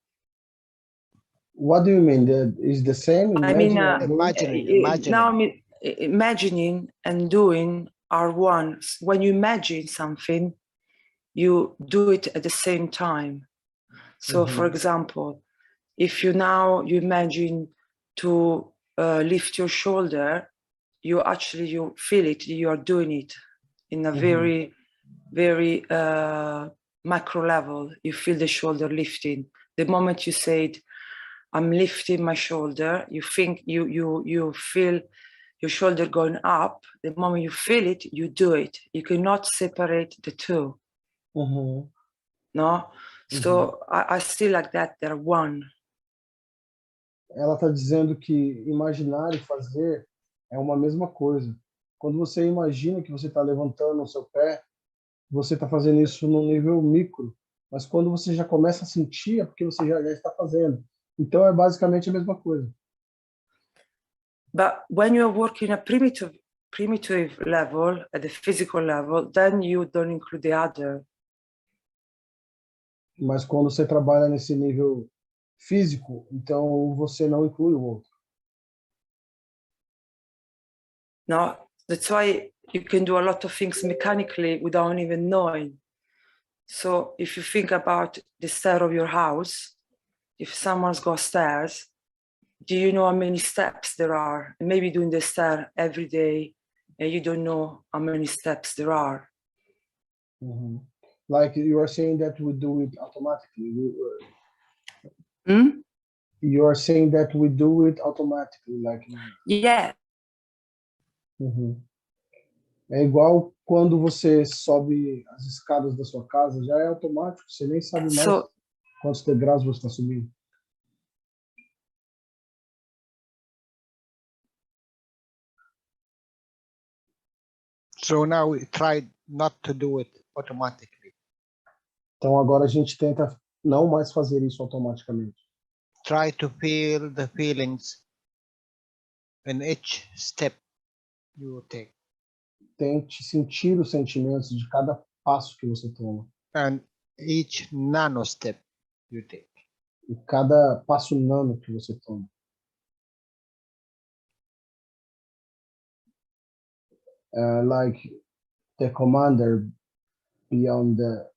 What do you mean? Is the same? I mean, Imagining. now imagining and doing are one. When you imagine something, you do it at the same time. So, for example, if you imagine to lift your shoulder, you feel it. You are doing it in a very, very macro level. You feel the shoulder lifting. The moment you said, I'm lifting my shoulder. You think you feel your shoulder going up. The moment you feel it, you do it. You cannot separate the two. Uhum. No? So I see like that, they're one. Ela está dizendo que imaginar e fazer é uma mesma coisa. Quando você imagina que você está levantando o seu pé, você está fazendo isso no nível micro. Mas quando você já começa a sentir, é porque você já está fazendo. Então é basicamente a mesma coisa. But when you're working a primitive level, at the physical level, then you don't include the other. Mas quando você trabalha nesse nível físico, então você não inclui o outro. No, that's why you can do a lot of things mechanically without even knowing. So if you think about the stair of your house, if someone's got stairs, do you know how many steps there are? Maybe doing the stair every day, and you don't know how many steps there are. Uhum. Like you are saying that we do it automatically. You are saying that we do it automatically, like. Yeah. Uhum. É igual quando você sobe as escadas da sua casa, já é automático, você nem sabe mais quantos degraus você está subindo. So now we try not to do it automatically. Então agora a gente tenta não mais fazer isso automaticamente. Try to feel the feelings in each step you take. Tente sentir os sentimentos de cada passo que você toma. And each nano step you take. E cada passo nano que você toma. Like the commander beyond the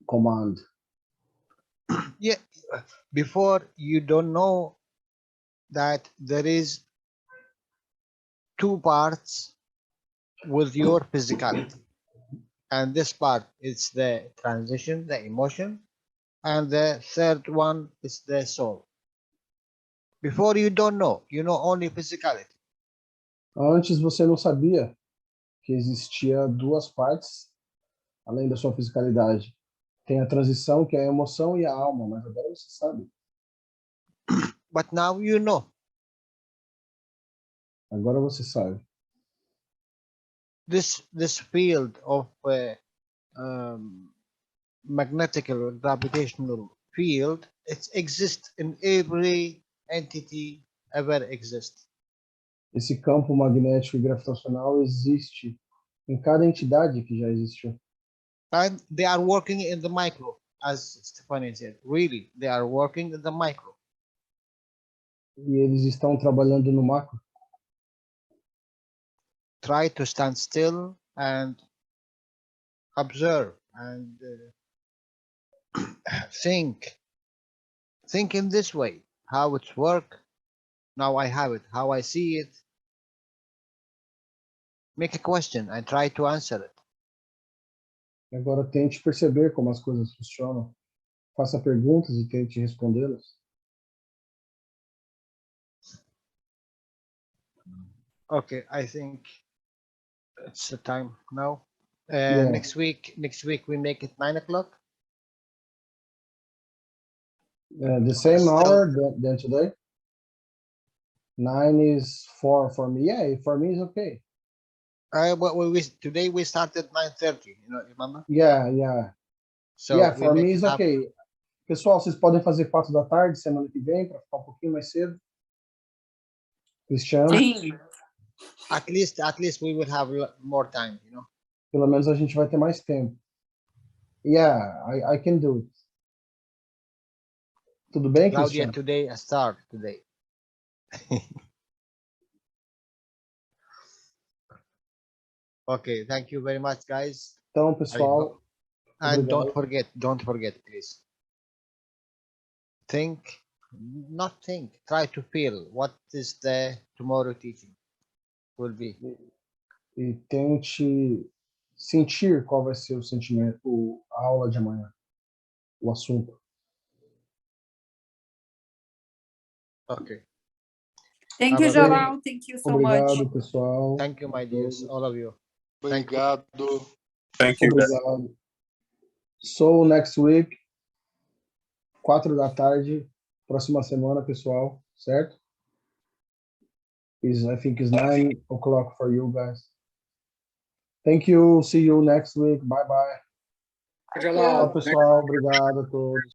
command. Yeah, before you don't know that there is two parts with your physicality. And this part is the transition, the emotion, and the third one is the soul. Before you don't know, you know only physicality. Antes você não sabia que existia duas partes além da sua fisicalidade. Tem a transição, que é a emoção, e a alma, mas agora você sabe. But now you know. Agora você sabe. This field of magnetic or gravitational field, it exists in every entity ever exists. Esse campo magnético e gravitacional existe em cada entidade que já existiu. And they are working in the micro, as Stephanie said. Really, they are working in the micro. E eles estão trabalhando no macro. Try to stand still and observe and think in this way, how it's work. Now I have it, how I see it. Make a question and try to answer it. Agora tente perceber como as coisas funcionam. Faça perguntas e tente respondê-las. Okay, I think it's the time now. Yeah. Next week we make it 9 o'clock. The same hour than today. 9 is 4 for me. Yeah, for me is okay. Today we started 9:30. You know, remember? Yeah. So yeah, for me is okay. Pessoal, vocês podem fazer 4 da tarde semana que vem para ficar um pouquinho mais cedo. Cristiano. Sim. At least we will have more time, you know. Pelo menos a gente vai ter mais tempo. Yeah, I can do it. Tudo bem, Claudia, Cristiano? today I start today. Okay, thank you very much, guys. Então, pessoal, and obrigado. don't forget, please. Try to feel what is the tomorrow teaching will be. E tente sentir qual vai ser o sentimento, a aula de amanhã, o assunto. Okay. Thank you, Have a very- Jalal. Thank you so much. Obrigado, pessoal. Thank you, my dears, all of you. Thank you. Obrigado. Thank you. Obrigado. So, next week, 4 da tarde, próxima semana, pessoal, certo? I think it's 9 o'clock for you guys. Thank you. See you next week. Bye bye. Thank Tchau, you. pessoal. Obrigado a todos.